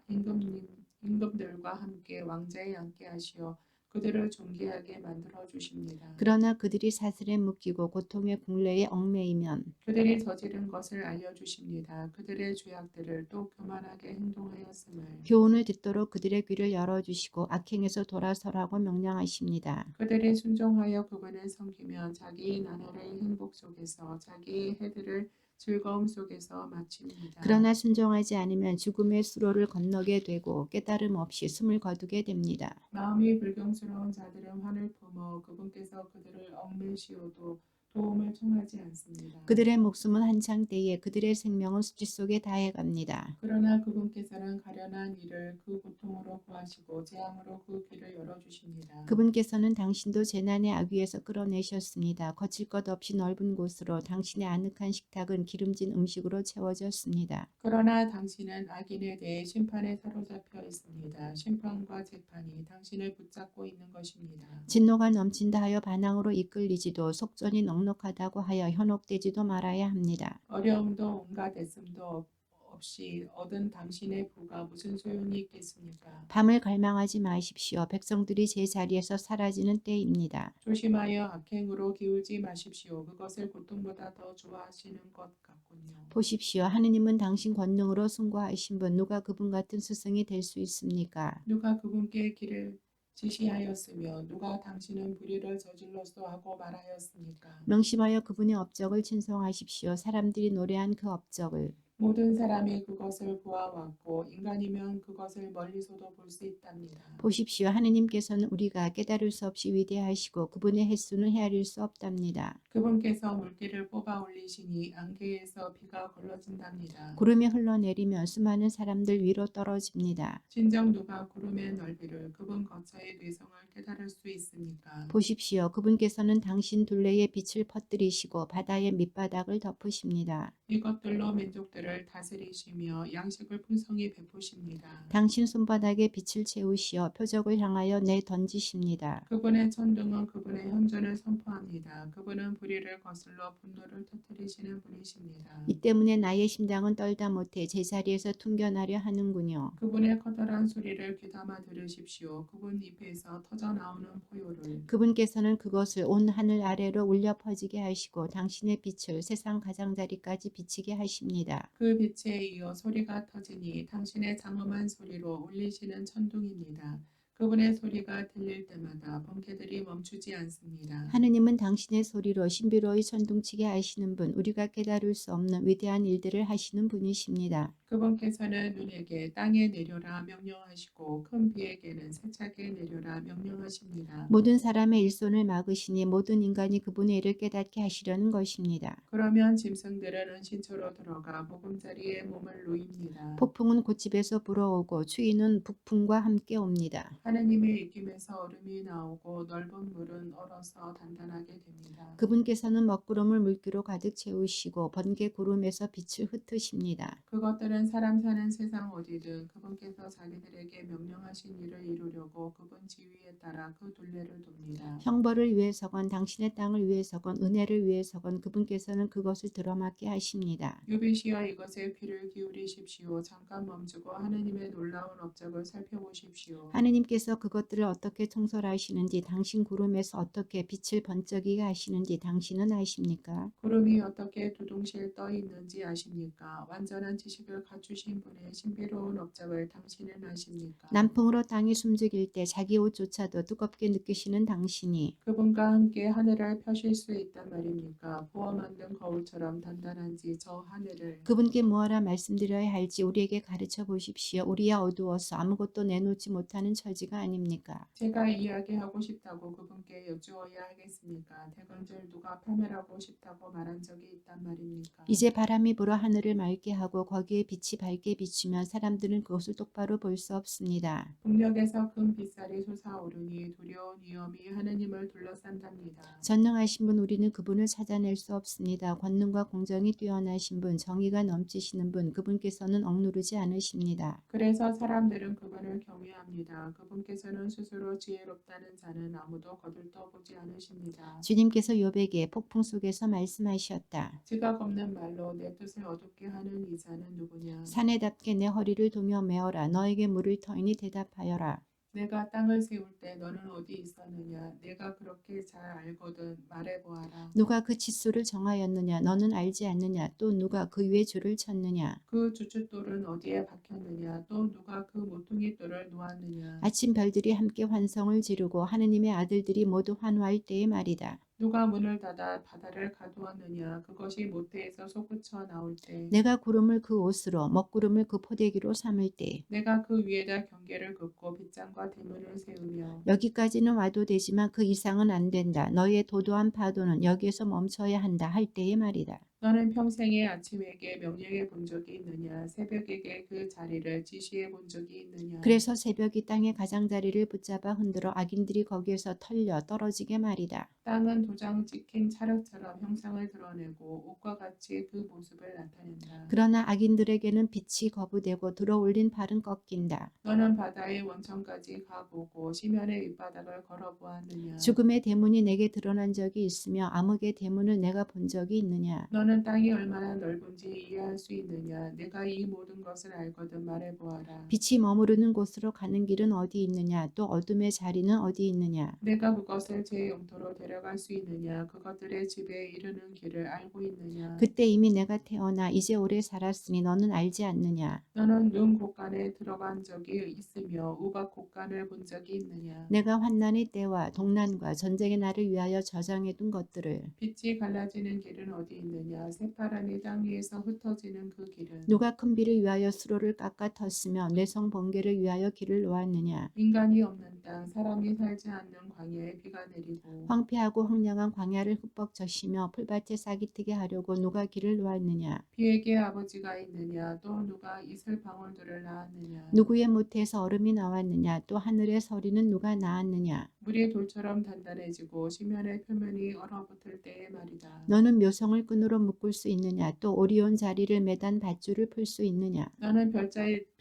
임금들과 함께 왕자에 앉게 하시어 그들을 존귀하게 만들어 주십니다. 그러나 그들이 사슬에 묶이고 고통의 굴레에 얽매이면 그들이 저지른 것을 알려주십니다. 그들의 죄악들을 또 교만하게 행동하였음을. 교훈을 듣도록 그들의 귀를 열어주시고 악행에서 돌아서라고 명령하십니다. 그들이 순종하여 그분을 섬기면 자기 나라를 행복 속에서 자기 해들을 즐거움 속에서 마칩니다. 그러나 순종하지 않으면 죽음의 수로를 건너게 되고 깨달음 없이 숨을 거두게 됩니다. 마음이 불경스러운 자들은 화를 품어 그분께서 그들을 얽매시어도 도움을 청하지 않습니다. 그들의 목숨은 한창 때에 그들의 생명은 수지 속에 다해갑니다. 그러나 그분께서는 가련한 이를 그 고통으로 구하시고 재앙으로 그 귀를 열어주십니다. 그분께서는 당신도 재난의 악위에서 끌어내셨습니다. 거칠 것 없이 넓은 곳으로 당신의 아늑한 식탁은 기름진 음식으로 채워졌습니다. 그러나 당신은 악인에 대해 심판에 사로잡혀 있습니다. 심판과 재판이 당신을 붙잡고 있는 것입니다. 진노가 넘친다 하여 반항으로 이끌리지도 속전이 넉넉하다고 하여 현혹되지도 말아야 합니다. 어려움도 온갖 애씀도 없이 얻은 당신의 부가 무슨 소용이 있겠습니까? 밤을 갈망하지 마십시오. 백성들이 제 자리에서 사라지는 때입니다. 조심하여 악행으로 기울지 마십시오. 그것을 고통보다 더 좋아하시는 것 같군요. 보십시오. 하느님은 당신 권능으로 승고하신 분, 누가 그분 같은 스승이 될 수 있습니까? 누가 그분께 길을 지시하였으며 누가 당신은 불의를 저질렀소 하고 말하였습니까? 명심하여 그분의 업적을 찬송하십시오. 사람들이 노래한 그 업적을. 모든 사람이 그것을 보아왔고 인간이면 그것을 멀리서도 볼 수 있답니다. 보십시오. 하느님께서는 우리가 깨달을 수 없이 위대하시고 그분의 횟수는 헤아릴 수 없답니다. 그분께서 물길을 뽑아 올리시니 안개에서 비가 걸러진답니다. 구름이 흘러내리면 수많은 사람들 위로 떨어집니다. 진정 누가 구름의 넓이를 그분 거처의 뇌성을 깨달을 수 있습니까? 보십시오. 그분께서는 당신 둘레에 빛을 퍼뜨리시고 바다의 밑바닥을 덮으십니다. 이것들로 민족들을 다스리시며 양식을 풍성히 베푸십니다. 당신 손바닥에 빛을 채우시어 표적을 향하여 내던지십니다. 그분의 천둥은 그분의 현존을 선포합니다. 그분은 불의를 거슬러 분노를 터뜨리시는 분이십니다. 이 때문에 나의 심장은 떨다 못해 제자리에서 퉁겨나려 하는군요. 그분의 커다란 소리를 귀담아 들으십시오. 그분 입에서 터져 나오는 포효를. 그분께서는 그것을 온 하늘 아래로 울려 퍼지게 하시고 당신의 빛을 세상 가장자리까지 비치게 하십니다. 그 빛에 이어 소리가 터지니 당신의 장엄한 소리로 울리시는 천둥입니다. 그분의 소리가 들릴 때마다 번개들이 멈추지 않습니다. 하느님은 당신의 소리로 신비로이 천둥치게 하시는 분, 우리가 깨달을 수 없는 위대한 일들을 하시는 분이십니다. 그분께서는 눈에게 땅에 내려라 명령하시고 큰 비에게는 세차게 내려라 명령하십니다. 모든 사람의 일손을 막으시니 모든 인간이 그분의 일을 깨닫게 하시려는 것입니다. 그러면 짐승들은 은신처로 들어가 보금자리에 몸을 놓입니다. 폭풍은 곧집에서 불어오고 추위는 북풍과 함께 옵니다. 하느님의 입김에서 얼음이 나오고 넓은 물은 얼어서 단단하게 됩니다. 그분께서는 먹구름을 물기로 가득 채우시고 번개 구름에서 빛을 흩으십니다. 그것들은 사람 사는 세상 어디든 그분께서 자기들에게 명령하신 일을 이루려고 그분 지위에 따라 그 둘레를 돕니다. 형벌을 위해서건 당신의 땅을 위해서건 은혜를 위해서건 그분께서는 그것을 들어맞게 하십니다. 유비시여 이것에 귀를 기울이십시오. 잠깐 멈추고 하느님의 놀라운 업적을 살펴보십시오. 하느님께서 그것들을 어떻게 청설하시는지 당신 구름에서 어떻게 빛을 번쩍이게 하시는지 당신은 아십니까? 구름이 어떻게 두둥실 떠 있는지 아십니까? 완전한 지식을 갖추신 분의 신비로운 업적을 당신은 아십니까? 남풍으로 땅이 숨죽일 때 자기 옷조차도 뜨겁게 느끼시는 당신이 그분과 함께 하늘을 펴실 수 있단 말입니까? 부어 만든 거울처럼 단단한지 저 하늘을. 그분께 무엇라 말씀드려야 할지 우리에게 가르쳐 보십시오. 우리야 어두워서 아무것도 내놓지 못하는 처지가 아닙니까? 제가 이야기하고 싶다고 그분께 여쭈어야 하겠습니까? 대건줄 누가 파멸하고 싶다고 말한 적이 있단 말입니까? 이제 바람이 불어 하늘을 맑게 하고 거기에 빛이 밝게 비추면 사람들은 그것을 똑바로 볼 수 없습니다. 북녘에서 큰 빗살이 솟아오르니 두려운 위험이 하느님을 둘러싼답니다. 전능하신 분 우리는 그분을 찾아낼 수 없습니다. 권능과 공정이 뛰어나신 분, 정의가 넘치시는 분, 그분께서는 억누르지 않으십니다. 그래서 사람들은 그분을 경외합니다. 그분께서는 스스로 지혜롭다는 자는 아무도 거들떠보지 않으십니다. 주님께서 욥에게 폭풍 속에서 말씀하셨다. 지각 없는 말로 내 뜻을 어둡게 하는 이자는 누구냐? 사내답게 내 허리를 도며 메어라. 너에게 물을 터이니 대답하여라. 내가 땅을 세울 때 너는 어디 있었느냐? 내가 그렇게 잘 알거든 말해보아라. 누가 그 치수를 정하였느냐? 너는 알지 않느냐? 또 누가 그 위에 줄을 쳤느냐? 그 주춧돌은 어디에 박혔느냐? 또 누가 그 모퉁이 돌을 놓았느냐? 아침 별들이 함께 환성을 지르고 하느님의 아들들이 모두 환호할 때의 말이다. 누가 문을 닫아 바다를 가두었느냐? 그것이 모태에서 솟구쳐 나올 때, 내가 구름을 그 옷으로 먹구름을 그 포대기로 삼을 때 내가 그 위에다 경계를 긋고 빗장과 대문을 세우며, 여기까지는 와도 되지만 그 이상은 안 된다. 너의 도도한 파도는 여기에서 멈춰야 한다 할 때의 말이다. 너는 평생에 아침에게 명령해 본 적이 있느냐? 새벽에게 그 자리를 지시해 본 적이 있느냐? 그래서 새벽이 땅의 가장자리를 붙잡아 흔들어 악인들이 거기에서 털려 떨어지게 말이다. 땅은 도장 찍힌 찰흙처럼 형상을 드러내고 옷과 같이 그 모습을 나타낸다. 그러나 악인들에게는 빛이 거부되고 들어올린 발은 꺾인다. 너는 바다의 원천까지 가보고 시면의 밑바닥을 걸어보았느냐? 죽음의 대문이 내게 드러난 적이 있으며 암흑의 대문을 내가 본 적이 있느냐? 너는 땅이 얼마나 넓은지 이해할 수 있느냐? 내가 이 모든 것을 알거든 말해보아라. 빛이 머무르는 곳으로 가는 길은 어디 있느냐? 또 어둠의 자리는 어디 있느냐? 내가 그것을 제 영토로 데려갈 수 있느냐? 그것들의 집에 이르는 길을 알고 있느냐? 그때 이미 내가 태어나 이제 오래 살았으니 너는 알지 않느냐? 너는 눈 곳간에 들어간 적이 있으며 우박 곳간을 본 적이 있느냐? 내가 환난의 때와 동난과 전쟁의 날을 위하여 저장해둔 것들을 빛이 갈라지는 길은 어디 있느냐? 새파란이 땅 위에서 흩어지는 그 길은 누가 큰 비를 위하여 수로를 깎아 텄으며 뇌성 번개를 위하여 길을 놓았느냐? 인간이 없는 땅, 사람이 살지 않는 광야에 비가 내리고 황폐하고 황량한 광야를 흠뻑 젖히며 풀밭에 싹이 트게 하려고 누가 길을 놓았느냐? 비에게 아버지가 있느냐? 또 누가 이슬 방울들을 낳았느냐? 누구의 모태에서 얼음이 나왔느냐? 또 하늘의 서리는 누가 낳았느냐? 물이 돌처럼 단단해지고 시면의 표면이 얼어붙을 때의 말이다. 너는 묘성을 끈으로 묶을 수 있느냐? 또 오리온 자리를 매단 밧줄을 풀 수 있느냐? 너는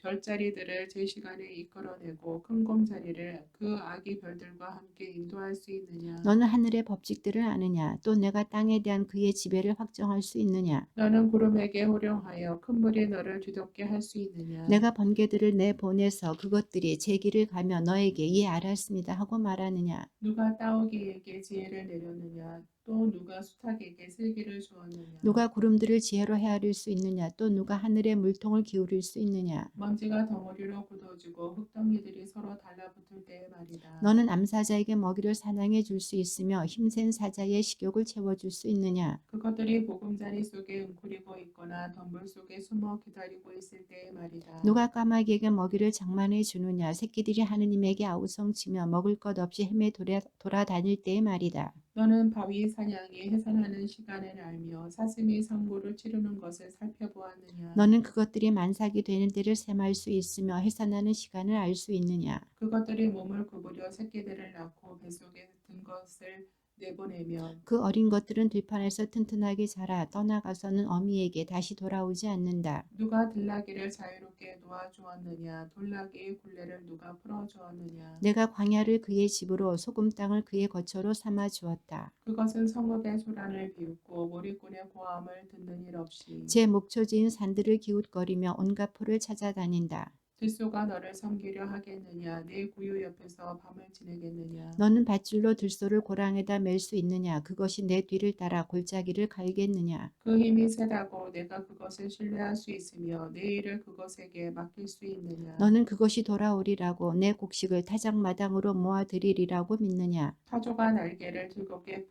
별자리들을 제 시간에 이끌어내고 큰 곰 자리를 그 아기 별들과 함께 인도할 수 있느냐? 너는 하늘의 법칙들을 아느냐? 또 내가 땅에 대한 그의 지배를 확정할 수 있느냐? 너는 구름에게 호령하여 큰 물이 너를 뒤덮게 할 수 있느냐? 내가 번개들을 내보내서 그것들이 제 길을 가며 너에게 예 알았습니다 하고 말하느냐? 누가 따오기에게 지혜를 내렸느냐? 또 누가 수탉에게 슬기를 주었느냐? 누가 구름들을 지혜로 헤아릴 수 있느냐? 또 누가 하늘의 물통을 기울일 수 있느냐? 먼지가 덩어리로 굳어지고 흙덩이들이 서로 달라붙을 때의 말이다. 너는 암사자에게 먹이를 사냥해 줄 수 있으며 힘센 사자의 식욕을 채워줄 수 있느냐? 그것들이 보금자리 속에 웅크리고 있거나 덤불 속에 숨어 기다리고 있을 때의 말이다. 누가 까마귀에게 먹이를 장만해 주느냐? 새끼들이 하느님에게 아우성치며 먹을 것 없이 헤매 돌아다닐 때의 말이다. 너는 바위 사냥이 해산하는 시간을 알며 사슴이 상고를 치르는 것을 살펴보았느냐? 너는 그것들이 만삭이 되는 때를 셈할 수 있으며 해산하는 시간을 알 수 있느냐? 그것들이 몸을 구부려 새끼들을 낳고 뱃속에 든 것을 내보내면 그 어린 것들은 들판에서 튼튼하게 자라 떠나가서는 어미에게 다시 돌아오지 않는다. 누가 들나귀를 자유롭게 놓아주었느냐? 돌나귀의 굴레를 누가 풀어주었느냐? 내가 광야를 그의 집으로 소금 땅을 그의 거처로 삼아 주었다. 그것은 성읍의 소란을 비웃고 몰입꾼의 고함을 듣는 일 없이 제 목초지인 산들을 기웃거리며 온갖 풀을 찾아다닌다. 들소가 너를 섬기려 하겠느냐? 내 구유 옆에서 밤을 지내겠느냐? 너는 밧줄로 들소를 고랑에다 맬 수 있느냐? 그것이 내 뒤를 따라 골짜기를 갈겠느냐? 그 힘이 세다고 내가 그것을 신뢰할 수 있으며 내 일을 그것에게 맡길 수 있느냐? 너는 그것이 돌아오리라고 내 곡식을 타작마당으로 모아들이리라고 믿느냐? 타조가 날개를 즐겁게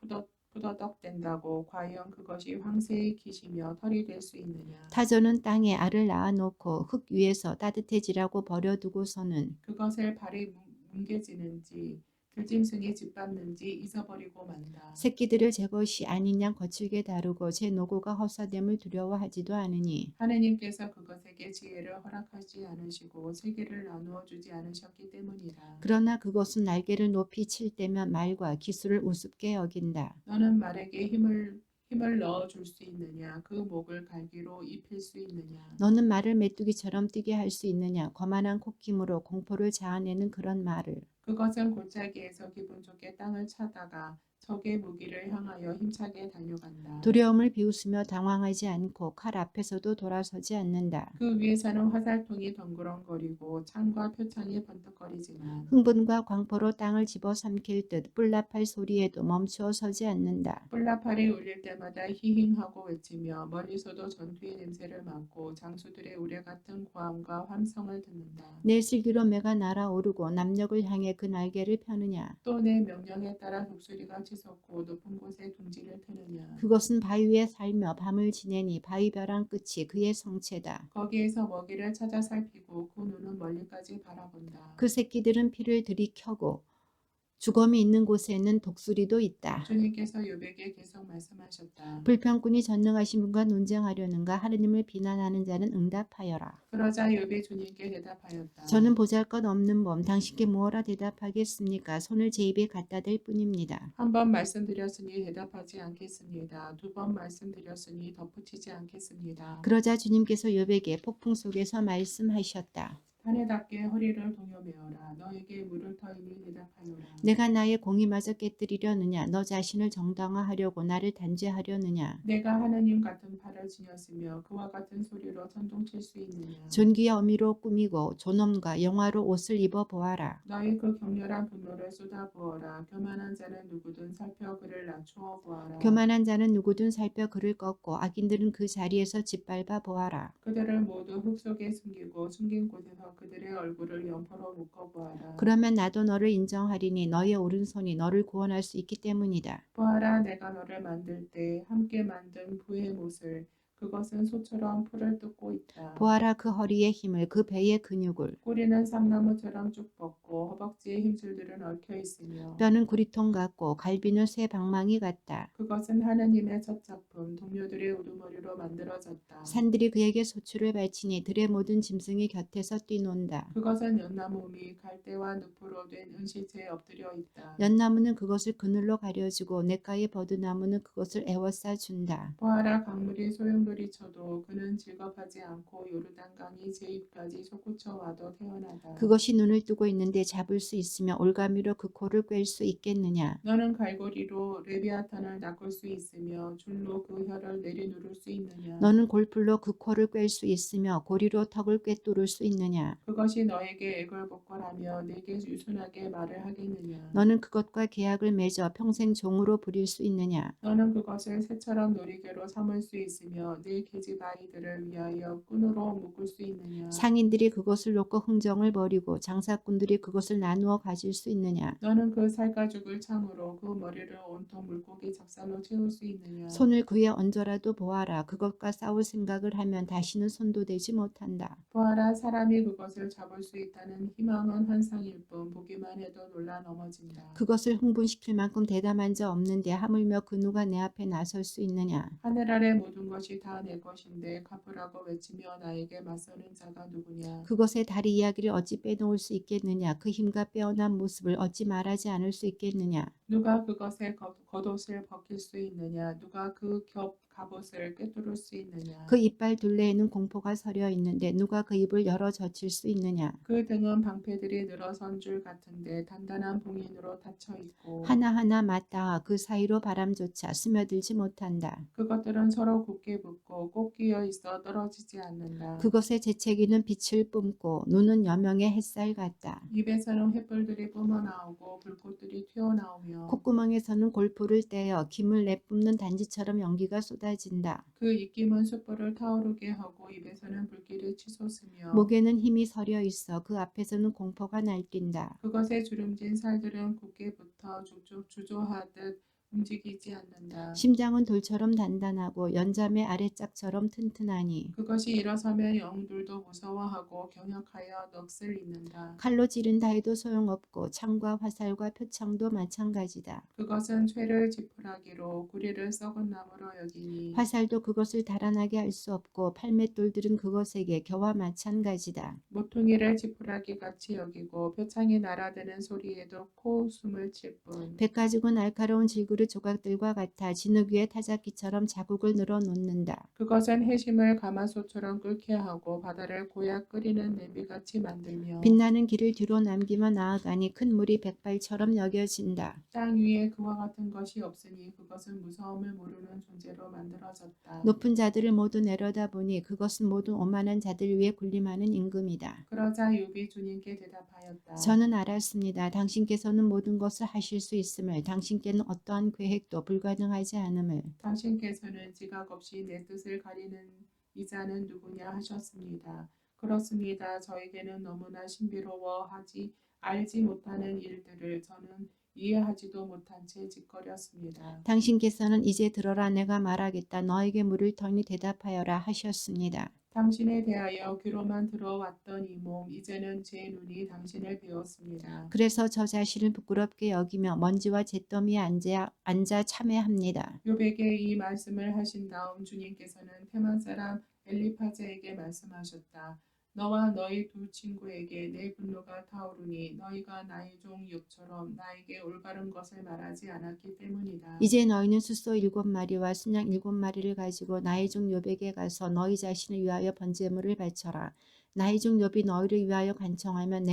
푸더덕댄다고 과연 그것이 황새의 기시며 털이 될 수 있느냐? 타조는 땅에 알을 낳아놓고 흙 위에서 따뜻해지라고 버려두고서는 그것을 발이 뭉개지는지 들짐승이 짓밟는지 잊어버리고 만다. 새끼들을 제 것이 아닌 양 거칠게 다루고 제 노고가 허사됨을 두려워하지도 않으니 하느님께서 그것에게 지혜를 허락하지 않으시고 세계를 나누어 주지 않으셨기 때문이다. 그러나 그것은 날개를 높이 칠 때면 말과 기술을 우습게 여긴다. 너는 말에게 힘을 넣어 줄 수 있느냐? 그 목을 갈기로 입힐 수 있느냐? 너는 말을 메뚜기처럼 뛰게 할 수 있느냐? 거만한 콧김으로 공포를 자아내는 그런 말을. 그것은 골짜기에서 기분 좋게 땅을 차다가 적의 무기를 향하여 힘차게 달려간다. 두려움을 비웃으며 당황하지 않고 칼 앞에서도 돌아서지 않는다. 그 위에서는 화살통이 덩그렁거리고 창과 표창이 번뜩거리지만 흥분과 광포로 땅을 집어삼킬 듯 뿔나팔 소리에도 멈추어 서지 않는다. 뿔나팔이 울릴 때마다 히힝하고 외치며 멀리서도 전투의 냄새를 맡고 장수들의 우레 같은 고함과 함성을 듣는다. 내 슬기로 매가 날아오르고 남녘을 향해 그 날개를 펴느냐. 또 내 명령에 따라 독수리가 치솟고 높은 곳에 둥지를 트느냐. 그것은 바위 위에 살며 밤을 지내니 바위 벼랑 끝이 그의 성체다. 거기에서 먹이를 찾아 살피고 그 눈은 멀리까지 바라본다. 그 새끼들은 피를 들이켜고 주검이 있는 곳에는 독수리도 있다. 주님께서 욥에게 계속 말씀하셨다. 불평꾼이 전능하신 분과 논쟁하려는가. 하느님을 비난하는 자는 응답하여라. 그러자 욥이 주님께 대답하였다. 저는 보잘것없는 몸 당신께 무엇라 대답하겠습니까. 손을 제 입에 갖다 댈 뿐입니다. 한 번 말씀드렸으니 대답하지 않겠습니다. 두 번 말씀드렸으니 덧붙이지 않겠습니다. 그러자 주님께서 욥에게 폭풍 속에서 말씀하셨다. 다네답게 허리를 동여매어라. 너에게 물을 터이니 대답하여라. 내가 나의 공의마저 깨뜨리려느냐. 너 자신을 정당화하려고 나를 단죄하려느냐. 내가 하느님 같은 팔을 지녔으며 그와 같은 소리로 천둥칠 수 있느냐. 존귀와 어미로 꾸미고 존엄과 영화로 옷을 입어보아라. 너희 그 격렬한 분노를 쏟아부어라. 교만한 자는 누구든 살펴 그를 낮추어 보아라. 교만한 자는 누구든 살펴 그를 꺾고 악인들은 그 자리에서 짓밟아 보아라. 그들을 모두 흙 속에 숨기고 숨긴 곳에서 그들의 얼굴을 연포로 묶어보아라. 그러면 나도 너를 인정하리니 너의 오른손이 너를 구원할 수 있기 때문이다. 보아라, 내가 너를 만들 때 함께 만든 부의 못을 그것은 소처럼 풀을 뜯고 있다. 보아라 그 허리의 힘을 그 배의 근육을. 꼬리는 삼나무처럼 쭉 뻗고 허벅지의 힘줄들은 얽혀 있으며 뼈는 구리통 같고 갈비는 쇠 방망이 같다. 그것은 하느님의 첫 작품 동료들의 우두머리로 만들어졌다. 산들이 그에게 소출을 바치니 들의 모든 짐승이 곁에서 뛰논다. 그것은 연나무 및 갈대와 늪으로 된 은실체에 엎드려 있다. 연나무는 그것을 그늘로 가려주고 냇가의 버드나무는 그것을 에워싸 준다. 보아라, 강물이 소용돌이 쳐도 그는 즐겁하지 않고 요르단강이 제 입까지 솟구쳐 와도 태어나다. 그것이 눈을 뜨고 있는데 잡을 수 있으며 올가미로 그 코를 꿰 수 있겠느냐. 너는 갈고리로 레비아탄을 낚을 수 있으며 줄로 그 혀를 내리누를 수 있느냐. 너는 골풀로 그 코를 꿰 수 있으며 고리로 턱을 꿰뚫을 수 있느냐. 그것이 너에게 애걸복걸하며 내게 유순하게 말을 하겠느냐. 너는 그것과 계약을 맺어 평생 종으로 부릴 수 있느냐. 너는 그것을 새처럼 놀이개로 삼을 수 있으며 네 계집아이들을 위하여 끈으로 묶을 수 있느냐. 상인들이 그것을 놓고 흥정을 벌이고 장사꾼들이 그것을 나누어 가질 수 있느냐. 너는 그 살가죽을 창으로 그 머리를 온통 물고기 작살로 채울 수 있느냐. 손을 그에 얹어라도 보아라. 그것과 싸울 생각을 하면 다시는 손도 대지 못한다. 보아라, 사람이 그것을 잡을 수 있다는 희망은 환상일 뿐 보기만 해도 놀라 넘어진다. 그것을 흥분시킬 만큼 대담한 자 없는데 하물며 그 누가 내 앞에 나설 수 있느냐. 하늘 아래 모든 것이 다 내 것인데 갚으라고 외치며 나에게 맞서는 자가 누구냐. 그것의 다리 이야기를 어찌 빼놓을 수 있겠느냐. 그 힘과 빼어난 모습을 어찌 말하지 않을 수 있겠느냐. 누가 그것의 겉옷을 벗길 수 있느냐. 누가 그 갑옷을 꿰뚫을 수 있느냐. 그 이빨 둘레에는 공포가 서려 있는데 누가 그 입을 열어 젖힐 수 있느냐. 그 등은 방패들이 늘어선 줄 같은데 단단한 봉인으로 닫혀 있고 하나하나 맞닿아 그 사이로 바람조차 스며들지 못한다. 그것들은 서로 굳게 붙고 꼭 끼어 있어 떨어지지 않는다. 그것의 재채기는 빛을 뿜고 눈은 여명의 햇살 같다. 입에서는 횃불들이 뿜어나오고 불꽃들이 튀어나오며 콧구멍에서는 골프를 떼어 김을 내뿜는 단지처럼 연기가 쏟아진다. 그 입김은 숯불을 타오르게 하고 입에서는 불길이 치솟으며 목에는 힘이 서려 있어 그 앞에서는 공포가 날뛴다. 그것의 주름진 살들은 굳게 붙어 쭉쭉 주저하듯 움직이지 않는다. 심장은 돌처럼 단단하고 연잠의 아래짝처럼 튼튼하니 그것이 일어서면 영웅들도 무서워하고 경역하여 넋을 잃는다. 칼로 찌른다 해도 소용없고 창과 화살과 표창도 마찬가지다. 그것은 죄를 지푸라기로 구리를 썩은 나무로 여기니 화살도 그것을 달아나게 할 수 없고 팔맷돌들은 그것에게 겨와 마찬가지다. 모퉁이를 지푸라기 같이 여기고 표창이 날아드는 소리에도 코 숨을 칠 뿐 배 가지고 날카로운 질그릇 이스라엘 조각들과 같아 진흙 위에 타작기처럼 자국을 늘어놓는다. 그것은 해심을 가마솥처럼 끓게 하고 바다를 고약 끓이는 냄비같이 만들며 빛나는 길을 뒤로 남기며 나아가니 큰 물이 백발처럼 여겨진다. 땅 위에 그와 같은 것이 없으니 그것은 무서움을 모르는 존재로 만들어졌다. 높은 자들을 모두 내려다보니 그것은 모든 오만한 자들 위에 군림하는 임금이다. 그러자 욥이 주님께 대답하였다. 저는 알았습니다. 당신께서는 모든 것을 하실 수 있음을, 당신께는 어떠한 계획도 불가능하지 않음을. 당신께서는 지각 없이 내 뜻을 가리는 이자는 누구냐 하셨습니다. 그렇습니다. 저에게는 너무나 신비로워하지 알지 못하는 일들을 저는 이해하지도 못한 채 짓거렸습니다. 당신께서는 이제 들어라 내가 말하겠다. 너에게 물을 터니 대답하여라 하셨습니다. 당신에 대하여 귀로만 들어왔던 이 몸 이제는 제 눈이 당신을 배웠습니다. 그래서 저 자신을 부끄럽게 여기며 먼지와 잿더미에 앉아 참회합니다. 욥에게 이 말씀을 하신 다음 주님께서는 테만 사람 엘리파즈에게 말씀하셨다. 너와 너희 두 친구에게 내 분노가 타오르니 너희가 나의 종 욥처럼 나에게 올바른 것을 말하지 않았기 때문이다. 이제 너희는 숫소 7마리와 순양 7마리를 가지고 나의 종 욥에게 가서 너희 자신을 위하여 번제물을 바쳐라. 나의 종 욥이 너희를 위하여 간청하면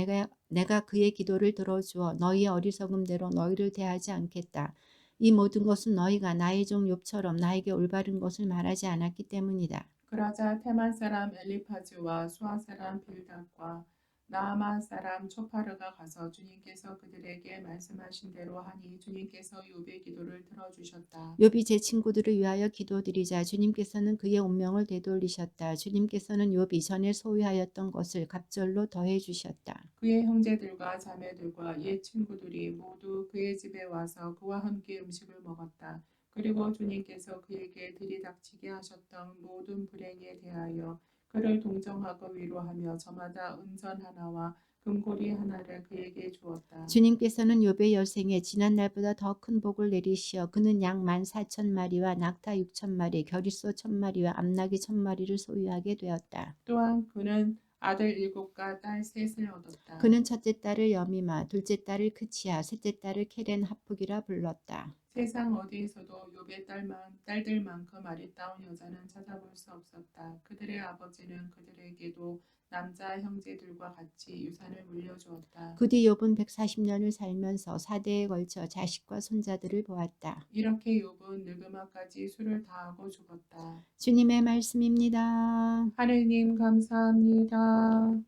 내가 그의 기도를 들어주어 너희의 어리석음대로 너희를 대하지 않겠다. 이 모든 것은 너희가 나의 종 욥처럼 나에게 올바른 것을 말하지 않았기 때문이다. 그러자 테만 사람 엘리파즈와 수아 사람 빌닷과 나아만 사람 초파르가 가서 주님께서 그들에게 말씀하신 대로 하니 주님께서 욥의 기도를 들어주셨다. 욥이 제 친구들을 위하여 기도드리자 주님께서는 그의 운명을 되돌리셨다. 주님께서는 욥이 전에 소유하였던 것을 갑절로 더해 주셨다. 그의 형제들과 자매들과 옛 친구들이 모두 그의 집에 와서 그와 함께 음식을 먹었다. 그리고 주님께서 그에게 들이닥치게 하셨던 모든 불행에 대하여 그를 동정하고 위로하며 저마다 은전 하나와 금고리 하나를 그에게 주었다. 주님께서는 욥의 여생에 지난 날보다 더 큰 복을 내리시어 그는 양 14,000마리와 낙타 6,000마리, 겨릿소 1,000마리와 암나귀 1,000마리를 소유하게 되었다. 또한 그는 아들 7과 딸 3을 얻었다. 그는 첫째 딸을 여미마, 둘째 딸을 크치야, 셋째 딸을 케렌 하프기라 불렀다. 세상 어디에서도 욥의 딸들만큼 아리따운 여자는 찾아볼 수 없었다. 그들의 아버지는 그들에게도 남자 형제들과 같이 유산을 물려주었다. 그 뒤 욥은 140년을 살면서 4대에 걸쳐 자식과 손자들을 보았다. 이렇게 욥은 늙음아까지 술을 다하고 죽었다. 주님의 말씀입니다. 하느님 감사합니다.